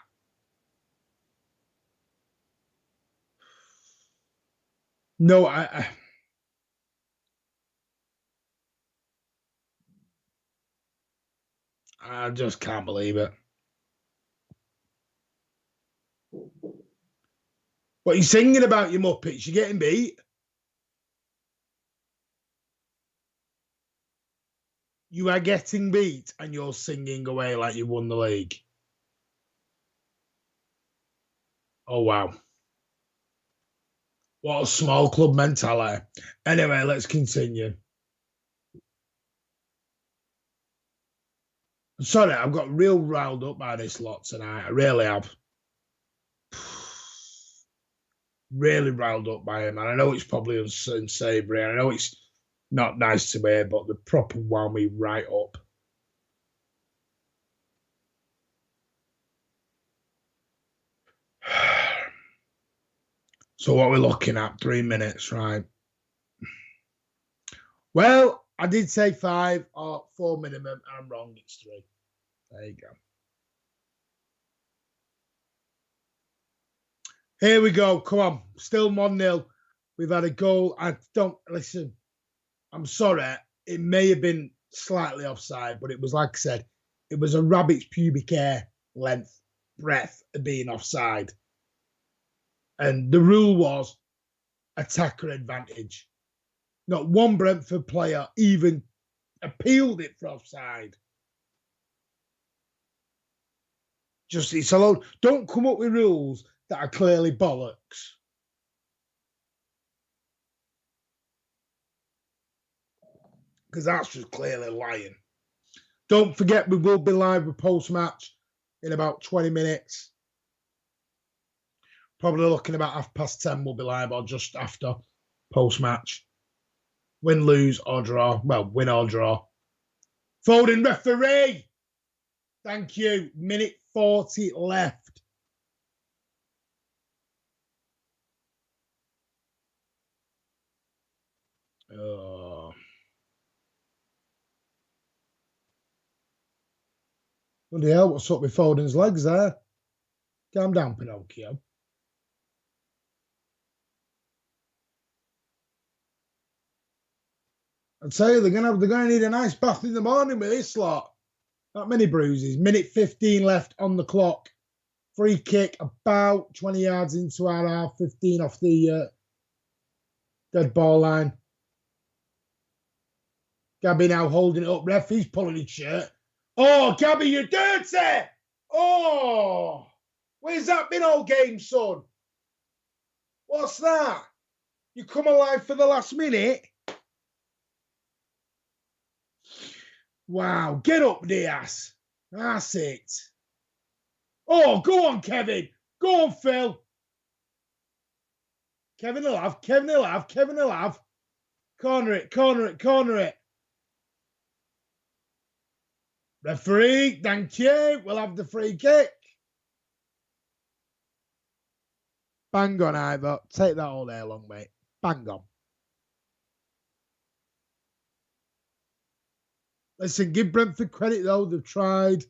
[SPEAKER 1] No, I just can't believe it. What are you singing about, you Muppets? You're getting beat. You are getting beat and you're singing away like you won the league. Oh, wow. What a small club mentality. Anyway, let's continue. Sorry, I've got real riled up by this lot tonight. I really have. Really riled up by him. And I know it's probably unsavoury. And I know it's not nice to hear, but the proper wound me right up. So what we're looking at, 3 minutes, right? Well, I did say 5 or 4 minimum, and I'm wrong. It's 3. There you go. Here we go. Come on. Still 1-0. We've had a goal. Listen, I'm sorry. It may have been slightly offside, but it was, like I said, it was a rabbit's pubic hair breadth of being offside. And the rule was attacker advantage. Not one Brentford player even appealed it for offside. Just, it's alone. Don't come up with rules that are clearly bollocks. Because that's just clearly lying. Don't forget, we will be live with post-match in about 20 minutes. Probably looking about 10:30 we'll be live, or just after post-match. Win, lose, or draw. Well, win or draw. Foden referee. Thank you. Minute 40 left. Oh. Bloody hell, what's up with Foden's legs there? Calm down, Pinocchio. I tell you, they're gonna need a nice bath in the morning with this lot. Not many bruises. Minute 15 left on the clock. Free kick about 20 yards into our half, 15 off the dead ball line. Gabby now holding it up. Ref, he's pulling his shirt. Oh, Gabby, you're dirty! Oh! Where's that been all game, son? What's that? You come alive for the last minute? Wow, get up, Diaz. That's it. Oh, go on, Kevin. Go on, Phil. Kevin will have. Corner it. Referee, thank you. We'll have the free kick. Bang on, Ivor. Take that all day long, mate. Bang on. Listen, give Brentford credit, though. They've tried,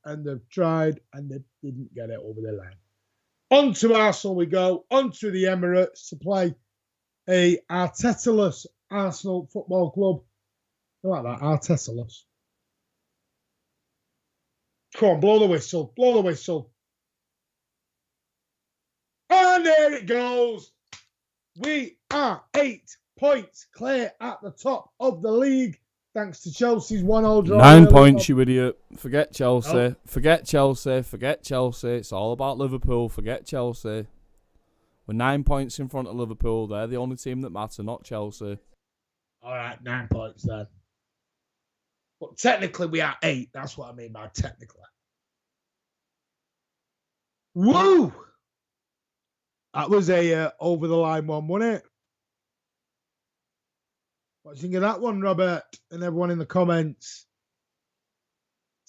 [SPEAKER 1] and they didn't get it over the line. On to Arsenal we go. On to the Emirates to play a Arteta-less Arsenal Football Club. I like that, Arteta-less. Come on, blow the whistle. And there it goes. We are 8 points clear at the top of the league. Thanks to Chelsea's 1-0 draw.
[SPEAKER 2] 9 points, you idiot. Forget Chelsea. Oh. Forget Chelsea. It's all about Liverpool. Forget Chelsea. We're 9 points in front of Liverpool. They're the only team that matter, not Chelsea.
[SPEAKER 1] All right, 9 points then. But technically we are 8. That's what I mean by technically. Woo! That was a over-the-line one, wasn't it? What do you think of that one, Robert? And everyone in the comments.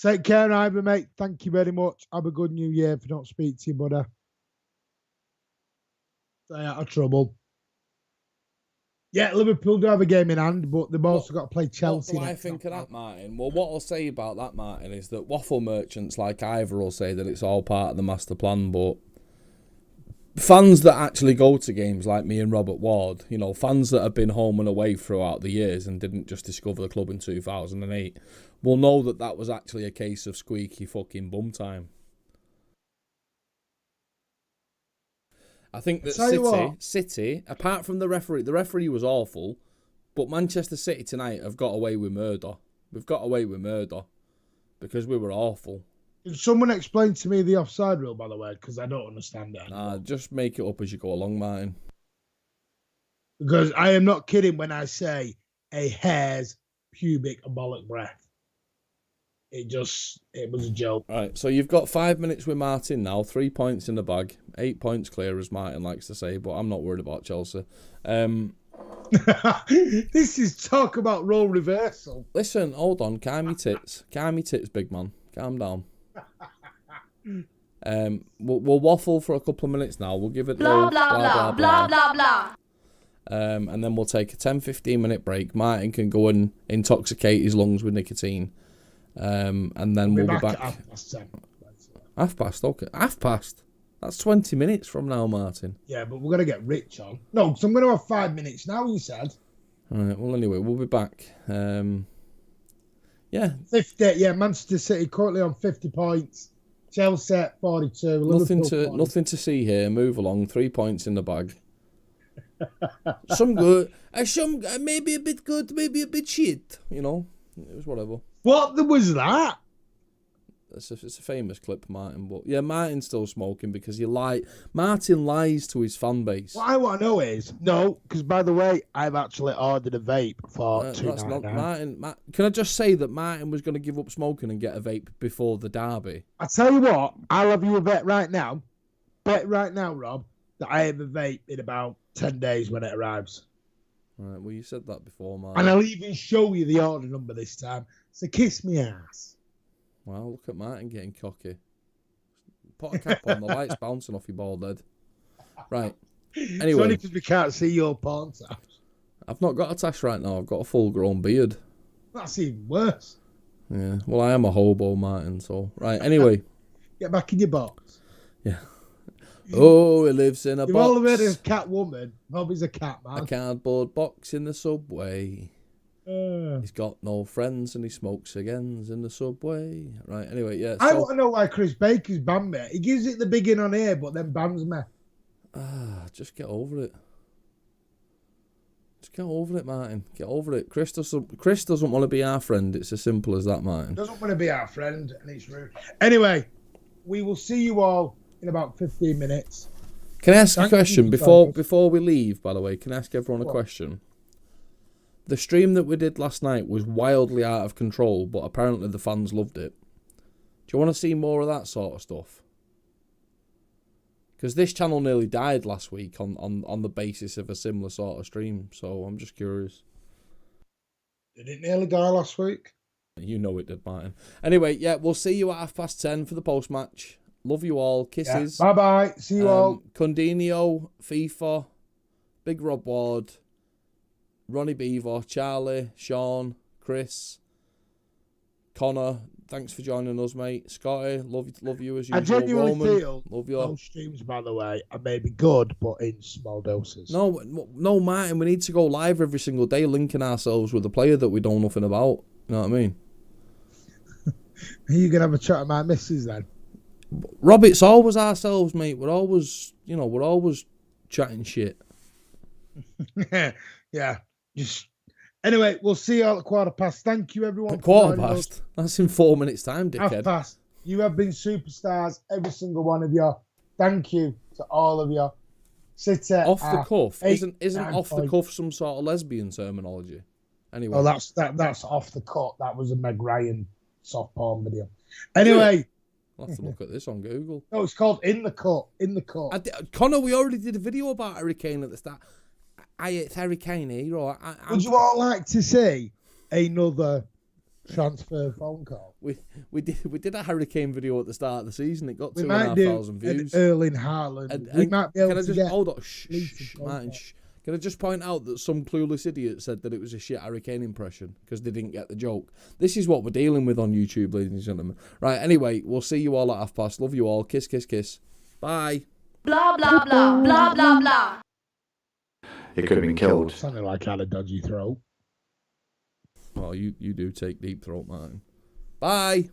[SPEAKER 1] Take care, Ivor, mate. Thank you very much. Have a good new year if I don't speak to you, brother. Stay out of trouble. Yeah, Liverpool do have a game in hand, but they've also got to play Chelsea.
[SPEAKER 2] What do I think of that, Martin? Well, what I'll say about that, Martin, is that waffle merchants like Ivor will say that it's all part of the master plan, but fans that actually go to games like me and Robert Ward, you know, fans that have been home and away throughout the years and didn't just discover the club in 2008, will know that that was actually a case of squeaky fucking bum time. I think that City, apart from the referee was awful, but Manchester City tonight have got away with murder. We've got away with murder because we were awful.
[SPEAKER 1] Can someone explain to me the offside rule, by the way? Because I don't understand it anymore.
[SPEAKER 2] Nah, just make it up as you go along, Martin.
[SPEAKER 1] Because I am not kidding when I say a hair's pubic bollock breath. It was a joke.
[SPEAKER 2] Right, so you've got 5 minutes with Martin now, 3 points in the bag, 8 points clear, as Martin likes to say, but I'm not worried about Chelsea.
[SPEAKER 1] This is talk about role reversal.
[SPEAKER 2] Listen, hold on, calm your tits, big man, calm down. We'll waffle for a couple of minutes now. We'll give it
[SPEAKER 3] blah blah blah.
[SPEAKER 2] And then we'll take a 10-15 minute break. Martin can go and intoxicate his lungs with nicotine. And then we'll be back. Half past, okay. Half past? That's 20 minutes from now, Martin.
[SPEAKER 1] Yeah, but we're going to get rich on. No, because I'm going to have 5 minutes now, you said.
[SPEAKER 2] All right, well, anyway, we'll be back. Yeah.
[SPEAKER 1] 50, yeah, Manchester City currently on 50 points. Chelsea 42.
[SPEAKER 2] Nothing to see here. Move along. 3 points in the bag. Some good. Some maybe a bit good, maybe a bit shit. You know, it was whatever.
[SPEAKER 1] What was that?
[SPEAKER 2] It's a famous clip, Martin. But yeah, Martin's still smoking because Martin lies to his fan base.
[SPEAKER 1] What I want to know is because by the way, I've actually ordered a vape for $2.99.
[SPEAKER 2] Martin. Can I just say that Martin was going to give up smoking and get a vape before the derby?
[SPEAKER 1] I tell you what, I'll have you a bet right now. Bet right now, Rob, that I have a vape in about 10 days when it arrives.
[SPEAKER 2] Right, well, you said that before, Martin.
[SPEAKER 1] And I'll even show you the order number this time. So kiss me ass.
[SPEAKER 2] Wow, look at Martin getting cocky. Put a cap on, the light's bouncing off your bald head. Right. Anyway.
[SPEAKER 1] It's only because we can't see your porn tash.
[SPEAKER 2] I've not got a tash right now. I've got a full-grown beard.
[SPEAKER 1] That's even worse.
[SPEAKER 2] Yeah. Well, I am a hobo, Martin. So right. Anyway.
[SPEAKER 1] Get back in your box.
[SPEAKER 2] Yeah. Oh, he lives in a
[SPEAKER 1] You've
[SPEAKER 2] box.
[SPEAKER 1] all heard of Catwoman. Robbie's a cat, man.
[SPEAKER 2] A cardboard box in the subway. He's got no friends and he smokes agains in the subway. Right, anyway, yeah.
[SPEAKER 1] I want to know why Chris Baker's banned me. He gives it the big in on here, but then bans me.
[SPEAKER 2] Just get over it. Just get over it, Martin. Get over it. Chris doesn't want to be our friend. It's as simple as that, Martin.
[SPEAKER 1] Doesn't want to be our friend, and it's rude. Anyway, we will see you all in about 15 minutes.
[SPEAKER 2] Can I ask a question before we leave, by the way? Can I ask everyone a question? The stream that we did last night was wildly out of control, but apparently the fans loved it. Do you want to see more of that sort of stuff? Because this channel nearly died last week on the basis of a similar sort of stream, so I'm just curious.
[SPEAKER 1] Did it nearly die last week?
[SPEAKER 2] You know it did, Martin. Anyway, yeah, we'll see you at 10:30 for the post-match. Love you all. Kisses.
[SPEAKER 1] Yeah. Bye-bye. See you all.
[SPEAKER 2] Condinio, FIFA, Big Rob Ward, Ronnie Beaver, Charlie, Sean, Chris, Connor, thanks for joining us, mate. Scotty, love you as usual.
[SPEAKER 1] I genuinely
[SPEAKER 2] Roman,
[SPEAKER 1] feel
[SPEAKER 2] love you.
[SPEAKER 1] those streams, by the way, are maybe good, but in small doses.
[SPEAKER 2] No, Martin, we need to go live every single day, linking ourselves with a player that we know nothing about. You know what I mean?
[SPEAKER 1] Are you going to have a chat with my missus then?
[SPEAKER 2] Rob, it's always ourselves, mate. We're always chatting shit.
[SPEAKER 1] Yeah. Anyway, we'll see you all at 15:15. Thank you, everyone.
[SPEAKER 2] At 15:15? That's in 4 minutes' time, dickhead.
[SPEAKER 1] 15:30. You have been superstars, every single one of you. Thank you to all of you. Sit
[SPEAKER 2] off the cuff. Isn't off the
[SPEAKER 1] point.
[SPEAKER 2] cuff some sort of lesbian terminology? Anyway.
[SPEAKER 1] Oh, that's off the cut. That was a Meg Ryan soft porn video. Anyway.
[SPEAKER 2] I'll have to look at this on Google.
[SPEAKER 1] No, it's called In the Cut. In the Cut.
[SPEAKER 2] Connor, we already did a video about Harry Kane at the start. It's Harry Kane, hero.
[SPEAKER 1] Would you all like to see another transfer phone call?
[SPEAKER 2] We did a Harry Kane video at the start of the season. It got 2,500 views.
[SPEAKER 1] Erling Haaland. We might be able to get...
[SPEAKER 2] Hold on. Shh, Martin. Shh. Can I just point out that some clueless idiot said that it was a shit Harry Kane impression because they didn't get the joke. This is what we're dealing with on YouTube, ladies and gentlemen. Right, anyway, we'll see you all at 15:30. Love you all. Kiss, kiss, kiss. Bye.
[SPEAKER 3] Blah, blah, blah, blah, blah, blah.
[SPEAKER 4] It could have been killed.
[SPEAKER 1] Sounded like I had a dodgy throat.
[SPEAKER 2] Well, you do take deep throat, Martin. Bye.